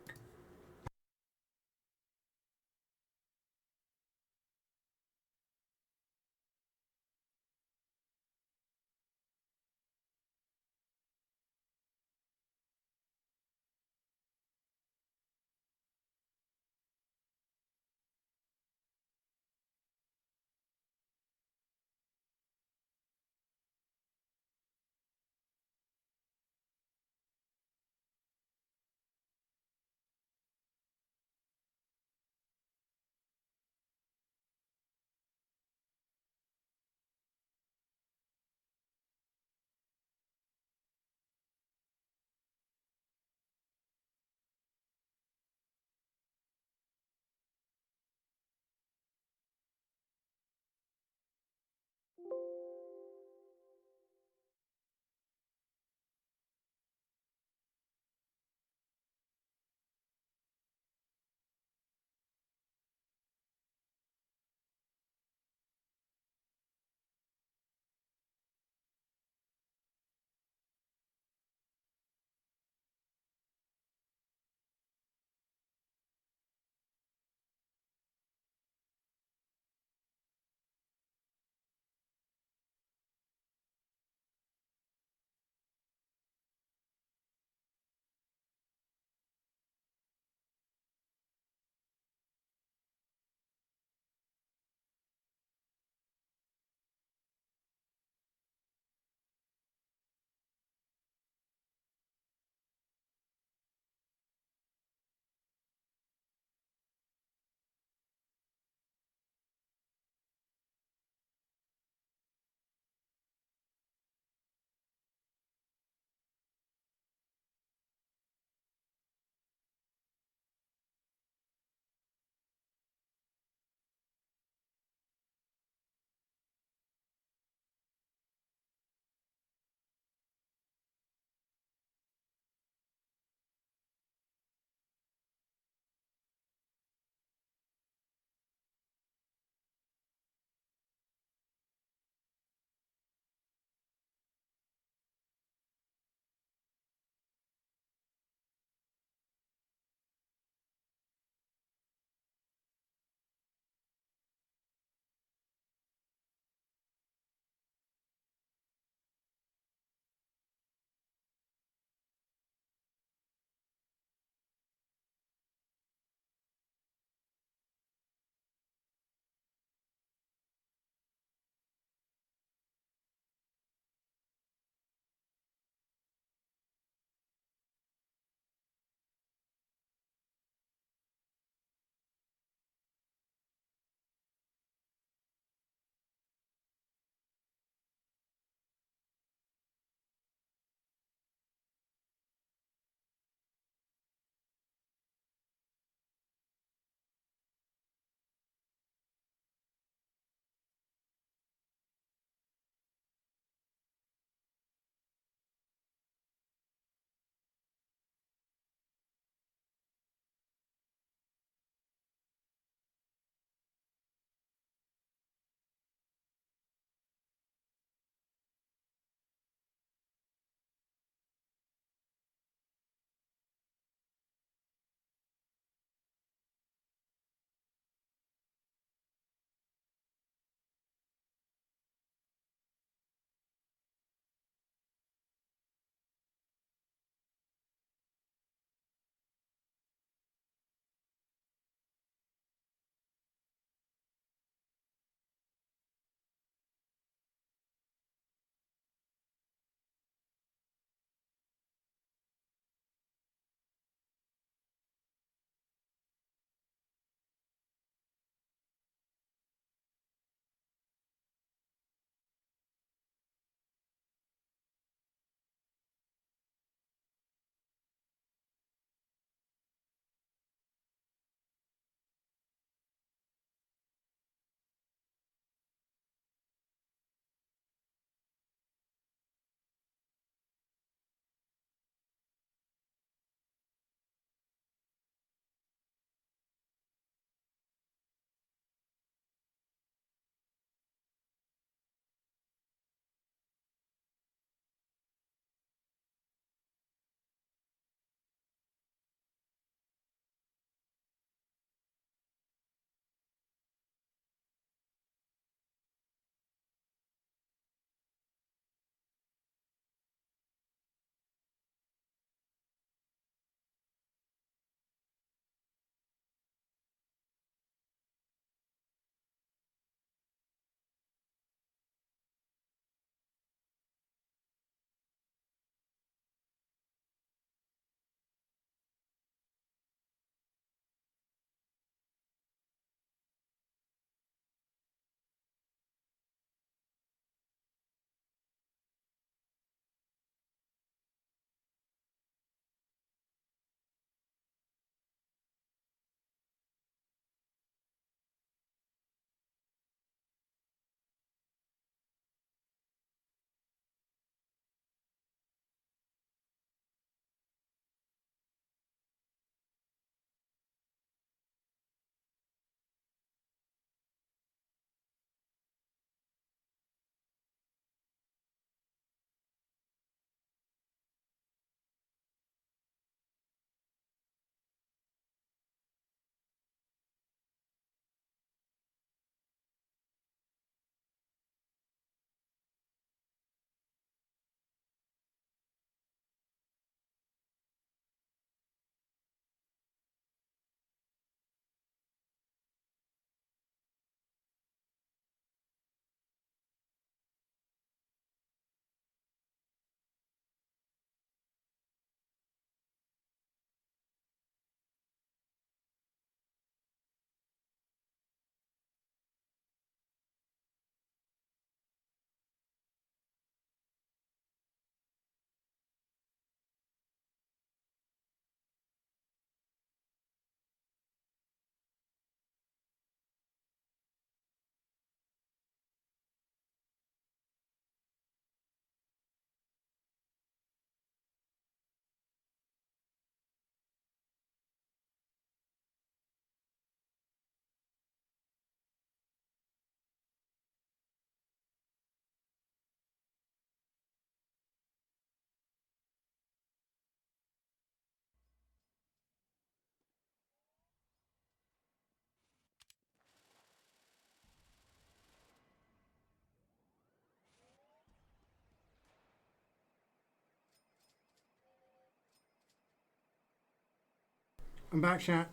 I'm back, chat.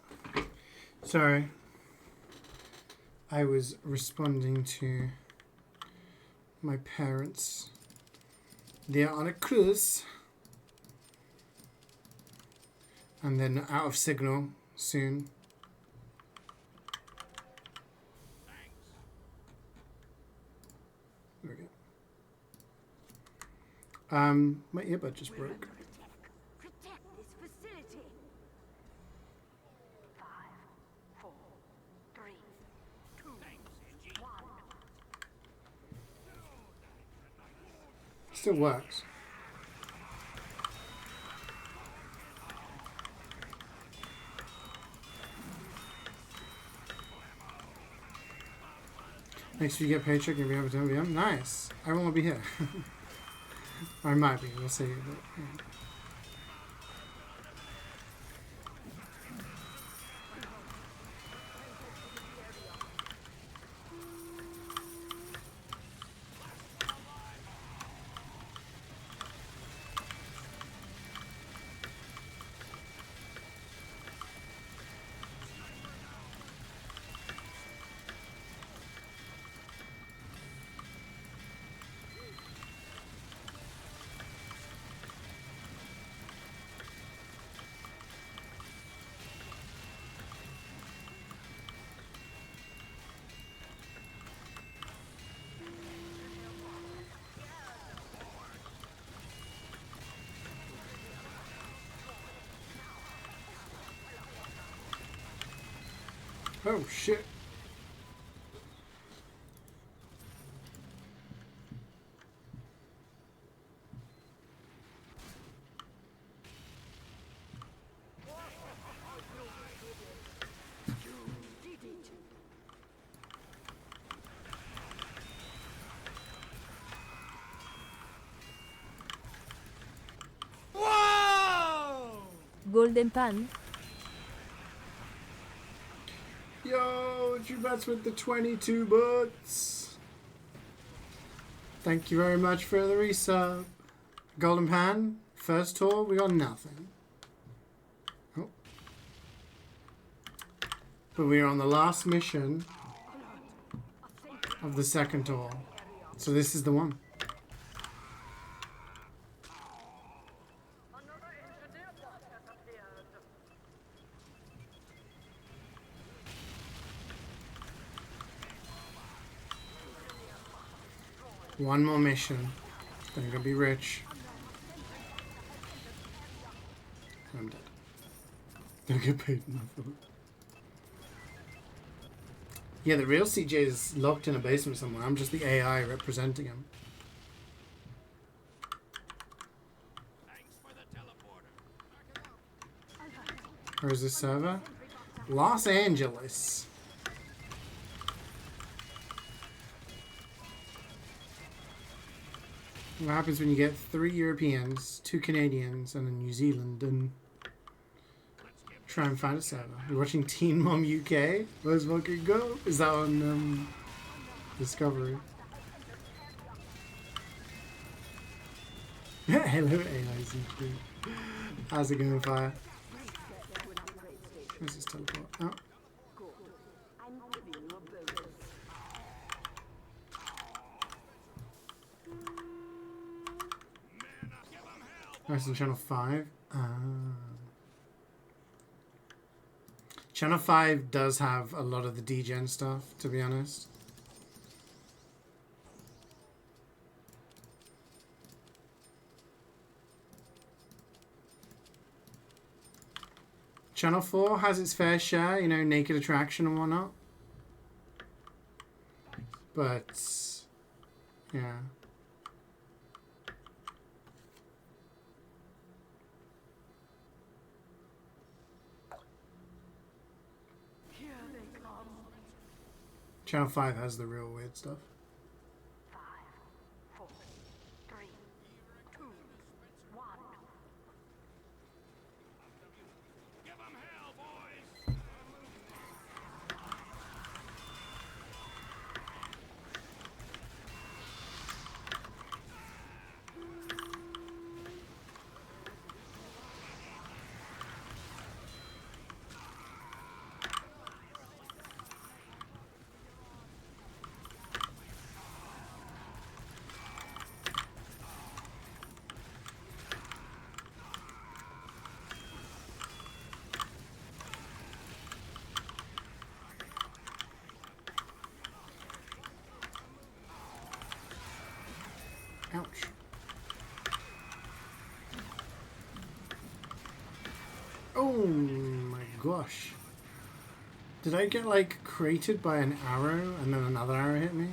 Sorry. I was responding to my parents. They're on a cruise. And then out of signal soon. There we go. My earbud just broke. Protect this facility. 5, 4, 3, 2, 1. Still works. Next week you get paycheck and be able to MvM. Nice. I won't be here. I might be. We'll see. But, yeah. Oh shit. Golden Pan? Yo, Jubats with the 22 books. Thank you very much for the resub. Golden Pan, first tour, we got nothing. Oh. But we are on the last mission of the second tour. So this is the one. One more mission. Then I'm gonna be rich. I'm dead. Don't get paid enough for it. Yeah, the real CeeJaey is locked in a basement somewhere. I'm just the AI representing him. Thanks for the teleporter. Where is this server? Los Angeles. What happens when you get 3 Europeans, 2 Canadians, and a New Zealand, and try and find a server? You're watching Teen Mom UK? Let's fucking go. Is that on Discovery? Hello, AIZQ. How's it going, Fire? Where's this teleport? Oh. I'm giving you a bonus. Oh, it's on channel 5. Channel 5 does have a lot of the degen stuff, to be honest. Channel 4 has its fair share, you know, naked attraction and whatnot. But, yeah. Channel 5 has the real weird stuff. 5, 4, 3, 2, 1. Give 'em hell, boys! Ouch. Oh my gosh. Did I get like created by an arrow and then another arrow hit me?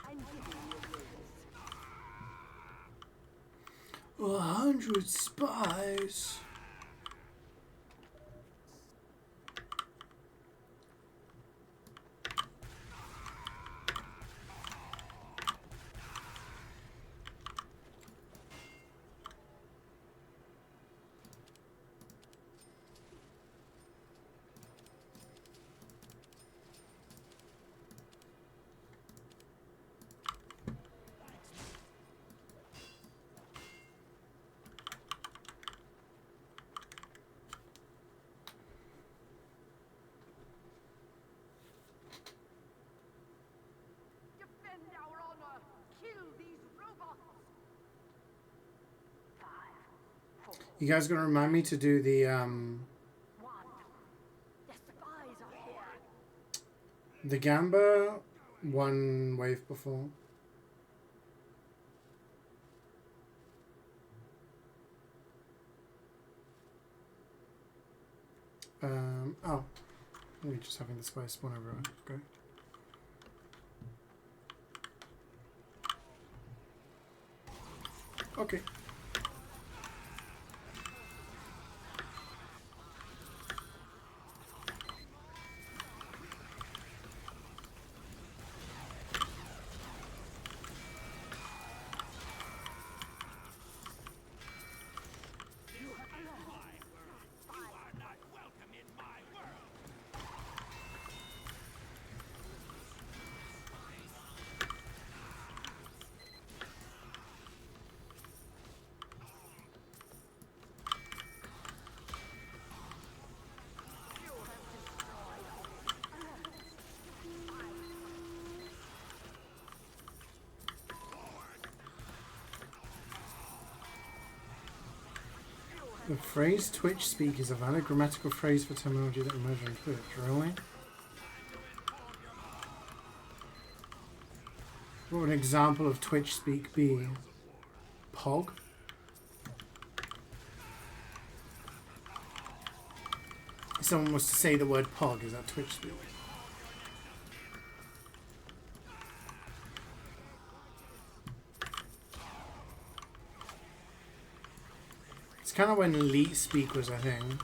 I'm giving you a raise. 100 spies. Defend our honor. Kill these robots. 5, 4, You guys gonna remind me to do the 1. The spies are here. the Gamba one wave before. Oh, we're just having the spice spawn everywhere. Okay. Okay. You are not welcome in my world. The phrase Twitch speak is a valid grammatical phrase for terminology that emerges on Twitch, really? What would an example of Twitch speak be? Pog? If someone was to say the word pog, is that Twitch speak? It's kind of when elite speak was a thing.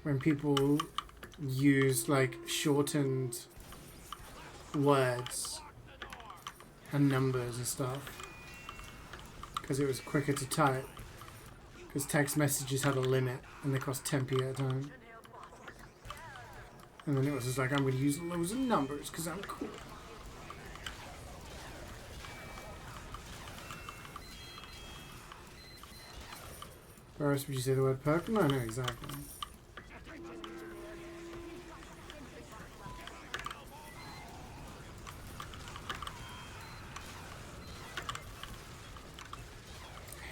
When people used like shortened words and numbers and stuff. Because it was quicker to type. Because text messages had a limit and they cost 10p at a time. And then it was just like, I'm going to use loads of numbers because I'm cool. Where else would you say the word purple? I know exactly.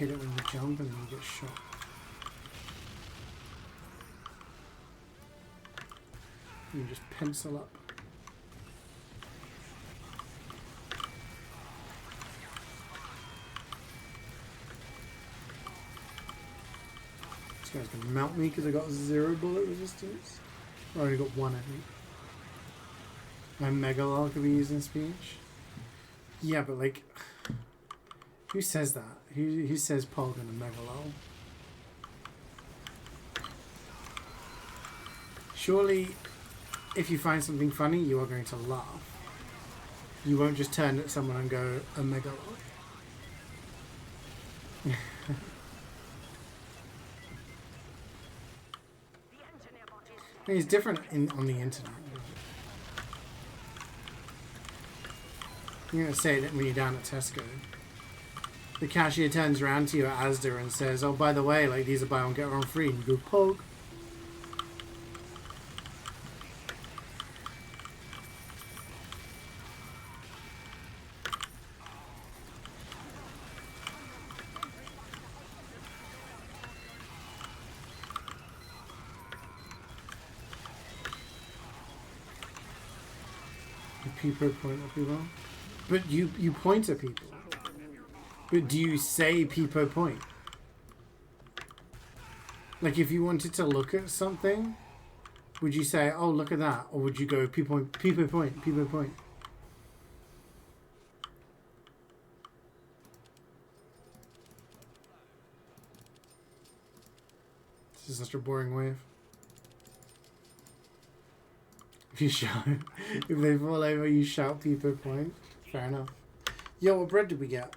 hit it when you jump and then you get shot. You just pencil up. This guy's gonna melt me because I got 0 bullet resistance. I only got 1, I think. My mega lol could be used in speech. Yeah, but like, who says that? Who says Pog and a mega lol? Surely, if you find something funny, you are going to laugh. You won't just turn at someone and go, a mega lol. I mean, it's different on the internet. You're going to say that when you're down at Tesco. The cashier turns around to you at Asda and says, oh, by the way, like, these are buy one, get one free. And you go, Pog. People point at people. But you point at people. But do you say people point? Like if you wanted to look at something, would you say, oh look at that? Or would you go people point, people point, people point? This is such a boring wave. If you shout, if they fall over, you shout people point. Fair enough. Yo, what bread did we get?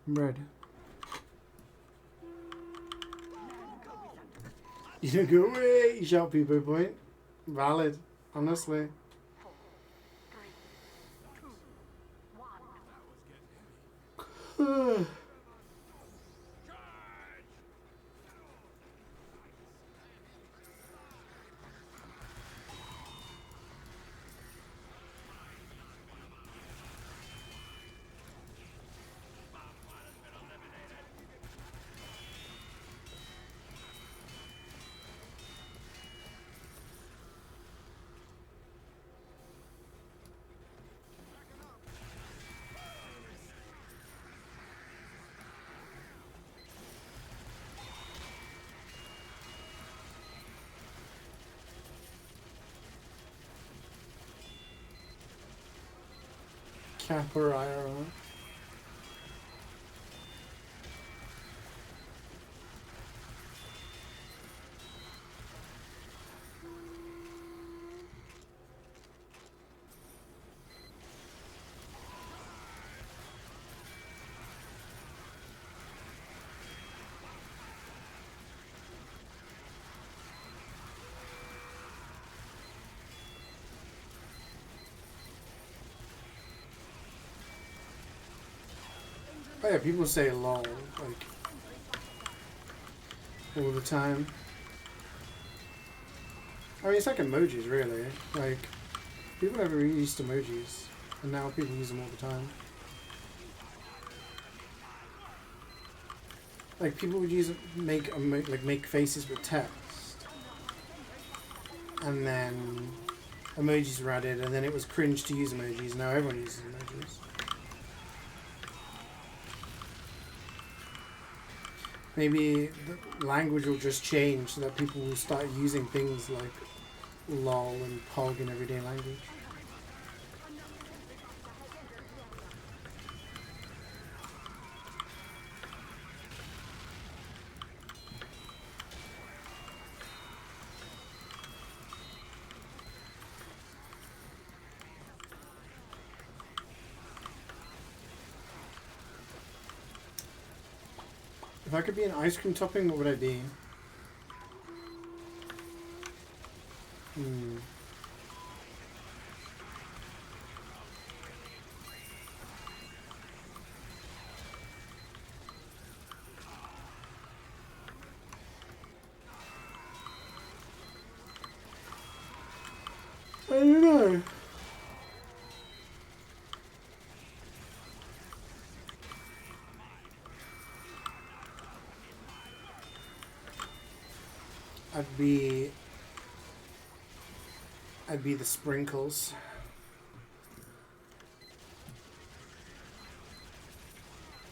Bread. You don't go away. You shout people point. Valid, honestly. 3, 2, 1. Capoeira. Oh yeah, people say lol like all the time. I mean, it's like emojis, really. Like people never really used emojis, and now people use them all the time. Like people would use make faces with text, and then emojis were added, and then it was cringe to use emojis. Now everyone uses emojis. Maybe the language will just change so that people will start using things like lol and pog in everyday language. If I could be an ice cream topping, what would I be? I don't know. I'd be the sprinkles.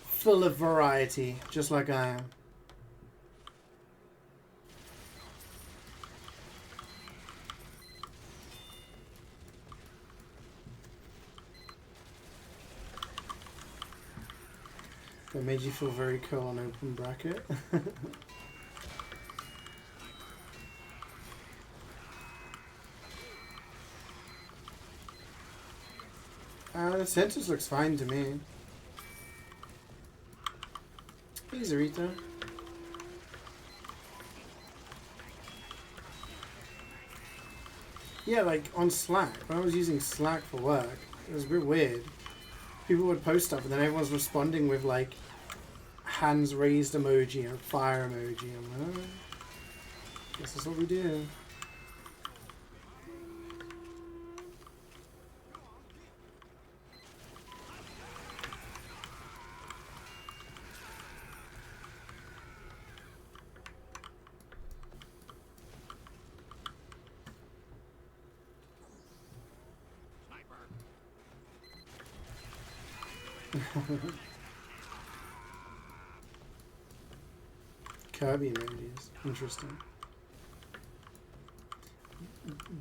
Full of variety, just like I am. That made you feel very cool on open bracket. The sentence looks fine to me. Hey, Zarita. Yeah, like on Slack. When I was using Slack for work, it was a bit weird. People would post stuff and then everyone's responding with like hands raised emoji and fire emoji. I'm like, oh, guess that's what we do. Kirby emojis. Interesting.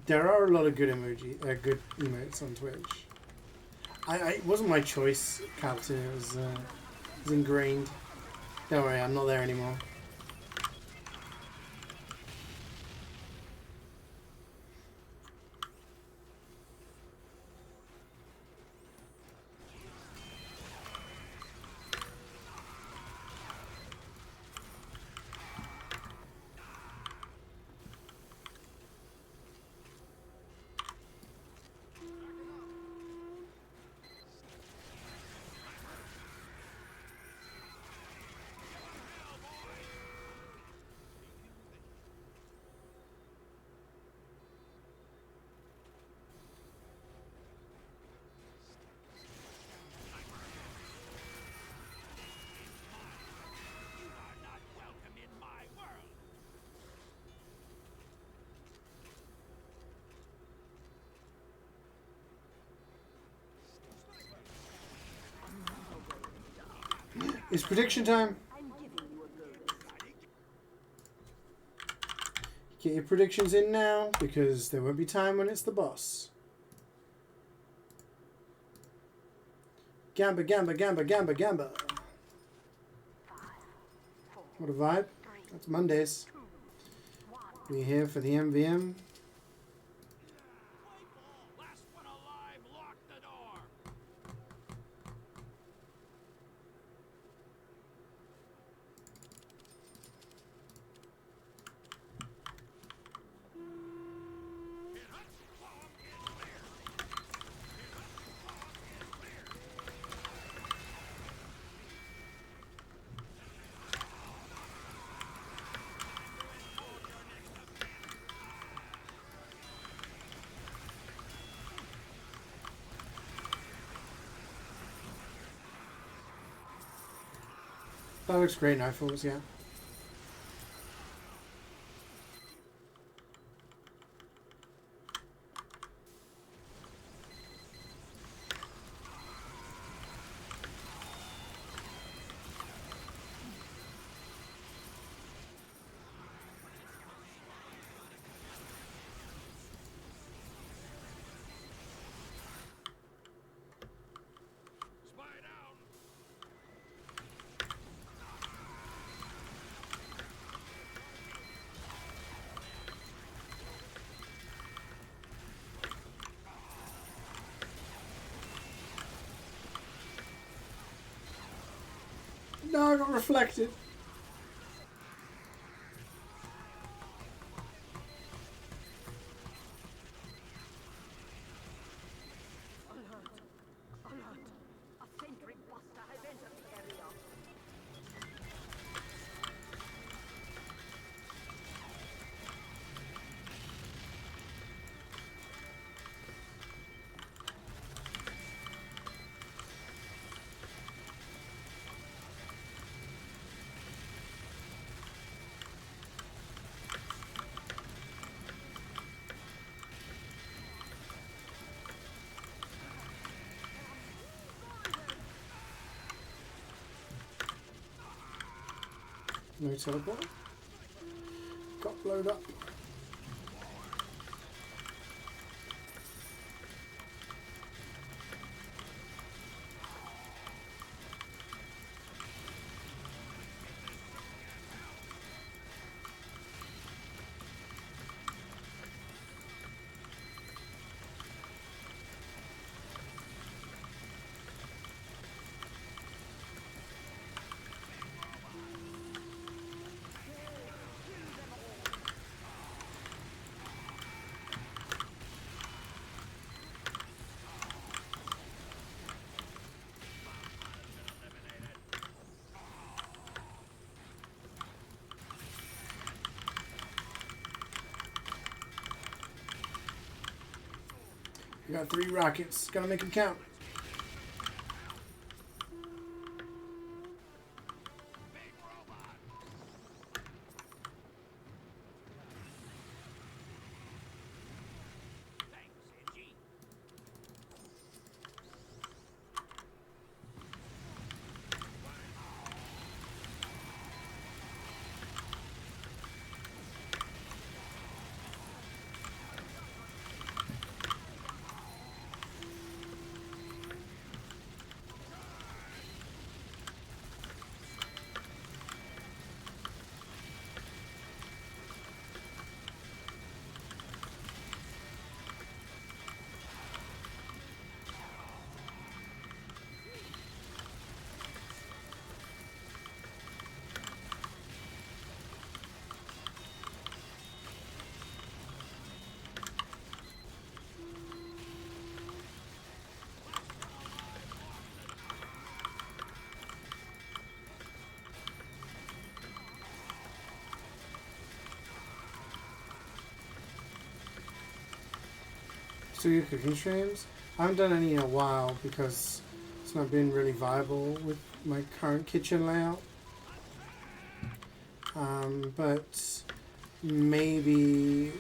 There are a lot of good good emotes on Twitch. It wasn't my choice, Captain. It was ingrained. Don't worry, I'm not there anymore. It's prediction time. I'm giving you a bonus. Get your predictions in now, because there won't be time when it's the boss. Gamba, gamba, gamba, gamba, gamba. What a vibe. That's Mondays. We're here for the MvM. Last one alive, lock the door. That looks great, Nightfalls, yeah. Spy down. No, I got reflected. Alert! A sentry buster has entered the area. No teleport. Got blowed up. We got 3 rockets. Gotta make them count. Thanks, CeeJaey. So your cooking streams? I haven't done any in a while because it's not been really viable with my current kitchen layout. But maybe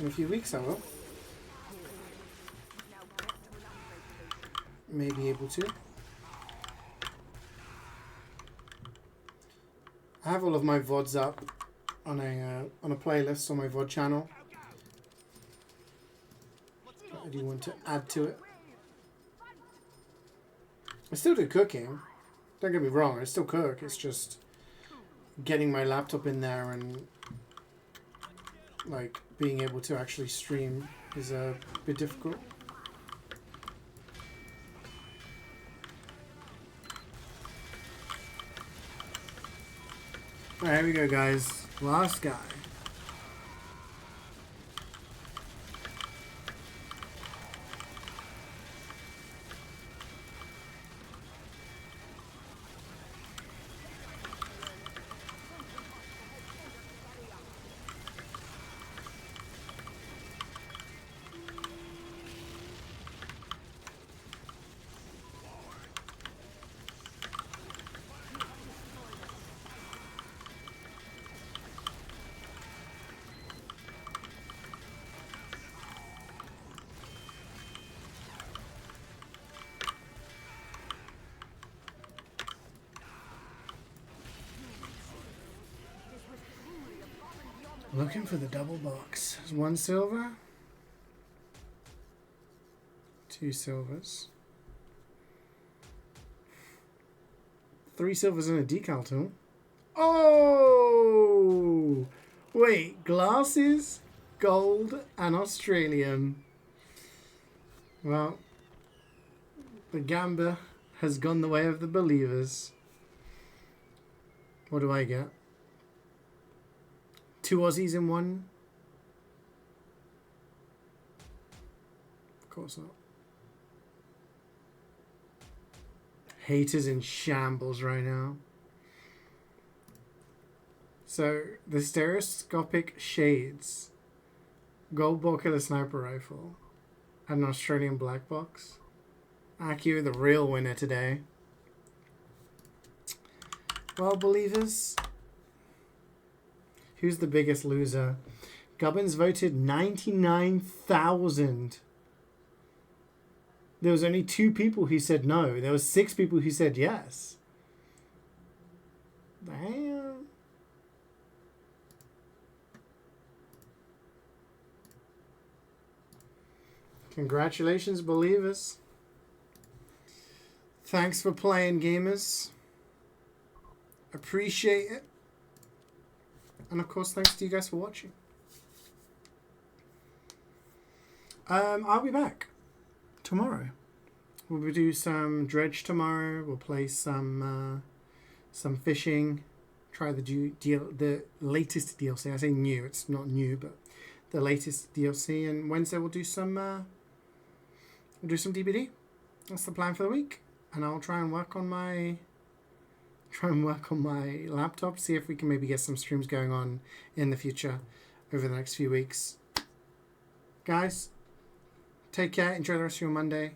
in a few weeks I will. May be able to. I have all of my VODs up on a playlist on my VOD channel. I do want to add to it. I still do cooking. Don't get me wrong, I still cook. It's just getting my laptop in there and like being able to actually stream is a bit difficult. Alright, here we go, guys. Last guy. Looking for the double box. There's 1 silver. 2 silvers. 3 silvers and a decal tool. Oh! Wait, glasses, gold, and Australian. Well, the gambler has gone the way of the believers. What do I get? 2 Aussies in 1? Of course not. Haters in shambles right now. So, the stereoscopic shades, gold ball killer sniper rifle, and an Australian black box. AQ, the real winner today. Well, believers, who's the biggest loser? Gubbins voted 99,000. There was only 2 people who said no. There was 6 people who said yes. Damn. Congratulations, believers. Thanks for playing, gamers. Appreciate it. And of course, thanks to you guys for watching. I'll be back tomorrow. We'll do some dredge tomorrow. We'll play some fishing. Try the latest DLC. I say new. It's not new, but the latest DLC. And Wednesday we'll do some DBD. That's the plan for the week. And I'll try and work on my laptop. See if we can maybe get some streams going on in the future over the next few weeks. Guys, take care. Enjoy the rest of your Monday.